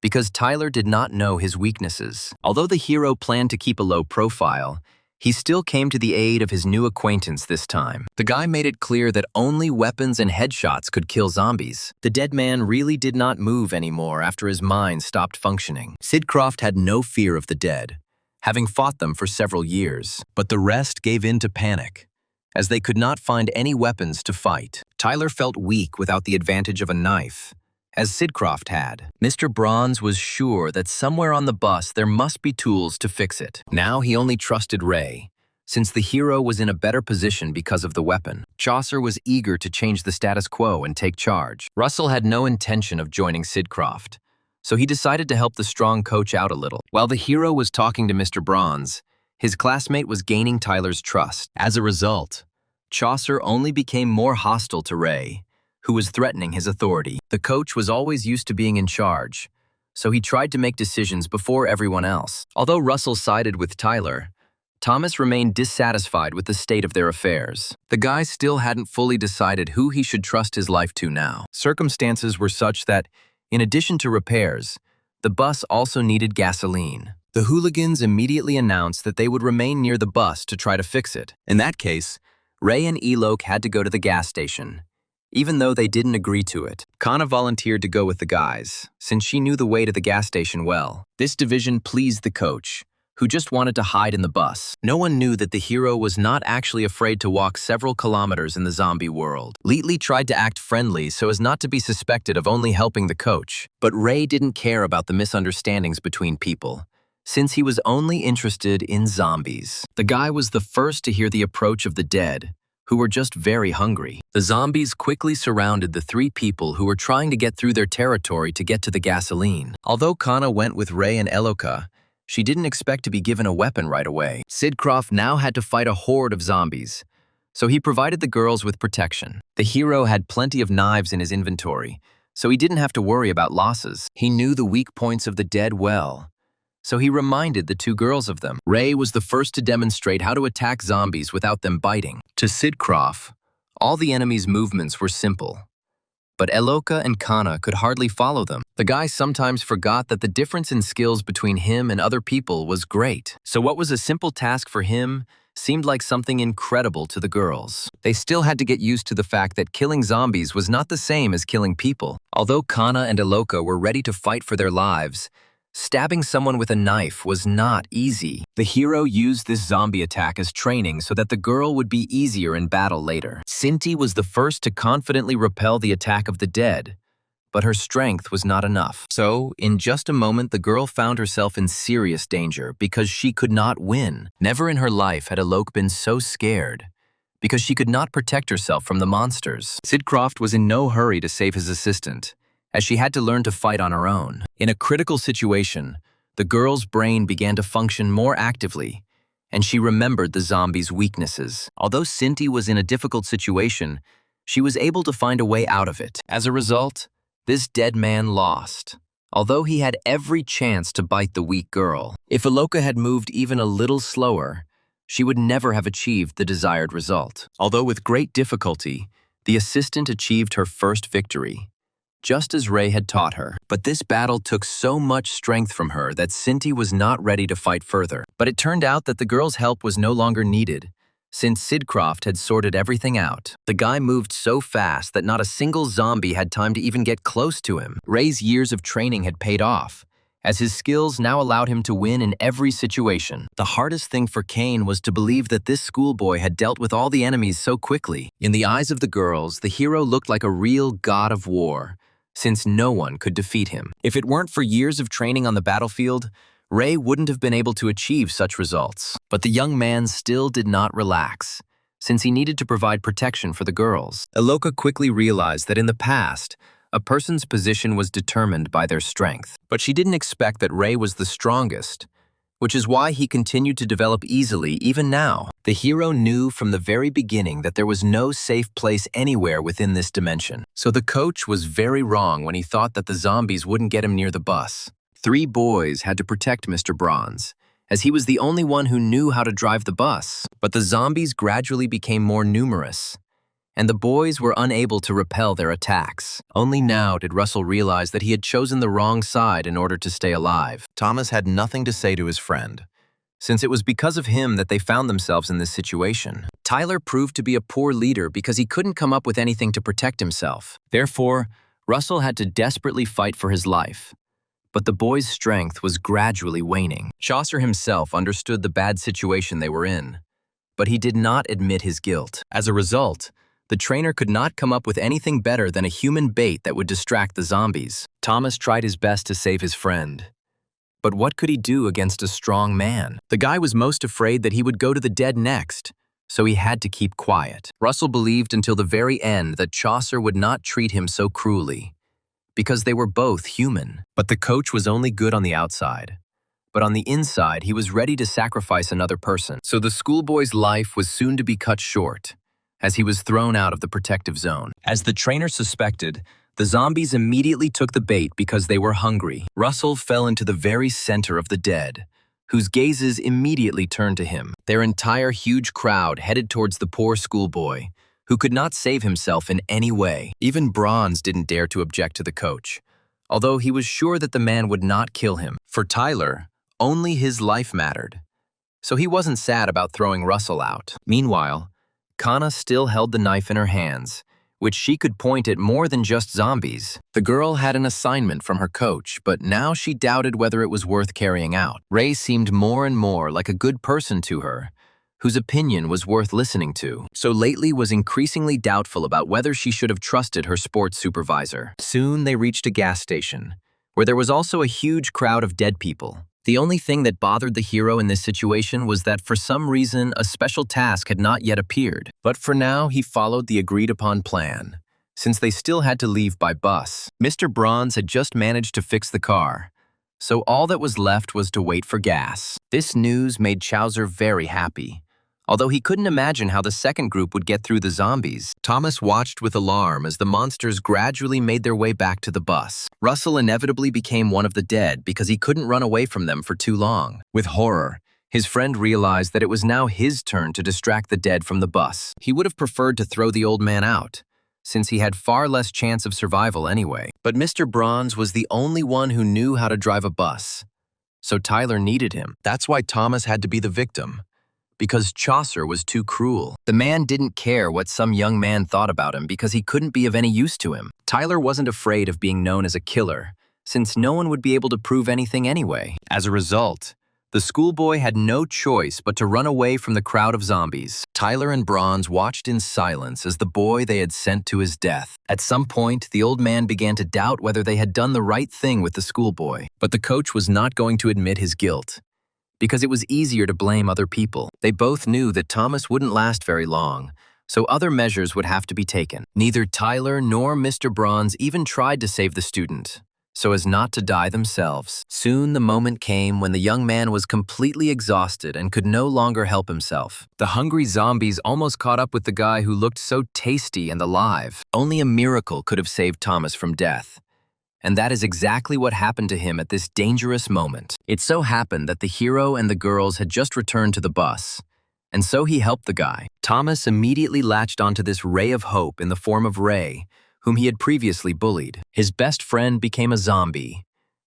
because Tyler did not know his weaknesses. Although the hero planned to keep a low profile, he still came to the aid of his new acquaintance this time. The guy made it clear that only weapons and headshots could kill zombies. The dead man really did not move anymore after his mind stopped functioning. Sidcroft had no fear of the dead, having fought them for several years. But the rest gave in to panic, as they could not find any weapons to fight. Tyler felt weak without the advantage of a knife, as Sidcroft had. Mr. Bronze was sure that somewhere on the bus there must be tools to fix it. Now he only trusted Ray, since the hero was in a better position because of the weapon. Chaucer was eager to change the status quo and take charge. Russell had no intention of joining Sidcroft, so he decided to help the strong coach out a little. While the hero was talking to Mr. Bronze, his classmate was gaining Tyler's trust. As a result, Chaucer only became more hostile to Ray, who was threatening his authority. The coach was always used to being in charge, so he tried to make decisions before everyone else. Although Russell sided with Tyler, Thomas remained dissatisfied with the state of their affairs. The guy still hadn't fully decided who he should trust his life to now. Circumstances were such that, in addition to repairs, the bus also needed gasoline. The hooligans immediately announced that they would remain near the bus to try to fix it. In that case, Ray and Elok had to go to the gas station, even though they didn't agree to it. Kana volunteered to go with the guys, since she knew the way to the gas station well. This division pleased the coach, who just wanted to hide in the bus. No one knew that the hero was not actually afraid to walk several kilometers in the zombie world. Leatley tried to act friendly so as not to be suspected of only helping the coach, but Ray didn't care about the misunderstandings between people, since he was only interested in zombies. The guy was the first to hear the approach of the dead, who were just very hungry. The zombies quickly surrounded the three people who were trying to get through their territory to get to the gasoline. Although Kana went with Ray and Eloka, she didn't expect to be given a weapon right away. Sidcroft now had to fight a horde of zombies, so he provided the girls with protection. The hero had plenty of knives in his inventory, so he didn't have to worry about losses. He knew the weak points of the dead well, so he reminded the two girls of them. Ray was the first to demonstrate how to attack zombies without them biting. To Sidcroft, all the enemy's movements were simple, but Eloka and Kana could hardly follow them. The guy sometimes forgot that the difference in skills between him and other people was great. So what was a simple task for him seemed like something incredible to the girls. They still had to get used to the fact that killing zombies was not the same as killing people. Although Kana and Eloka were ready to fight for their lives, stabbing someone with a knife was not easy. The hero used this zombie attack as training so that the girl would be easier in battle later. Cinti was the first to confidently repel the attack of the dead, but her strength was not enough. So, in just a moment, the girl found herself in serious danger because she could not win. Never in her life had Alok been so scared, because she could not protect herself from the monsters. Sidcroft was in no hurry to save his assistant, as she had to learn to fight on her own. In a critical situation, the girl's brain began to function more actively, and she remembered the zombie's weaknesses. Although Cinti was in a difficult situation, she was able to find a way out of it. As a result, this dead man lost, although he had every chance to bite the weak girl. If Eloka had moved even a little slower, she would never have achieved the desired result. Although with great difficulty, the assistant achieved her first victory, just as Ray had taught her. But this battle took so much strength from her that Cinti was not ready to fight further. But it turned out that the girl's help was no longer needed, since Sidcroft had sorted everything out. The guy moved so fast that not a single zombie had time to even get close to him. Ray's years of training had paid off, as his skills now allowed him to win in every situation. The hardest thing for Kane was to believe that this schoolboy had dealt with all the enemies so quickly. In the eyes of the girls, the hero looked like a real god of war, since no one could defeat him. If it weren't for years of training on the battlefield, Ray wouldn't have been able to achieve such results. But the young man still did not relax, since he needed to provide protection for the girls. Aloka quickly realized that in the past, a person's position was determined by their strength. But she didn't expect that Ray was the strongest, which is why he continued to develop easily even now. The hero knew from the very beginning that there was no safe place anywhere within this dimension. So the coach was very wrong when he thought that the zombies wouldn't get him near the bus. 3 boys had to protect Mr. Bronze, as he was the only one who knew how to drive the bus. But the zombies gradually became more numerous, and the boys were unable to repel their attacks. Only now did Russell realize that he had chosen the wrong side in order to stay alive. Thomas had nothing to say to his friend, since it was because of him that they found themselves in this situation. Tyler proved to be a poor leader because he couldn't come up with anything to protect himself. Therefore, Russell had to desperately fight for his life. But the boys' strength was gradually waning. Chaucer himself understood the bad situation they were in, but he did not admit his guilt. As a result, the trainer could not come up with anything better than a human bait that would distract the zombies. Thomas tried his best to save his friend. But what could he do against a strong man? The guy was most afraid that he would go to the dead next, so he had to keep quiet. Russell believed until the very end that Chaucer would not treat him so cruelly, because they were both human. But the coach was only good on the outside. But on the inside, he was ready to sacrifice another person. So the schoolboy's life was soon to be cut short, as he was thrown out of the protective zone. As the trainer suspected, the zombies immediately took the bait because they were hungry. Russell fell into the very center of the dead, whose gazes immediately turned to him. Their entire huge crowd headed towards the poor schoolboy, who could not save himself in any way. Even Bronze didn't dare to object to the coach, although he was sure that the man would not kill him. For Tyler, only his life mattered, so he wasn't sad about throwing Russell out. Meanwhile, Kana still held the knife in her hands, which she could point at more than just zombies. The girl had an assignment from her coach, but now she doubted whether it was worth carrying out. Ray seemed more and more like a good person to her, whose opinion was worth listening to. So lately was increasingly doubtful about whether she should have trusted her sports supervisor. Soon they reached a gas station, where there was also a huge crowd of dead people. The only thing that bothered the hero in this situation was that for some reason a special task had not yet appeared. But for now he followed the agreed-upon plan, since they still had to leave by bus. Mr. Bronze had just managed to fix the car, so all that was left was to wait for gas. This news made Chaucer very happy, although he couldn't imagine how the second group would get through the zombies. Thomas watched with alarm as the monsters gradually made their way back to the bus. Russell inevitably became one of the dead because he couldn't run away from them for too long. With horror, his friend realized that it was now his turn to distract the dead from the bus. He would have preferred to throw the old man out, since he had far less chance of survival anyway. But Mr. Bronze was the only one who knew how to drive a bus, so Tyler needed him. That's why Thomas had to be the victim, because Chaucer was too cruel. The man didn't care what some young man thought about him because he couldn't be of any use to him. Tyler wasn't afraid of being known as a killer, since no one would be able to prove anything anyway. As a result, the schoolboy had no choice but to run away from the crowd of zombies. Tyler and Bronze watched in silence as the boy they had sent to his death. At some point, the old man began to doubt whether they had done the right thing with the schoolboy. But the coach was not going to admit his guilt, because it was easier to blame other people. They both knew that Thomas wouldn't last very long, so other measures would have to be taken. Neither Tyler nor Mr. Bronze even tried to save the student, so as not to die themselves. Soon the moment came when the young man was completely exhausted and could no longer help himself. The hungry zombies almost caught up with the guy who looked so tasty and alive. Only a miracle could have saved Thomas from death. And that is exactly what happened to him at this dangerous moment. It so happened that the hero and the girls had just returned to the bus, and so he helped the guy. Thomas immediately latched onto this ray of hope in the form of Ray, whom he had previously bullied. His best friend became a zombie,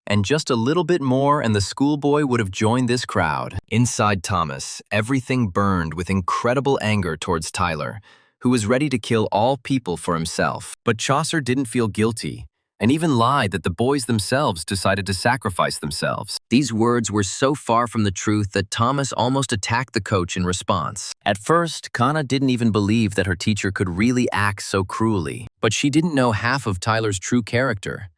and just a little bit more and the schoolboy would have joined this crowd. Inside Thomas, everything burned with incredible anger towards Tyler, who was ready to kill all people for himself. But Chaucer didn't feel guilty, and even lied that the boys themselves decided to sacrifice themselves. These words were so far from the truth that Thomas almost attacked the coach in response. At first, Kana didn't even believe that her teacher could really act so cruelly. But she didn't know half of Tyler's true character,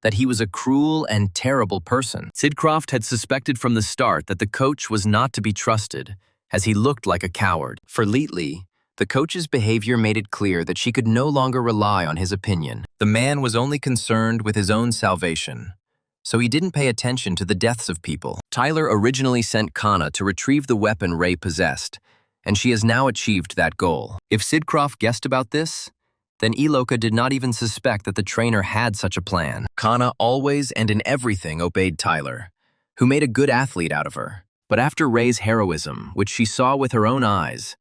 that he was a cruel and terrible person. Sidcroft had suspected from the start that the coach was not to be trusted, as he looked like a coward. For Leetley, the coach's behavior made it clear that she could no longer rely on his opinion. The man was only concerned with his own salvation, so he didn't pay attention to the deaths of people. Tyler originally sent Kana to retrieve the weapon Ray possessed, and she has now achieved that goal. If Sidcroft guessed about this, then Iloka did not even suspect that the trainer had such a plan. Kana always and in everything obeyed Tyler, who made a good athlete out of her. But after Ray's heroism, which she saw with her own eyes,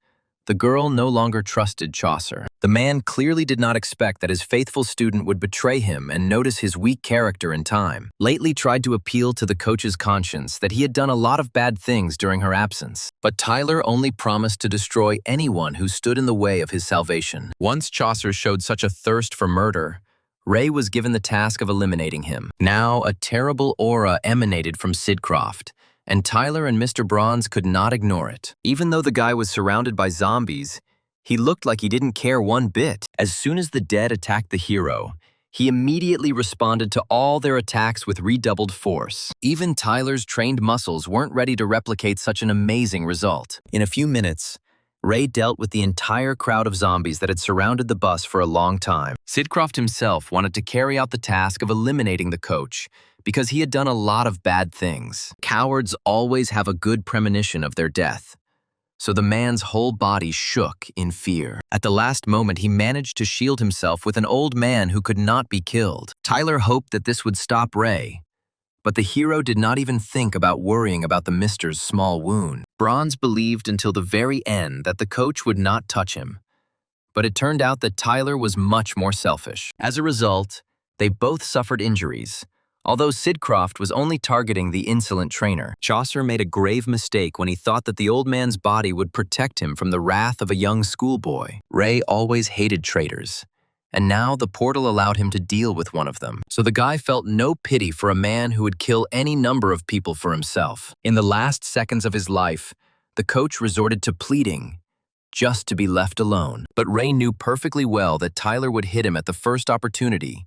the girl no longer trusted Chaucer. The man clearly did not expect that his faithful student would betray him and notice his weak character in time. Lately tried to appeal to the coach's conscience that he had done a lot of bad things during her absence. But Tyler only promised to destroy anyone who stood in the way of his salvation. Once Chaucer showed such a thirst for murder, Ray was given the task of eliminating him. Now a terrible aura emanated from Sidcroft, and Tyler and Mr. Bronze could not ignore it. Even though the guy was surrounded by zombies, he looked like he didn't care one bit. As soon as the dead attacked the hero, he immediately responded to all their attacks with redoubled force. Even Tyler's trained muscles weren't ready to replicate such an amazing result. In a few minutes, Ray dealt with the entire crowd of zombies that had surrounded the bus for a long time. Sidcroft himself wanted to carry out the task of eliminating the coach, because he had done a lot of bad things. Cowards always have a good premonition of their death, so the man's whole body shook in fear. At the last moment, he managed to shield himself with an old man who could not be killed. Tyler hoped that this would stop Ray, but the hero did not even think about worrying about the mister's small wound. Bronze believed until the very end that the coach would not touch him, but it turned out that Tyler was much more selfish. As a result, they both suffered injuries, although Sidcroft was only targeting the insolent trainer. Chaucer made a grave mistake when he thought that the old man's body would protect him from the wrath of a young schoolboy. Ray always hated traitors, and now the portal allowed him to deal with one of them. So the guy felt no pity for a man who would kill any number of people for himself. In the last seconds of his life, the coach resorted to pleading, just to be left alone. But Ray knew perfectly well that Tyler would hit him at the first opportunity,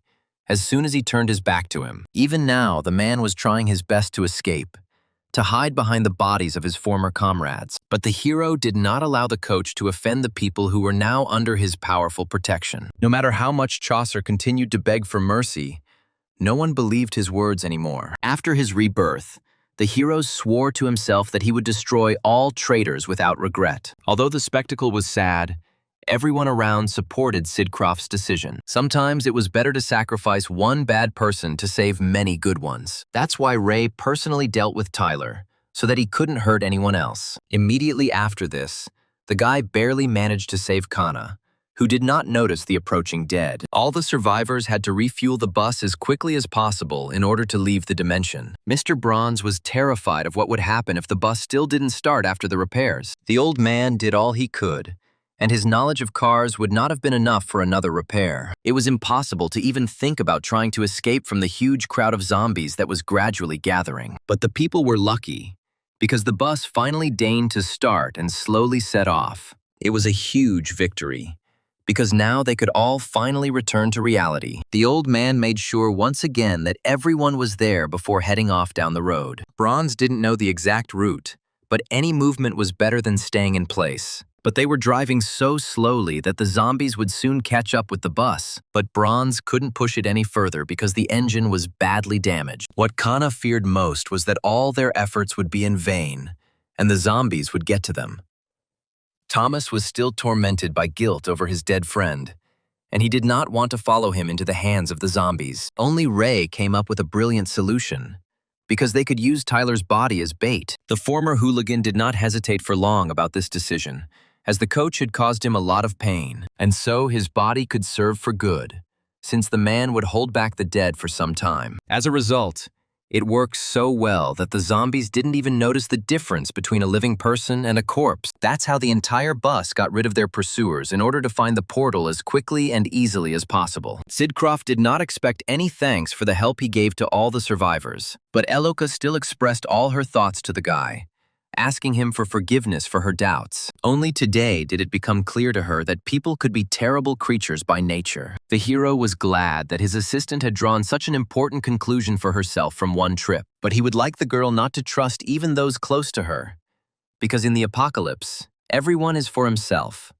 as soon as he turned his back to him. Even now, the man was trying his best to escape, to hide behind the bodies of his former comrades. But the hero did not allow the coach to offend the people who were now under his powerful protection. No matter how much Chaucer continued to beg for mercy, no one believed his words anymore. After his rebirth, the hero swore to himself that he would destroy all traitors without regret. Although the spectacle was sad, everyone around supported Sidcroft's decision. Sometimes it was better to sacrifice one bad person to save many good ones. That's why Ray personally dealt with Tyler, so that he couldn't hurt anyone else. Immediately after this, the guy barely managed to save Kana, who did not notice the approaching dead. All the survivors had to refuel the bus as quickly as possible in order to leave the dimension. Mr. Bronze was terrified of what would happen if the bus still didn't start after the repairs. The old man did all he could, and his knowledge of cars would not have been enough for another repair. It was impossible to even think about trying to escape from the huge crowd of zombies that was gradually gathering. But the people were lucky, because the bus finally deigned to start and slowly set off. It was a huge victory, because now they could all finally return to reality. The old man made sure once again that everyone was there before heading off down the road. Bronze didn't know the exact route, but any movement was better than staying in place. But they were driving so slowly that the zombies would soon catch up with the bus. But Bronze couldn't push it any further because the engine was badly damaged. What Kana feared most was that all their efforts would be in vain, and the zombies would get to them. Thomas was still tormented by guilt over his dead friend, and he did not want to follow him into the hands of the zombies. Only Ray came up with a brilliant solution, because they could use Tyler's body as bait. The former hooligan did not hesitate for long about this decision, as the coach had caused him a lot of pain, and so his body could serve for good, since the man would hold back the dead for some time. As a result, It worked so well that the zombies didn't even notice the difference between a living person and a corpse. That's how the entire bus got rid of their pursuers in order to find the portal as quickly and easily as possible. Sidcroft did not expect any thanks for the help he gave to all the survivors, but Eloka still expressed all her thoughts to the guy, asking him for forgiveness for her doubts. Only today did it become clear to her that people could be terrible creatures by nature. The hero was glad that his assistant had drawn such an important conclusion for herself from one trip, but he would like the girl not to trust even those close to her, because in the apocalypse, everyone is for himself.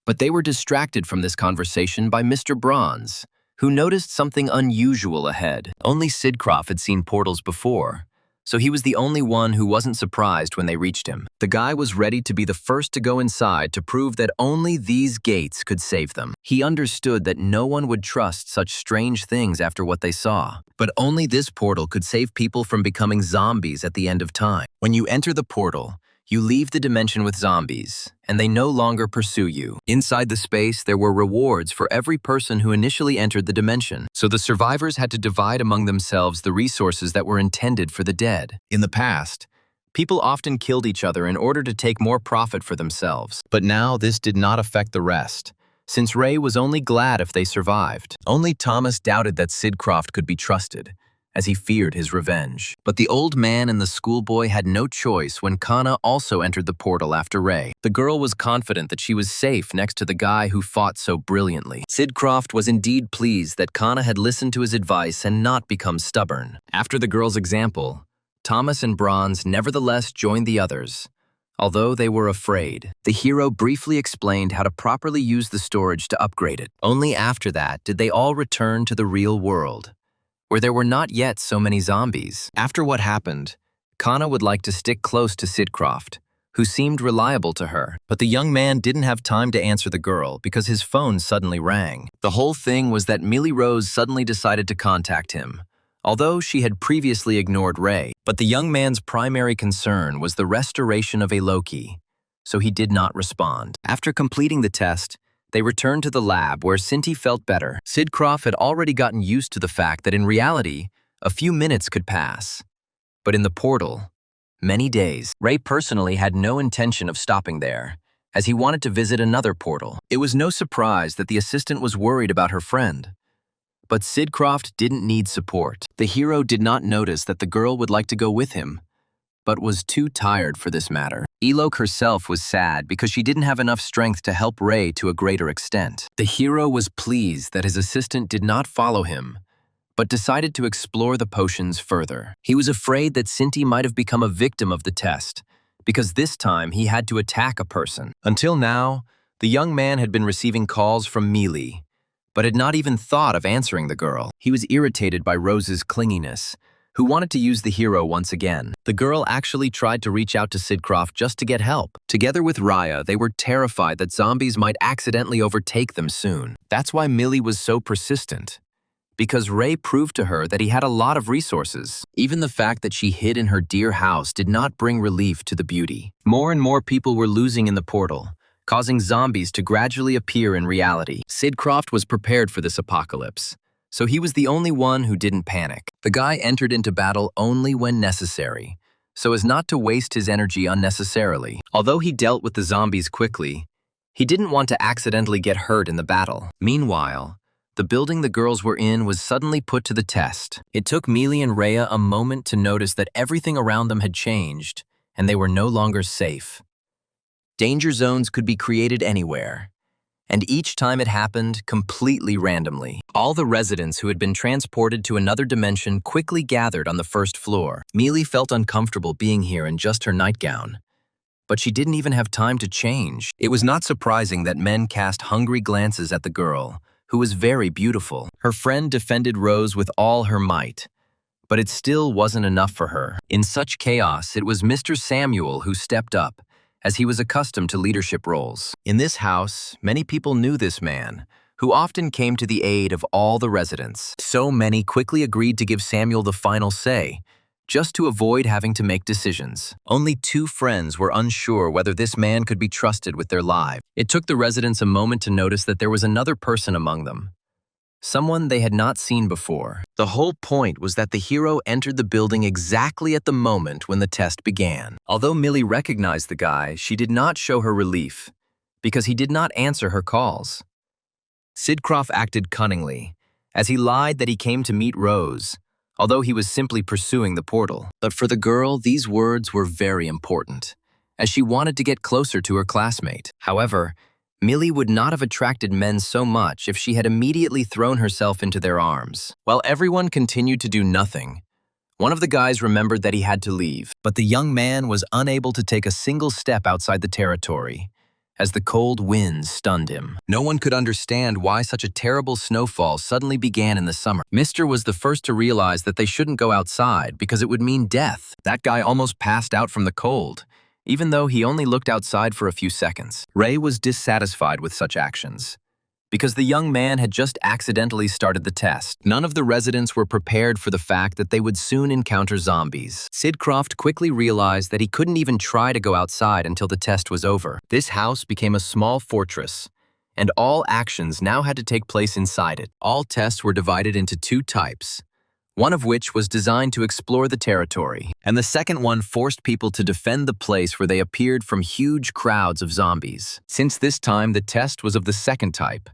But they were distracted from this conversation by Mr. Bronze, who noticed something unusual ahead. Only Sidcroft had seen portals before, so he was the only one who wasn't surprised when they reached him. The guy was ready to be the first to go inside to prove that only these gates could save them. He understood that no one would trust such strange things after what they saw. But only this portal could save people from becoming zombies at the end of time. When you enter the portal, you leave the dimension with zombies, and they no longer pursue you. Inside the space, there were rewards for every person who initially entered the dimension, so the survivors had to divide among themselves the resources that were intended for the dead. In the past, people often killed each other in order to take more profit for themselves. But now this did not affect the rest, since Ray was only glad if they survived. Only Thomas doubted that Sidcroft could be trusted, as he feared his revenge. But the old man and the schoolboy had no choice when Kana also entered the portal after Ray. The girl was confident that she was safe next to the guy who fought so brilliantly. Sidcroft was indeed pleased that Kana had listened to his advice and not become stubborn. After the girl's example, Thomas and Bronze nevertheless joined the others. Although they were afraid, the hero briefly explained how to properly use the storage to upgrade it. Only after that did they all return to the real world, where there were not yet so many zombies. After what happened, Kana would like to stick close to Sidcroft, who seemed reliable to her. But the young man didn't have time to answer the girl because his phone suddenly rang. The whole thing was that Millie Rose suddenly decided to contact him, although she had previously ignored Ray. But the young man's primary concern was the restoration of a Loki, so he did not respond. After completing the test, they returned to the lab where Cinti felt better. Sidcroft had already gotten used to the fact that in reality, a few minutes could pass. But in the portal, many days. Ray personally had no intention of stopping there, as he wanted to visit another portal. It was no surprise that the assistant was worried about her friend. But Sidcroft didn't need support. The hero did not notice that the girl would like to go with him, but was too tired for this matter. Elok herself was sad because she didn't have enough strength to help Ray to a greater extent. The hero was pleased that his assistant did not follow him, but decided to explore the potions further. He was afraid that Cinti might have become a victim of the test, because this time he had to attack a person. Until now, the young man had been receiving calls from Millie, but had not even thought of answering the girl. He was irritated by Rose's clinginess, who wanted to use the hero once again. The girl actually tried to reach out to Sidcroft just to get help. Together with Raya, they were terrified that zombies might accidentally overtake them soon. That's why Millie was so persistent, because Ray proved to her that he had a lot of resources. Even the fact that she hid in her dear house did not bring relief to the beauty. More and more people were losing in the portal, causing zombies to gradually appear in reality. Sidcroft was prepared for this apocalypse, so he was the only one who didn't panic. The guy entered into battle only when necessary, so as not to waste his energy unnecessarily. Although he dealt with the zombies quickly, he didn't want to accidentally get hurt in the battle. Meanwhile, the building the girls were in was suddenly put to the test. It took Millie and Rhea a moment to notice that everything around them had changed, and they were no longer safe. Danger zones could be created anywhere, and each time it happened completely randomly. All the residents who had been transported to another dimension quickly gathered on the first floor. Millie felt uncomfortable being here in just her nightgown, but she didn't even have time to change. It was not surprising that men cast hungry glances at the girl, who was very beautiful. Her friend defended Rose with all her might, but it still wasn't enough for her. In such chaos, it was Mr. Samuel who stepped up, as he was accustomed to leadership roles. In this house, many people knew this man, who often came to the aid of all the residents. So many quickly agreed to give Samuel the final say, just to avoid having to make decisions. Only 2 friends were unsure whether this man could be trusted with their lives. It took the residents a moment to notice that there was another person among them. someone they had not seen before. The whole point was that the hero entered the building exactly at the moment when the test began. Although Millie recognized the guy, she did not show her relief, because he did not answer her calls. Sidcroft acted cunningly, as he lied that he came to meet Rose, although he was simply pursuing the portal. But for the girl, these words were very important, as she wanted to get closer to her classmate. However, Millie would not have attracted men so much if she had immediately thrown herself into their arms. While everyone continued to do nothing, one of the guys remembered that he had to leave, but the young man was unable to take a single step outside the territory, as the cold winds stunned him. No one could understand why such a terrible snowfall suddenly began in the summer. Mr. was the first to realize that they shouldn't go outside because it would mean death. That guy almost passed out from the cold, even though he only looked outside for a few seconds. Ray was dissatisfied with such actions, because the young man had just accidentally started the test. None of the residents were prepared for the fact that they would soon encounter zombies. Sidcroft quickly realized that he couldn't even try to go outside until the test was over. This house became a small fortress, and all actions now had to take place inside it. All tests were divided into two types, one of which was designed to explore the territory, and the second one forced people to defend the place where they appeared from huge crowds of zombies. Since this time the test was of the second type,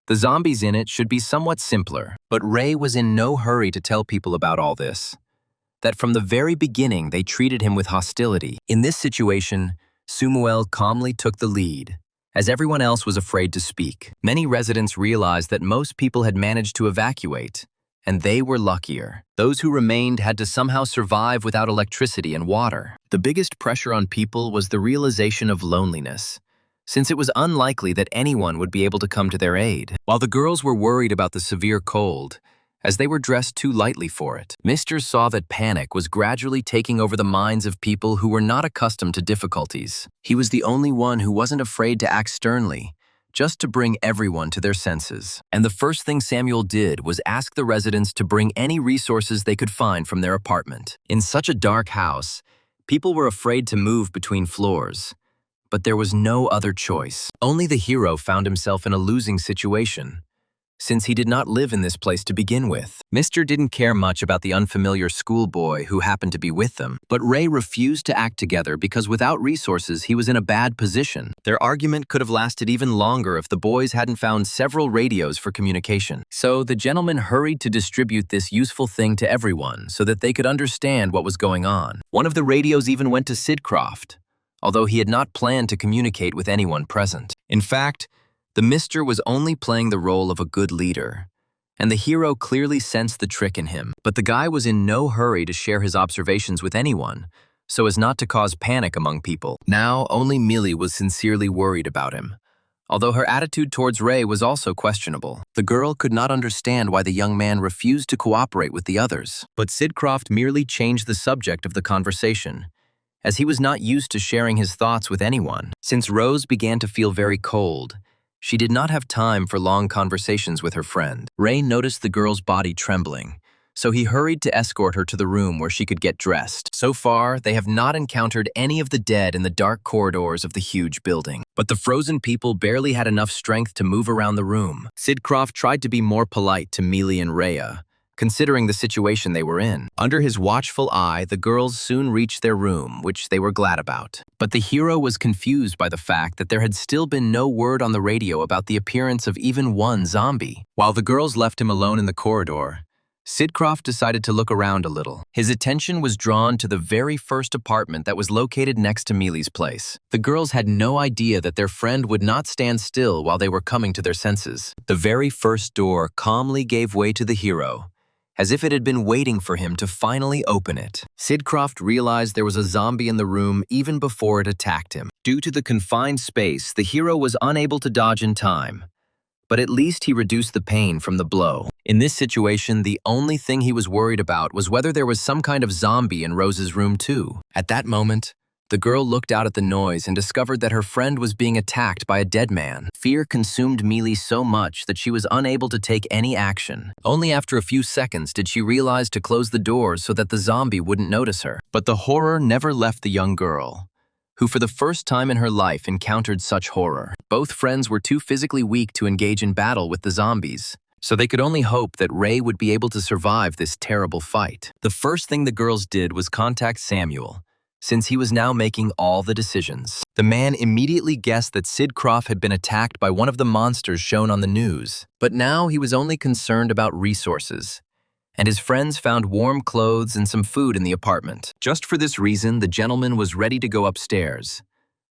the zombies in it should be somewhat simpler, but Ray was in no hurry to tell people about all this. That from the very beginning they treated him with hostility. In this situation, Sumuel calmly took the lead, as everyone else was afraid to speak. Many residents realized that most people had managed to evacuate, and they were luckier. Those who remained had to somehow survive without electricity and water. The biggest pressure on people was the realization of loneliness, since it was unlikely that anyone would be able to come to their aid. While the girls were worried about the severe cold, as they were dressed too lightly for it, Mr. saw that panic was gradually taking over the minds of people who were not accustomed to difficulties. He was the only one who wasn't afraid to act sternly, just to bring everyone to their senses. And the first thing Samuel did was ask the residents to bring any resources they could find from their apartment. In such a dark house, people were afraid to move between floors. But there was no other choice. Only the hero found himself in a losing situation, since he did not live in this place to begin with. Mr. didn't care much about the unfamiliar schoolboy who happened to be with them, but Ray refused to act together because without resources he was in a bad position. Their argument could have lasted even longer if the boys hadn't found several radios for communication. So the gentleman hurried to distribute this useful thing to everyone so that they could understand what was going on. One of the radios even went to Sidcroft, although he had not planned to communicate with anyone present. In fact, the Mister was only playing the role of a good leader, and the hero clearly sensed the trick in him. But the guy was in no hurry to share his observations with anyone, so as not to cause panic among people. Now, only Millie was sincerely worried about him, although her attitude towards Ray was also questionable. The girl could not understand why the young man refused to cooperate with the others. But Sidcroft merely changed the subject of the conversation, as he was not used to sharing his thoughts with anyone. Since Rose began to feel very cold, she did not have time for long conversations with her friend. Ray noticed the girl's body trembling, so he hurried to escort her to the room where she could get dressed. So far, they have not encountered any of the dead in the dark corridors of the huge building. But the frozen people barely had enough strength to move around the room. Sidcroft tried to be more polite to Millie and Rhea, considering the situation they were in. Under his watchful eye, the girls soon reached their room, which they were glad about. But the hero was confused by the fact that there had still been no word on the radio about the appearance of even one zombie. While the girls left him alone in the corridor, Sidcroft decided to look around a little. His attention was drawn to the very first apartment that was located next to Millie's place. The girls had no idea that their friend would not stand still while they were coming to their senses. The very first door calmly gave way to the hero, as if it had been waiting for him to finally open it. Sidcroft realized there was a zombie in the room even before it attacked him. Due to the confined space, the hero was unable to dodge in time, but at least he reduced the pain from the blow. In this situation, the only thing he was worried about was whether there was some kind of zombie in Rose's room too. At that moment, the girl looked out at the noise and discovered that her friend was being attacked by a dead man. Fear consumed Millie so much that she was unable to take any action. Only after a few seconds did she realize to close the doors so that the zombie wouldn't notice her. But the horror never left the young girl, who for the first time in her life encountered such horror. Both friends were too physically weak to engage in battle with the zombies, so they could only hope that Ray would be able to survive this terrible fight. The first thing the girls did was contact Samuel, since he was now making all the decisions. The man immediately guessed that Sid Croft had been attacked by one of the monsters shown on the news, but now he was only concerned about resources, and his friends found warm clothes and some food in the apartment. Just for this reason, the gentleman was ready to go upstairs.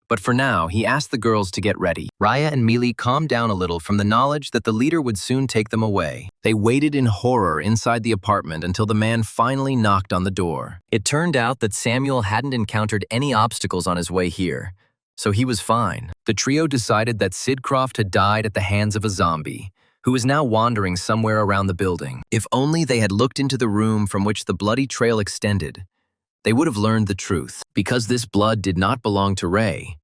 But for now, he asked the girls to get ready. Raya and Mealy calmed down a little from the knowledge that the leader would soon take them away. They waited in horror inside the apartment until the man finally knocked on the door. It turned out that Samuel hadn't encountered any obstacles on his way here, so he was fine. The trio decided that Sid Croft had died at the hands of a zombie, who was now wandering somewhere around the building. If only they had looked into the room from which the bloody trail extended, they would have learned the truth, because this blood did not belong to Ray,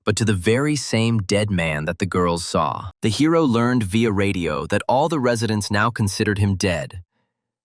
but to the very same dead man that the girls saw. The hero learned via radio that all the residents now considered him dead,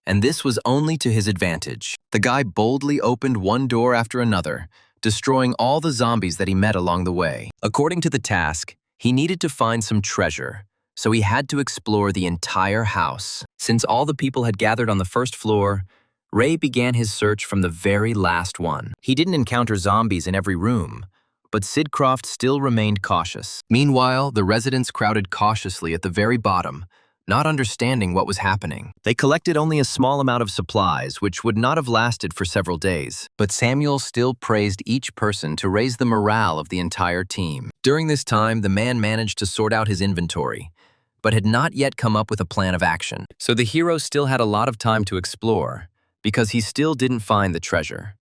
and this was only to his advantage. The guy boldly opened one door after another, destroying all the zombies that he met along the way. According to the task, he needed to find some treasure, so he had to explore the entire house. Since all the people had gathered on the first floor, Ray began his search from the very last one. He didn't encounter zombies in every room, but Sid Croft still remained cautious. Meanwhile, the residents crowded cautiously at the very bottom, not understanding what was happening. They collected only a small amount of supplies, which would not have lasted for several days. But Samuel still praised each person to raise the morale of the entire team. During this time, the man managed to sort out his inventory, but had not yet come up with a plan of action. So the hero still had a lot of time to explore, because he still didn't find the treasure.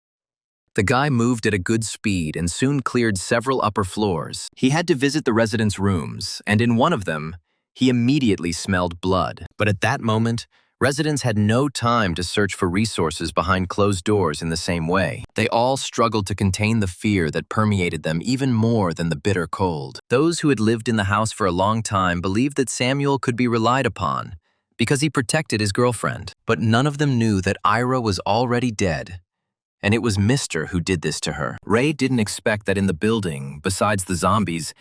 The guy moved at a good speed and soon cleared several upper floors. He had to visit the residents' rooms, and in one of them, he immediately smelled blood. But at that moment, residents had no time to search for resources behind closed doors in the same way. They all struggled to contain the fear that permeated them even more than the bitter cold. Those who had lived in the house for a long time believed that Samuel could be relied upon, because he protected his girlfriend. But none of them knew that Ira was already dead, and it was Mr. who did this to her. Ray didn't expect that in the building, besides the zombies,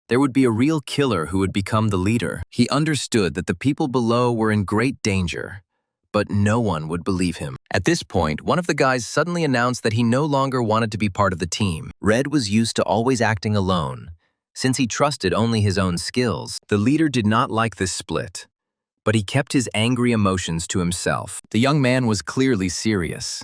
there would be a real killer who would become the leader. He understood that the people below were in great danger, but no one would believe him. At this point, one of the guys suddenly announced that he no longer wanted to be part of the team. Red was used to always acting alone, since he trusted only his own skills. The leader did not like this split, but he kept his angry emotions to himself. The young man was clearly serious,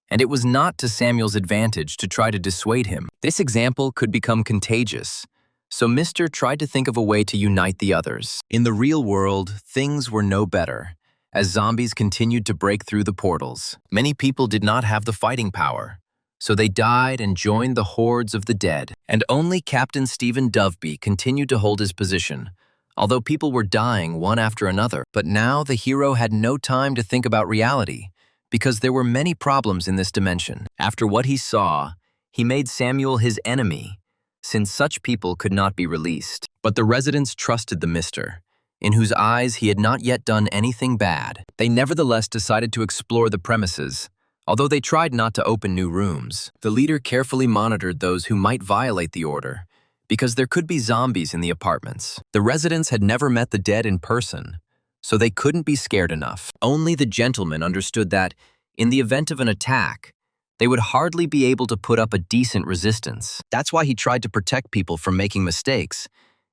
and it was not to Samuel's advantage to try to dissuade him. This example could become contagious, so Mr. tried to think of a way to unite the others. In the real world, things were no better, as zombies continued to break through the portals. Many people did not have the fighting power, so they died and joined the hordes of the dead. And only Captain Stephen Doveby continued to hold his position, although people were dying one after another. But now the hero had no time to think about reality, because there were many problems in this dimension. After what he saw, he made Samuel his enemy, since such people could not be released. But the residents trusted the Mister, in whose eyes he had not yet done anything bad. They nevertheless decided to explore the premises, although they tried not to open new rooms. The leader carefully monitored those who might violate the order, because there could be zombies in the apartments. The residents had never met the dead in person, so they couldn't be scared enough. Only the gentleman understood that, in the event of an attack, they would hardly be able to put up a decent resistance. That's why he tried to protect people from making mistakes,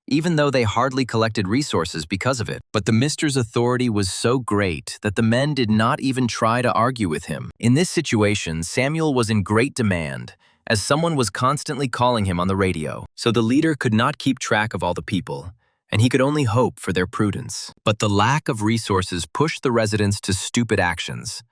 even though they hardly collected resources because of it. But the Mister's authority was so great that the men did not even try to argue with him. In this situation, Samuel was in great demand, as someone was constantly calling him on the radio. So the leader could not keep track of all the people, and he could only hope for their prudence. But the lack of resources pushed the residents to stupid actions,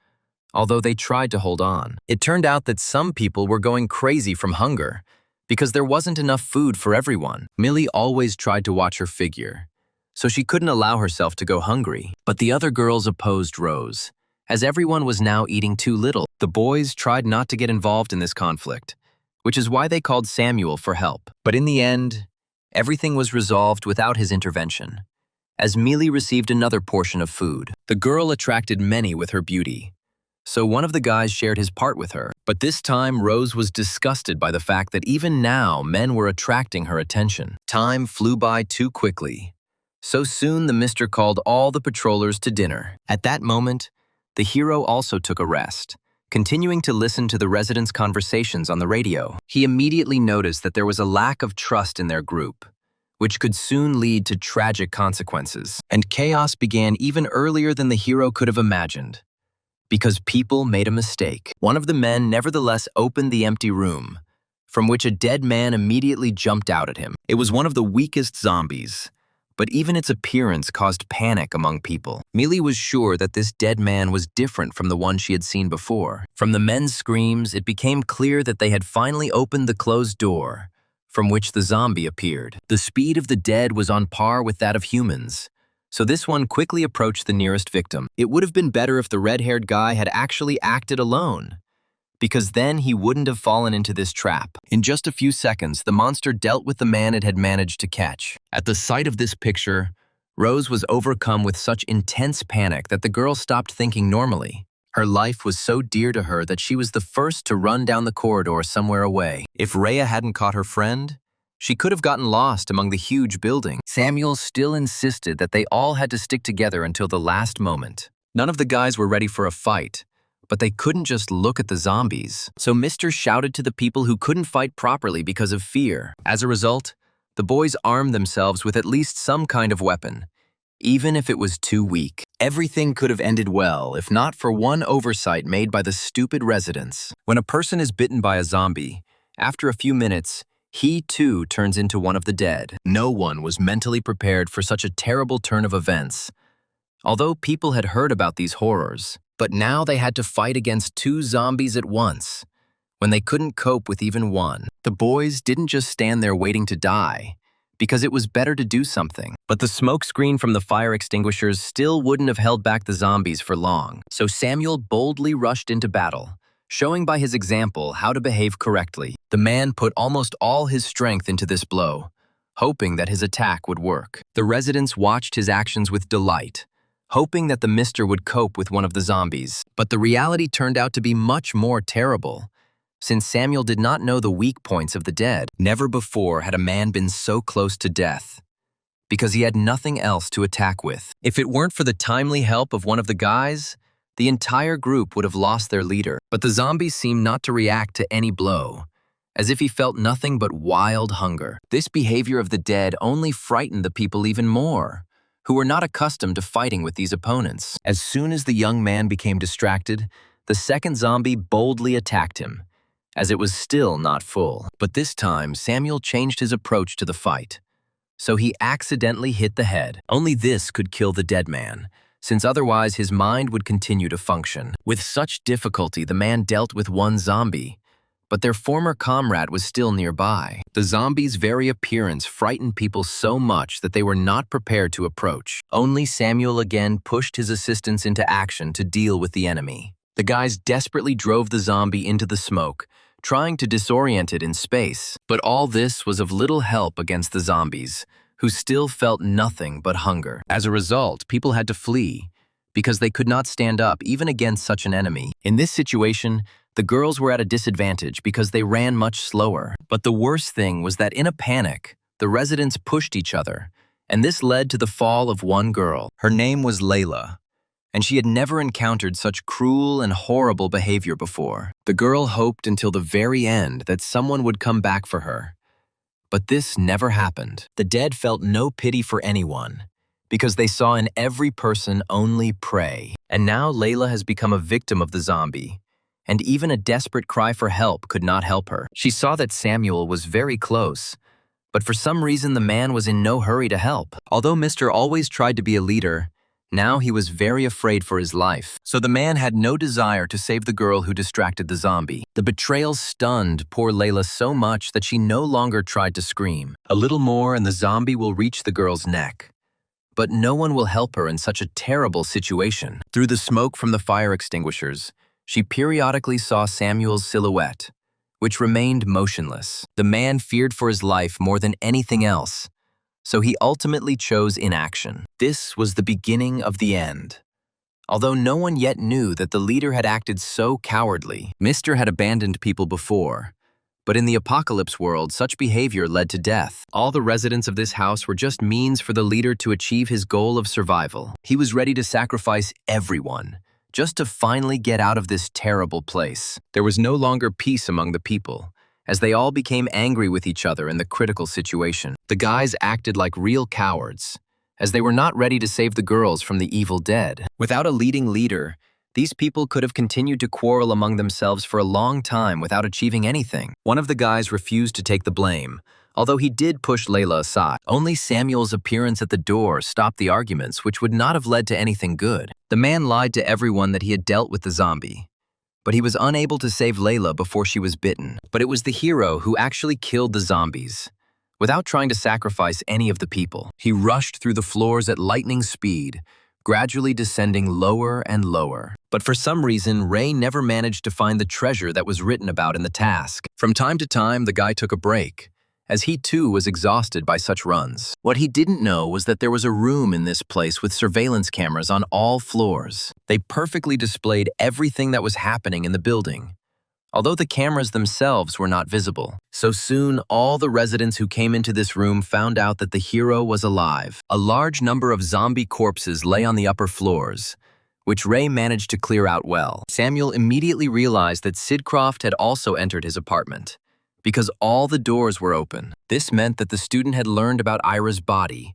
although they tried to hold on. It turned out that some people were going crazy from hunger, because there wasn't enough food for everyone. Millie always tried to watch her figure, so she couldn't allow herself to go hungry. But the other girls opposed Rose, as everyone was now eating too little. The boys tried not to get involved in this conflict, which is why they called Samuel for help. But in the end, everything was resolved without his intervention, as Mealy received another portion of food. The girl attracted many with her beauty, so one of the guys shared his part with her. But this time, Rose was disgusted by the fact that even now men were attracting her attention. Time flew by too quickly, So soon the mister called all the patrollers to dinner. At that moment, the hero also took a rest, continuing to listen to the residents' conversations on the radio. He immediately noticed that there was a lack of trust in their group, which could soon lead to tragic consequences. And chaos began even earlier than the hero could have imagined, because people made a mistake. One of the men nevertheless opened the empty room, from which a dead man immediately jumped out at him. It was one of the weakest zombies, but even its appearance caused panic among people. Millie was sure that this dead man was different from the one she had seen before. From the men's screams, it became clear that they had finally opened the closed door, from which the zombie appeared. The speed of the dead was on par with that of humans, so this one quickly approached the nearest victim. It would have been better if the red-haired guy had actually acted alone, because then he wouldn't have fallen into this trap. In just a few seconds, the monster dealt with the man it had managed to catch. At the sight of this picture, Rose was overcome with such intense panic that the girl stopped thinking normally. Her life was so dear to her that she was the first to run down the corridor somewhere away. If Rhea hadn't caught her friend, she could have gotten lost among the huge building. Samuel still insisted that they all had to stick together until the last moment. None of the guys were ready for a fight, but they couldn't just look at the zombies. So Mr. shouted to the people who couldn't fight properly because of fear. As a result, the boys armed themselves with at least some kind of weapon, even if it was too weak. Everything could have ended well if not for one oversight made by the stupid residents. When a person is bitten by a zombie, after a few minutes, he too turns into one of the dead. No one was mentally prepared for such a terrible turn of events. Although people had heard about these horrors, but now they had to fight against two zombies at once, when they couldn't cope with even one. The boys didn't just stand there waiting to die, because it was better to do something. But the smoke screen from the fire extinguishers still wouldn't have held back the zombies for long. So Samuel boldly rushed into battle, showing by his example how to behave correctly. The man put almost all his strength into this blow, hoping that his attack would work. The residents watched his actions with delight, hoping that the mister would cope with one of the zombies. But the reality turned out to be much more terrible, since Samuel did not know the weak points of the dead. Never before had a man been so close to death, because he had nothing else to attack with. If it weren't for the timely help of one of the guys, the entire group would have lost their leader. But the zombie seemed not to react to any blow, as if he felt nothing but wild hunger. This behavior of the dead only frightened the people even more, who were not accustomed to fighting with these opponents. As soon as the young man became distracted, the second zombie boldly attacked him, as it was still not full. But this time, Samuel changed his approach to the fight. So he accidentally hit the head. Only this could kill the dead man, since otherwise his mind would continue to function. With such difficulty, the man dealt with one zombie, but their former comrade was still nearby. The zombie's very appearance frightened people so much that they were not prepared to approach. Only Samuel again pushed his assistants into action to deal with the enemy. The guys desperately drove the zombie into the smoke, trying to disorient it in space. But all this was of little help against the zombies, who still felt nothing but hunger. As a result, people had to flee, because they could not stand up even against such an enemy. In this situation, the girls were at a disadvantage because they ran much slower. But the worst thing was that in a panic, the residents pushed each other, and this led to the fall of one girl. Her name was Layla, and she had never encountered such cruel and horrible behavior before. The girl hoped until the very end that someone would come back for her. But this never happened. The dead felt no pity for anyone, because they saw in every person only prey. And now Layla has become a victim of the zombie, and even a desperate cry for help could not help her. She saw that Samuel was very close, but for some reason the man was in no hurry to help. Although Mr. always tried to be a leader, now he was very afraid for his life. So the man had no desire to save the girl who distracted the zombie. The betrayal stunned poor Layla so much that she no longer tried to scream. A little more and the zombie will reach the girl's neck. But no one will help her in such a terrible situation. Through the smoke from the fire extinguishers, she periodically saw Samuel's silhouette, which remained motionless. The man feared for his life more than anything else, so he ultimately chose inaction. This was the beginning of the end. Although no one yet knew that the leader had acted so cowardly. Mr. had abandoned people before, But in the apocalypse world, such behavior led to death. All the residents of this house were just means for the leader to achieve his goal of survival. He was ready to sacrifice everyone, just to finally get out of this terrible place. There was no longer peace among the people, as they all became angry with each other in the critical situation. The guys acted like real cowards, as they were not ready to save the girls from the evil dead. Without a leading leader, these people could have continued to quarrel among themselves for a long time without achieving anything. One of the guys refused to take the blame, although he did push Layla aside. Only Samuel's appearance at the door stopped the arguments, which would not have led to anything good. The man lied to everyone that he had dealt with the zombie, but he was unable to save Layla before she was bitten. But it was the hero who actually killed the zombies, without trying to sacrifice any of the people. He rushed through the floors at lightning speed, gradually descending lower and lower. But for some reason, Ray never managed to find the treasure that was written about in the task. From time to time, the guy took a break, as he too was exhausted by such runs. What he didn't know was that there was a room in this place with surveillance cameras on all floors. They perfectly displayed everything that was happening in the building, although the cameras themselves were not visible. So soon, all the residents who came into this room found out that the hero was alive. A large number of zombie corpses lay on the upper floors, which Ray managed to clear out well. Samuel immediately realized that Sidcroft had also entered his apartment, because all the doors were open. This meant that the student had learned about Ira's body,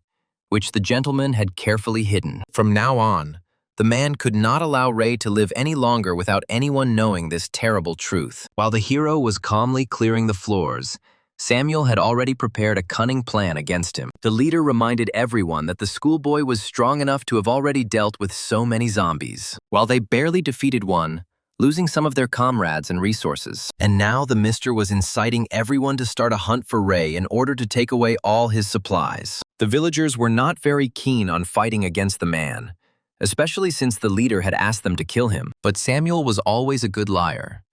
which the gentleman had carefully hidden. From now on, the man could not allow Ray to live any longer without anyone knowing this terrible truth. While the hero was calmly clearing the floors, Samuel had already prepared a cunning plan against him. The leader reminded everyone that the schoolboy was strong enough to have already dealt with so many zombies, while they barely defeated one, losing some of their comrades and resources. And now the Mister was inciting everyone to start a hunt for Ray in order to take away all his supplies. The villagers were not very keen on fighting against the man, especially since the leader had asked them to kill him. But Samuel was always a good liar,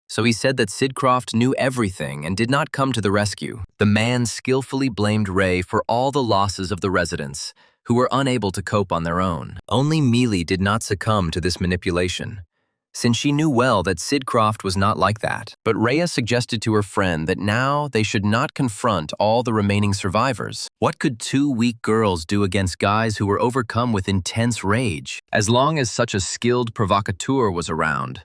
so he said that Sidcroft knew everything and did not come to the rescue. The man skillfully blamed Ray for all the losses of the residents, who were unable to cope on their own. Only Mealy did not succumb to this manipulation, since she knew well that Sidcroft was not like that. But Rhea suggested to her friend that now they should not confront all the remaining survivors. What could two weak girls do against guys who were overcome with intense rage? As long as such a skilled provocateur was around,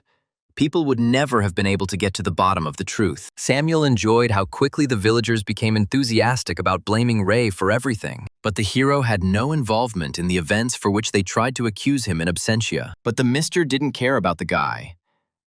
people would never have been able to get to the bottom of the truth. Samuel enjoyed how quickly the villagers became enthusiastic about blaming Ray for everything. But the hero had no involvement in the events for which they tried to accuse him in absentia. But the Mister didn't care about the guy,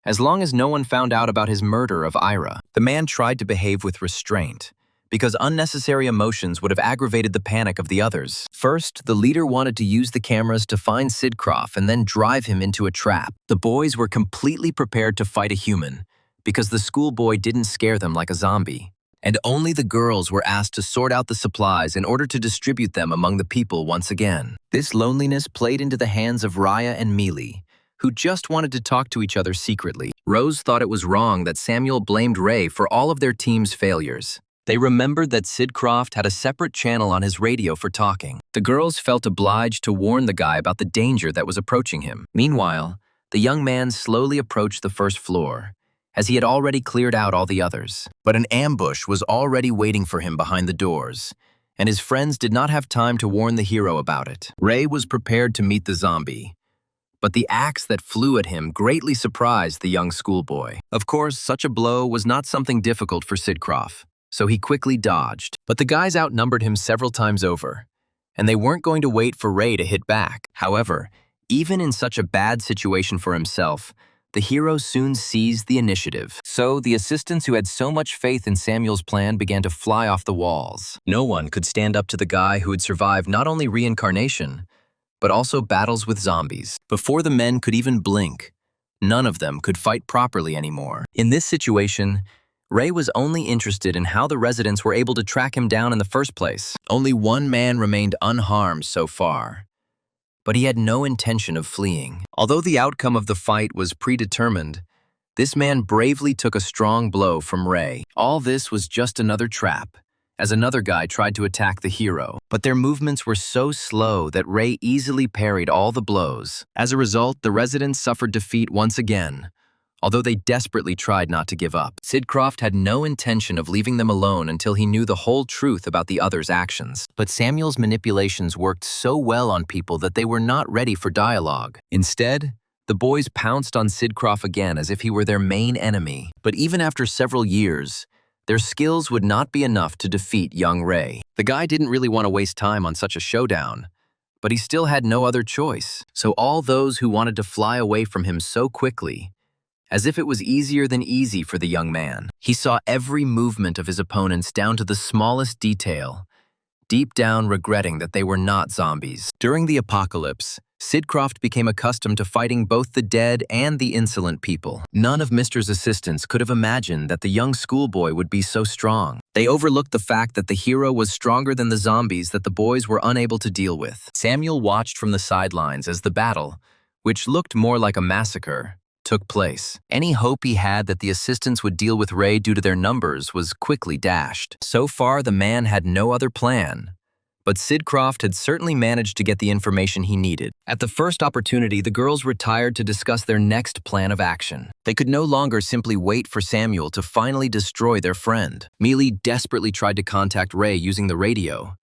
as long as no one found out about his murder of Ira. The man tried to behave with restraint, because unnecessary emotions would have aggravated the panic of the others. First, the leader wanted to use the cameras to find Sidcroft and then drive him into a trap. The boys were completely prepared to fight a human, because the schoolboy didn't scare them like a zombie. And only the girls were asked to sort out the supplies in order to distribute them among the people once again. This loneliness played into the hands of Raya and Mealy, who just wanted to talk to each other secretly. Rose thought it was wrong that Samuel blamed Ray for all of their team's failures. They remembered that Sidcroft had a separate channel on his radio for talking. The girls felt obliged to warn the guy about the danger that was approaching him. Meanwhile, the young man slowly approached the first floor, as he had already cleared out all the others. But an ambush was already waiting for him behind the doors, and his friends did not have time to warn the hero about it. Ray was prepared to meet the zombie, but the axe that flew at him greatly surprised the young schoolboy. Of course, such a blow was not something difficult for Sidcroft, so he quickly dodged. But the guys outnumbered him several times over, and they weren't going to wait for Ray to hit back. However, even in such a bad situation for himself, the hero soon seized the initiative. So the assistants who had so much faith in Samuel's plan began to fly off the walls. No one could stand up to the guy who had survived not only reincarnation, but also battles with zombies. Before the men could even blink, none of them could fight properly anymore. In this situation, Ray was only interested in how the residents were able to track him down in the first place. Only one man remained unharmed so far, but he had no intention of fleeing. Although the outcome of the fight was predetermined, this man bravely took a strong blow from Ray. All this was just another trap, as another guy tried to attack the hero. But their movements were so slow that Ray easily parried all the blows. As a result, the residents suffered defeat once again, although they desperately tried not to give up. Sidcroft had no intention of leaving them alone until he knew the whole truth about the others' actions. But Samuel's manipulations worked so well on people that they were not ready for dialogue. Instead, the boys pounced on Sidcroft again as if he were their main enemy. But even after several years, their skills would not be enough to defeat young Ray. The guy didn't really want to waste time on such a showdown, but he still had no other choice. So all those who wanted to fly away from him so quickly, as if it was easier than easy for the young man. He saw every movement of his opponents down to the smallest detail, deep down regretting that they were not zombies. During the apocalypse, Sidcroft became accustomed to fighting both the dead and the insolent people. None of Mr.'s assistants could have imagined that the young schoolboy would be so strong. They overlooked the fact that the hero was stronger than the zombies that the boys were unable to deal with. Samuel watched from the sidelines as the battle, which looked more like a massacre, took place. Any hope he had that the assistants would deal with Ray due to their numbers was quickly dashed. So far, the man had no other plan. But Sidcroft had certainly managed to get the information he needed. At the first opportunity, the girls retired to discuss their next plan of action. They could no longer simply wait for Samuel to finally destroy their friend. Mealy desperately tried to contact Ray using the radio,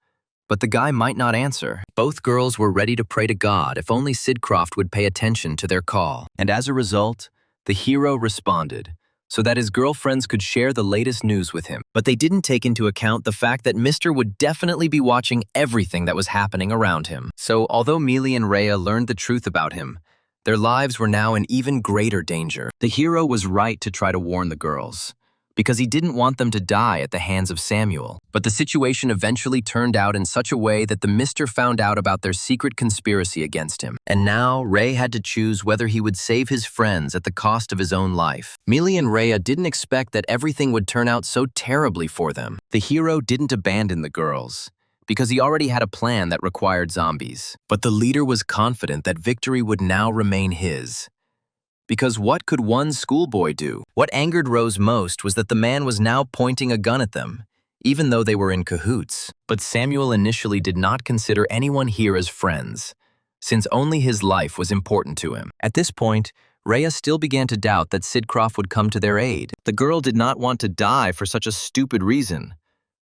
but the guy might not answer. Both girls were ready to pray to God if only Sidcroft would pay attention to their call. And as a result, the hero responded, so that his girlfriends could share the latest news with him. But they didn't take into account the fact that Mr. would definitely be watching everything that was happening around him. So although Mealy and Rhea learned the truth about him, their lives were now in even greater danger. The hero was right to try to warn the girls, because he didn't want them to die at the hands of Samuel. But the situation eventually turned out in such a way that the Mr. found out about their secret conspiracy against him. And now Ray had to choose whether he would save his friends at the cost of his own life. Mealy and Rhea didn't expect that everything would turn out so terribly for them. The hero didn't abandon the girls, because he already had a plan that required zombies. But the leader was confident that victory would now remain his. Because what could one schoolboy do? What angered Rose most was that the man was now pointing a gun at them, even though they were in cahoots. But Samuel initially did not consider anyone here as friends, since only his life was important to him. At this point, Rhea still began to doubt that Sidcroft would come to their aid. The girl did not want to die for such a stupid reason,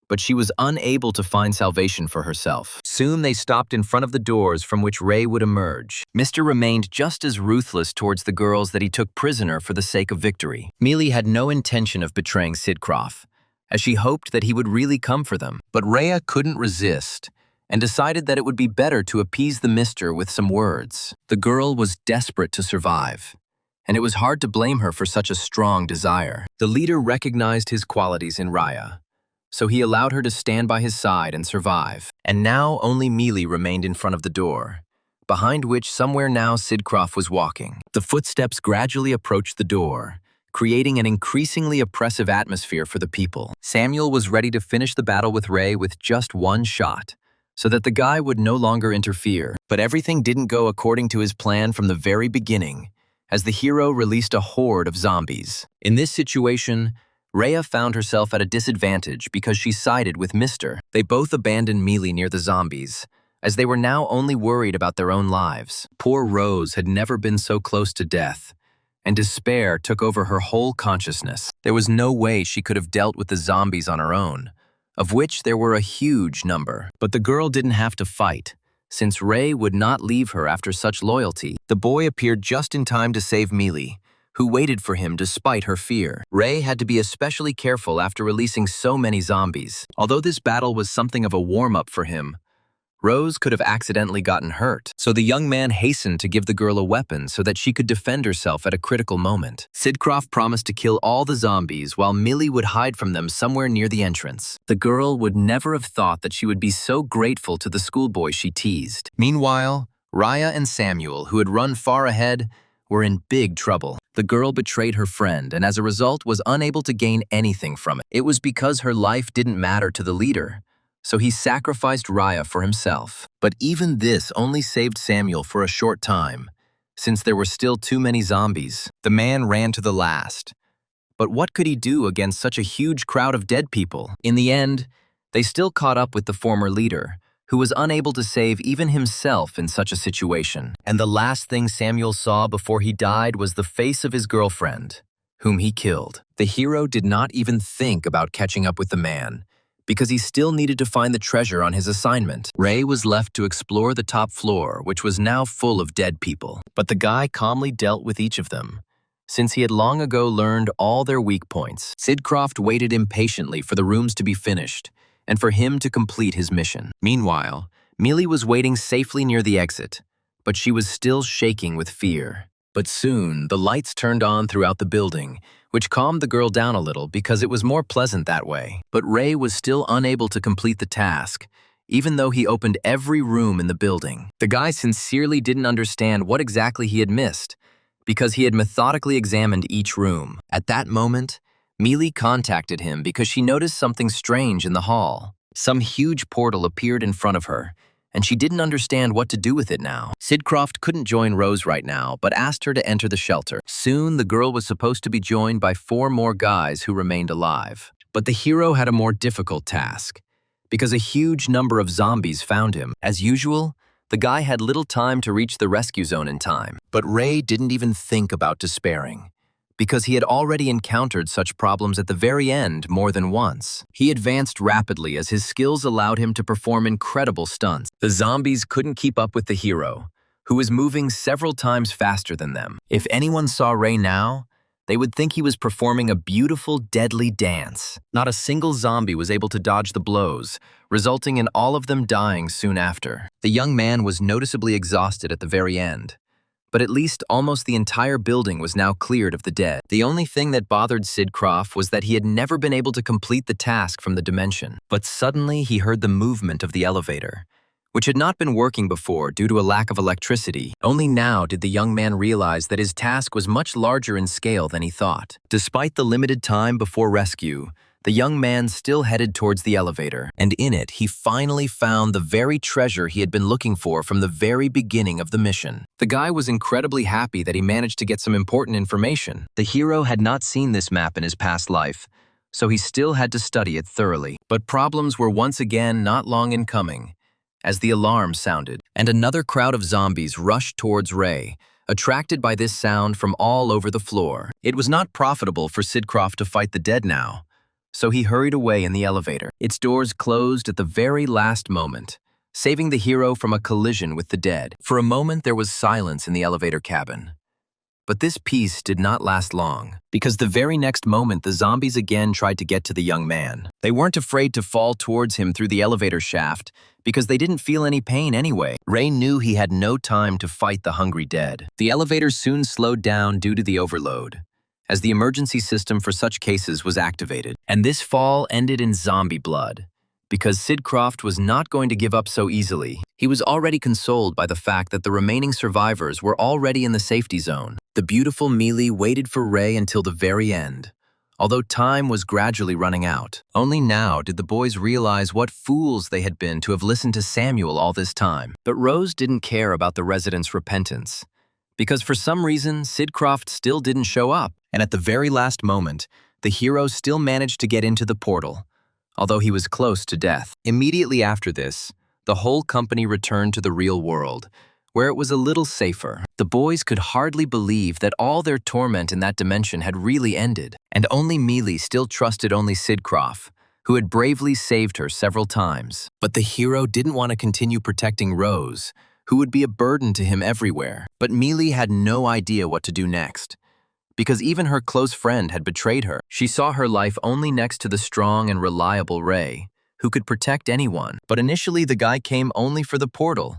but she was unable to find salvation for herself. Soon they stopped in front of the doors from which Ray would emerge. Mr. remained just as ruthless towards the girls that he took prisoner for the sake of victory. Mealy had no intention of betraying Sidcroft, as she hoped that he would really come for them. But Rhea couldn't resist, and decided that it would be better to appease the Mr. with some words. The girl was desperate to survive, and it was hard to blame her for such a strong desire. The leader recognized his qualities in Rhea, so he allowed her to stand by his side and survive. And now only Mealy remained in front of the door, behind which somewhere now Sidcroft was walking. The footsteps gradually approached the door, creating an increasingly oppressive atmosphere for the people. Samuel was ready to finish the battle with Ray with just one shot, so that the guy would no longer interfere. But everything didn't go according to his plan from the very beginning, as the hero released a horde of zombies. In this situation, Rhea found herself at a disadvantage because she sided with Mr. They both abandoned Mealy near the zombies, as they were now only worried about their own lives. Poor Rose had never been so close to death, and despair took over her whole consciousness. There was no way she could have dealt with the zombies on her own, of which there were a huge number. But the girl didn't have to fight, since Ray would not leave her after such loyalty. The boy appeared just in time to save Mealy, who waited for him despite her fear. Ray had to be especially careful after releasing so many zombies. Although this battle was something of a warm-up for him, Rose could have accidentally gotten hurt. So the young man hastened to give the girl a weapon so that she could defend herself at a critical moment. Sidcroft promised to kill all the zombies while Mealy would hide from them somewhere near the entrance. The girl would never have thought that she would be so grateful to the schoolboy she teased. Meanwhile, Rhea and Samuel, who had run far ahead, were in big trouble. The girl betrayed her friend and as a result was unable to gain anything from it. It was because her life didn't matter to the leader, so he sacrificed Rhea for himself. But even this only saved Samuel for a short time, since there were still too many zombies. The man ran to the last. But what could he do against such a huge crowd of dead people? In the end, they still caught up with the former leader, who was unable to save even himself in such a situation. And the last thing Samuel saw before he died was the face of his girlfriend, whom he killed. The hero did not even think about catching up with the man, because he still needed to find the treasure on his assignment. Ray was left to explore the top floor, which was now full of dead people. But the guy calmly dealt with each of them, since he had long ago learned all their weak points. Sidcroft waited impatiently for the rooms to be finished, and for him to complete his mission. Meanwhile, Mealy was waiting safely near the exit, but she was still shaking with fear. But soon, the lights turned on throughout the building, which calmed the girl down a little because it was more pleasant that way. But Ray was still unable to complete the task, even though he opened every room in the building. The guy sincerely didn't understand what exactly he had missed, because he had methodically examined each room. At that moment, Mealy contacted him because she noticed something strange in the hall. Some huge portal appeared in front of her, and she didn't understand what to do with it now. Sidcroft couldn't join Rose right now, but asked her to enter the shelter. Soon, the girl was supposed to be joined by 4 more guys who remained alive. But the hero had a more difficult task, because a huge number of zombies found him. As usual, the guy had little time to reach the rescue zone in time. But Ray didn't even think about despairing, because he had already encountered such problems at the very end more than once. He advanced rapidly as his skills allowed him to perform incredible stunts. The zombies couldn't keep up with the hero, who was moving several times faster than them. If anyone saw Ray now, they would think he was performing a beautiful, deadly dance. Not a single zombie was able to dodge the blows, resulting in all of them dying soon after. The young man was noticeably exhausted at the very end, but at least almost the entire building was now cleared of the dead. The only thing that bothered Sidcroft was that he had never been able to complete the task from the dimension. But suddenly he heard the movement of the elevator, which had not been working before due to a lack of electricity. Only now did the young man realize that his task was much larger in scale than he thought. Despite the limited time before rescue, the young man still headed towards the elevator, and in it he finally found the very treasure he had been looking for from the very beginning of the mission. The guy was incredibly happy that he managed to get some important information. The hero had not seen this map in his past life, so he still had to study it thoroughly. But problems were once again not long in coming, as the alarm sounded, and another crowd of zombies rushed towards Ray, attracted by this sound from all over the floor. It was not profitable for Sidcroft to fight the dead now, so he hurried away in the elevator. Its doors closed at the very last moment, saving the hero from a collision with the dead. For a moment, there was silence in the elevator cabin. But this peace did not last long, because the very next moment the zombies again tried to get to the young man. They weren't afraid to fall towards him through the elevator shaft, because they didn't feel any pain anyway. Ray knew he had no time to fight the hungry dead. The elevator soon slowed down due to the overload, as the emergency system for such cases was activated. And this fall ended in zombie blood, because Sidcroft was not going to give up so easily. He was already consoled by the fact that the remaining survivors were already in the safety zone. The beautiful Mealy waited for Ray until the very end, although time was gradually running out. Only now did the boys realize what fools they had been to have listened to Samuel all this time. But Rose didn't care about the residents' repentance, because for some reason, Sidcroft still didn't show up. And at the very last moment, the hero still managed to get into the portal, although he was close to death. Immediately after this, the whole company returned to the real world, where it was a little safer. The boys could hardly believe that all their torment in that dimension had really ended, and only Mealy still trusted only Sidcroft, who had bravely saved her several times. But the hero didn't want to continue protecting Rose, who would be a burden to him everywhere. But Mealy had no idea what to do next, because even her close friend had betrayed her. She saw her life only next to the strong and reliable Ray, who could protect anyone. But initially the guy came only for the portal,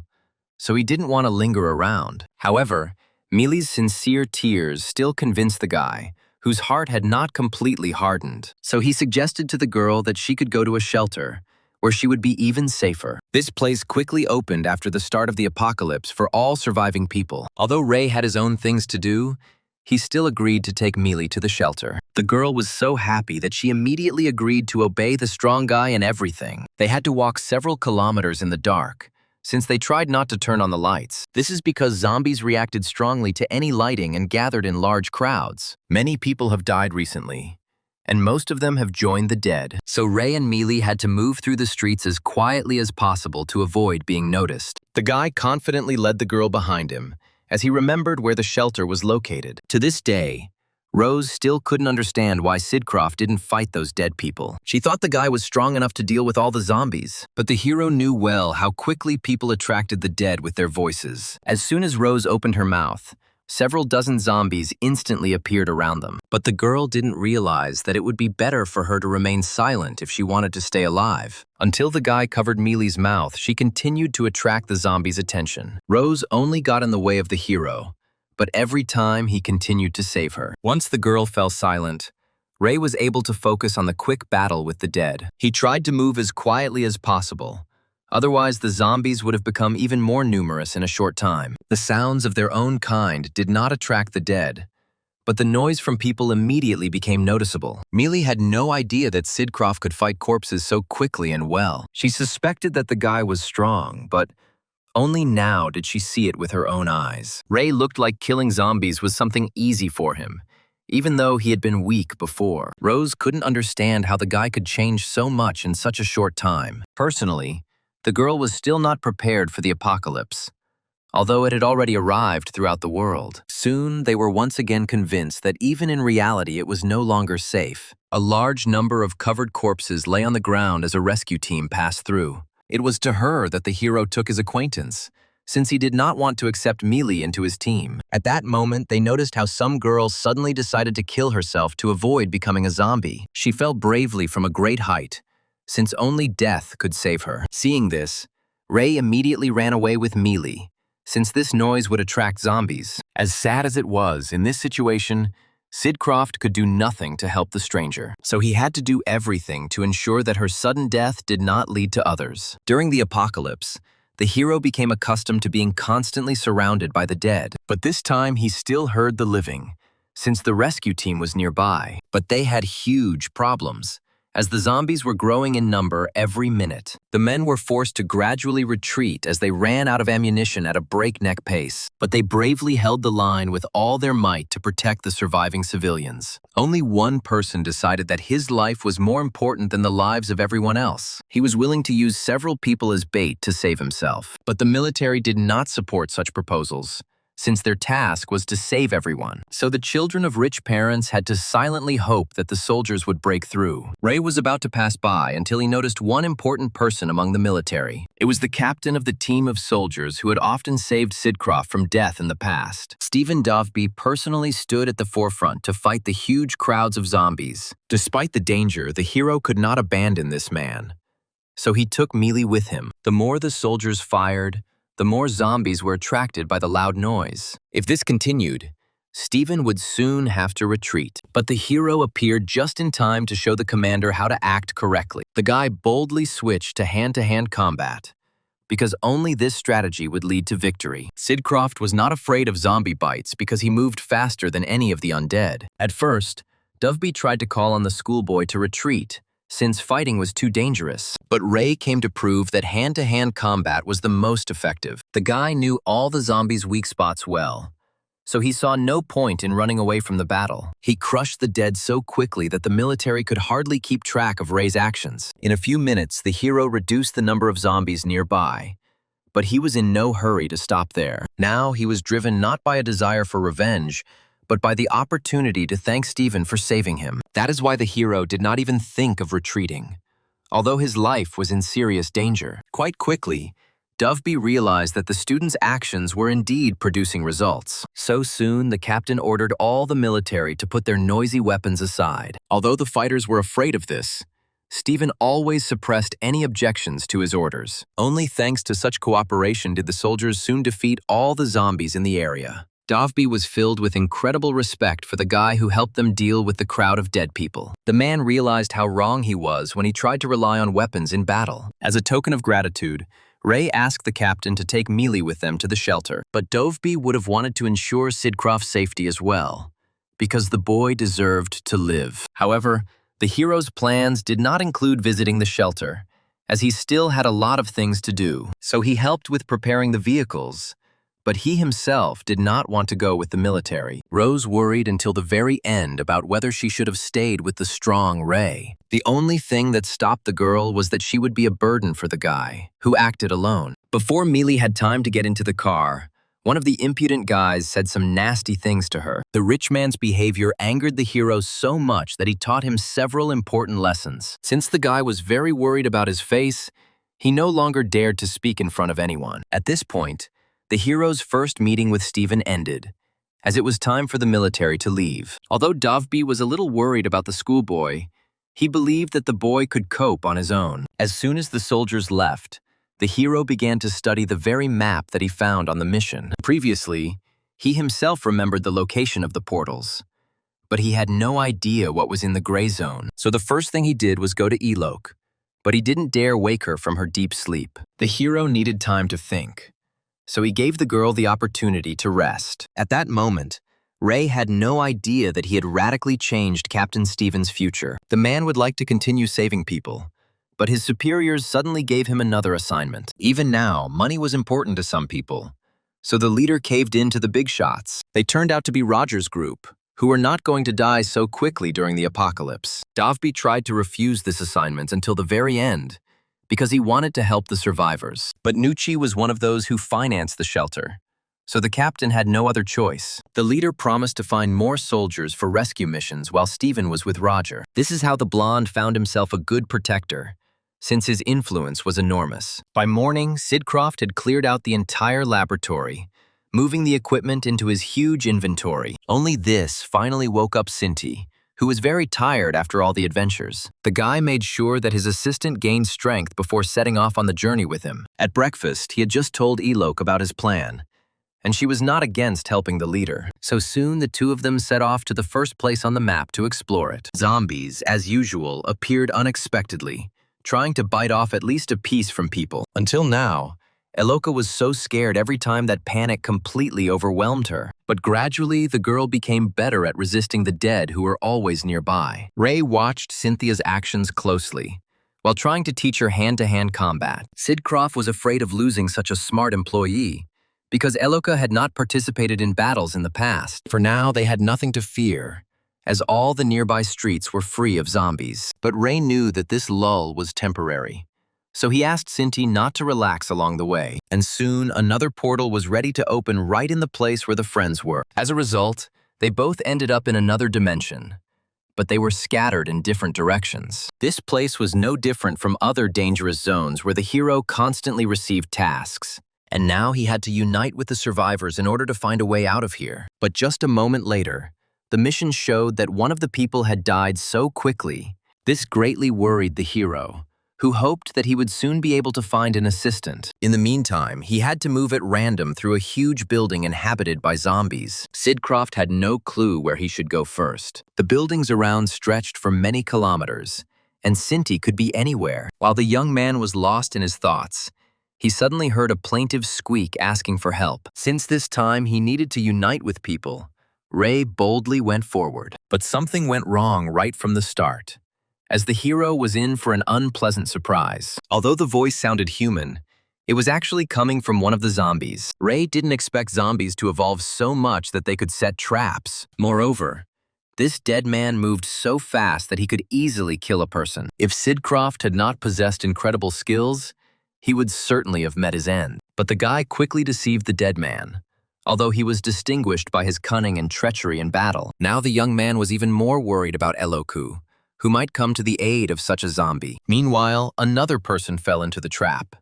so he didn't want to linger around. However, Mealy's sincere tears still convinced the guy, whose heart had not completely hardened. So he suggested to the girl that she could go to a shelter, where she would be even safer. This place quickly opened after the start of the apocalypse for all surviving people. Although Ray had his own things to do, he still agreed to take Mealy to the shelter. The girl was so happy that she immediately agreed to obey the strong guy in everything. They had to walk several kilometers in the dark, since they tried not to turn on the lights. This is because zombies reacted strongly to any lighting and gathered in large crowds. Many people have died recently, and most of them have joined the dead. So Ray and Mealy had to move through the streets as quietly as possible to avoid being noticed. The guy confidently led the girl behind him, as he remembered where the shelter was located. To this day, Rose still couldn't understand why Sidcroft didn't fight those dead people. She thought the guy was strong enough to deal with all the zombies. But the hero knew well how quickly people attracted the dead with their voices. As soon as Rose opened her mouth, several dozen zombies instantly appeared around them. But the girl didn't realize that it would be better for her to remain silent if she wanted to stay alive. Until the guy covered Mealy's mouth, she continued to attract the zombies' attention. Rose only got in the way of the hero, but every time he continued to save her. Once the girl fell silent, Ray was able to focus on the quick battle with the dead. He tried to move as quietly as possible. Otherwise, the zombies would have become even more numerous in a short time. The sounds of their own kind did not attract the dead, but the noise from people immediately became noticeable. Mealy had no idea that Sidcroft could fight corpses so quickly and well. She suspected that the guy was strong, but only now did she see it with her own eyes. Ray looked like killing zombies was something easy for him, even though he had been weak before. Rose couldn't understand how the guy could change so much in such a short time. Personally, the girl was still not prepared for the apocalypse, although it had already arrived throughout the world. Soon, they were once again convinced that even in reality it was no longer safe. A large number of covered corpses lay on the ground as a rescue team passed through. It was to her that the hero took his acquaintance, since he did not want to accept Mealy into his team. At that moment, they noticed how some girl suddenly decided to kill herself to avoid becoming a zombie. She fell bravely from a great height, since only death could save her. Seeing this, Ray immediately ran away with Mealy, since this noise would attract zombies. As sad as it was, in this situation, Sidcroft could do nothing to help the stranger, so he had to do everything to ensure that her sudden death did not lead to others. During the apocalypse, the hero became accustomed to being constantly surrounded by the dead, but this time he still heard the living, since the rescue team was nearby. But they had huge problems, as the zombies were growing in number every minute. The men were forced to gradually retreat as they ran out of ammunition at a breakneck pace, but they bravely held the line with all their might to protect the surviving civilians. Only one person decided that his life was more important than the lives of everyone else. He was willing to use several people as bait to save himself, but the military did not support such proposals, since their task was to save everyone. So the children of rich parents had to silently hope that the soldiers would break through. Ray was about to pass by until he noticed one important person among the military. It was the captain of the team of soldiers who had often saved Sidcroft from death in the past. Stephen Doveby personally stood at the forefront to fight the huge crowds of zombies. Despite the danger, the hero could not abandon this man, so he took Mealy with him. The more the soldiers fired, the more zombies were attracted by the loud noise. If this continued, Stephen would soon have to retreat. But the hero appeared just in time to show the commander how to act correctly. The guy boldly switched to hand-to-hand combat, because only this strategy would lead to victory. Sidcroft was not afraid of zombie bites because he moved faster than any of the undead. At first, Doveby tried to call on the schoolboy to retreat, since fighting was too dangerous. But Ray came to prove that hand-to-hand combat was the most effective. The guy knew all the zombies' weak spots well, so he saw no point in running away from the battle. He crushed the dead so quickly that the military could hardly keep track of Ray's actions. In a few minutes, the hero reduced the number of zombies nearby, but he was in no hurry to stop there. Now he was driven not by a desire for revenge, but by the opportunity to thank Stephen for saving him. That is why the hero did not even think of retreating, although his life was in serious danger. Quite quickly, Doveby realized that the students' actions were indeed producing results. So soon, the captain ordered all the military to put their noisy weapons aside. Although the fighters were afraid of this, Stephen always suppressed any objections to his orders. Only thanks to such cooperation did the soldiers soon defeat all the zombies in the area. Doveby was filled with incredible respect for the guy who helped them deal with the crowd of dead people. The man realized how wrong he was when he tried to rely on weapons in battle. As a token of gratitude, Ray asked the captain to take Mealy with them to the shelter, but Doveby would have wanted to ensure Sidcroft's safety as well, because the boy deserved to live. However, the hero's plans did not include visiting the shelter, as he still had a lot of things to do. So he helped with preparing the vehicles, But he himself did not want to go with the military. Rose worried until the very end about whether she should have stayed with the strong Ray. The only thing that stopped the girl was that she would be a burden for the guy, who acted alone. Before Mealy had time to get into the car, one of the impudent guys said some nasty things to her. The rich man's behavior angered the hero so much that he taught him several important lessons. Since the guy was very worried about his face, he no longer dared to speak in front of anyone. At this point, the hero's first meeting with Stephen ended, as it was time for the military to leave. Although Dovby was a little worried about the schoolboy, he believed that the boy could cope on his own. As soon as the soldiers left, the hero began to study the very map that he found on the mission. Previously, he himself remembered the location of the portals, but he had no idea what was in the gray zone. So the first thing he did was go to Elok, but he didn't dare wake her from her deep sleep. The hero needed time to think, so he gave the girl the opportunity to rest. At that moment, Ray had no idea that he had radically changed Captain Stephen's future. The man would like to continue saving people, but his superiors suddenly gave him another assignment. Even now, money was important to some people, so the leader caved in to the big shots. They turned out to be Roger's group, who were not going to die so quickly during the apocalypse. Dovby tried to refuse this assignment until the very end, because he wanted to help the survivors. But Nucci was one of those who financed the shelter, so the captain had no other choice. The leader promised to find more soldiers for rescue missions while Stephen was with Roger. This is how the blonde found himself a good protector, since his influence was enormous. By morning, Sidcroft had cleared out the entire laboratory, moving the equipment into his huge inventory. Only this finally woke up Sinti, who was very tired after all the adventures. The guy made sure that his assistant gained strength before setting off on the journey with him. At breakfast, he had just told Elok about his plan, and she was not against helping the leader. So soon the two of them set off to the first place on the map to explore it. Zombies, as usual, appeared unexpectedly, trying to bite off at least a piece from people. Until now, Eloka was so scared every time that panic completely overwhelmed her. But gradually, the girl became better at resisting the dead who were always nearby. Ray watched Cynthia's actions closely, while trying to teach her hand-to-hand combat. Sidcroft was afraid of losing such a smart employee, because Eloka had not participated in battles in the past. For now, they had nothing to fear, as all the nearby streets were free of zombies. But Ray knew that this lull was temporary, so he asked Sinti not to relax along the way, and soon another portal was ready to open right in the place where the friends were. As a result, they both ended up in another dimension, but they were scattered in different directions. This place was no different from other dangerous zones where the hero constantly received tasks, and now he had to unite with the survivors in order to find a way out of here. But just a moment later, the mission showed that one of the people had died so quickly. This greatly worried the hero, who hoped that he would soon be able to find an assistant. In the meantime, he had to move at random through a huge building inhabited by zombies. Sidcroft had no clue where he should go first. The buildings around stretched for many kilometers, and Sinti could be anywhere. While the young man was lost in his thoughts, he suddenly heard a plaintive squeak asking for help. Since this time he needed to unite with people, Ray boldly went forward. But something went wrong right from the start, as the hero was in for an unpleasant surprise. Although the voice sounded human, it was actually coming from one of the zombies. Ray didn't expect zombies to evolve so much that they could set traps. Moreover, this dead man moved so fast that he could easily kill a person. If Sidcroft had not possessed incredible skills, he would certainly have met his end. But the guy quickly deceived the dead man, although he was distinguished by his cunning and treachery in battle. Now the young man was even more worried about Eloku, who might come to the aid of such a zombie. Meanwhile, another person fell into the trap,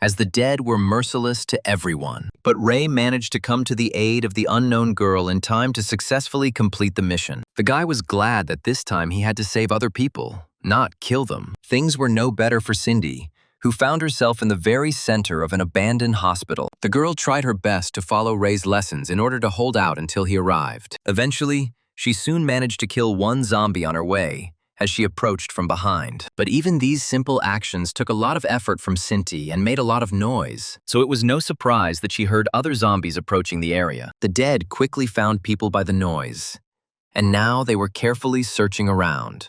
as the dead were merciless to everyone. But Ray managed to come to the aid of the unknown girl in time to successfully complete the mission. The guy was glad that this time he had to save other people, not kill them. Things were no better for Cindy, who found herself in the very center of an abandoned hospital. The girl tried her best to follow Ray's lessons in order to hold out until he arrived. Eventually, she soon managed to kill one zombie on her way, as she approached from behind. But even these simple actions took a lot of effort from Sinti and made a lot of noise, so it was no surprise that she heard other zombies approaching the area. The dead quickly found people by the noise, and now they were carefully searching around.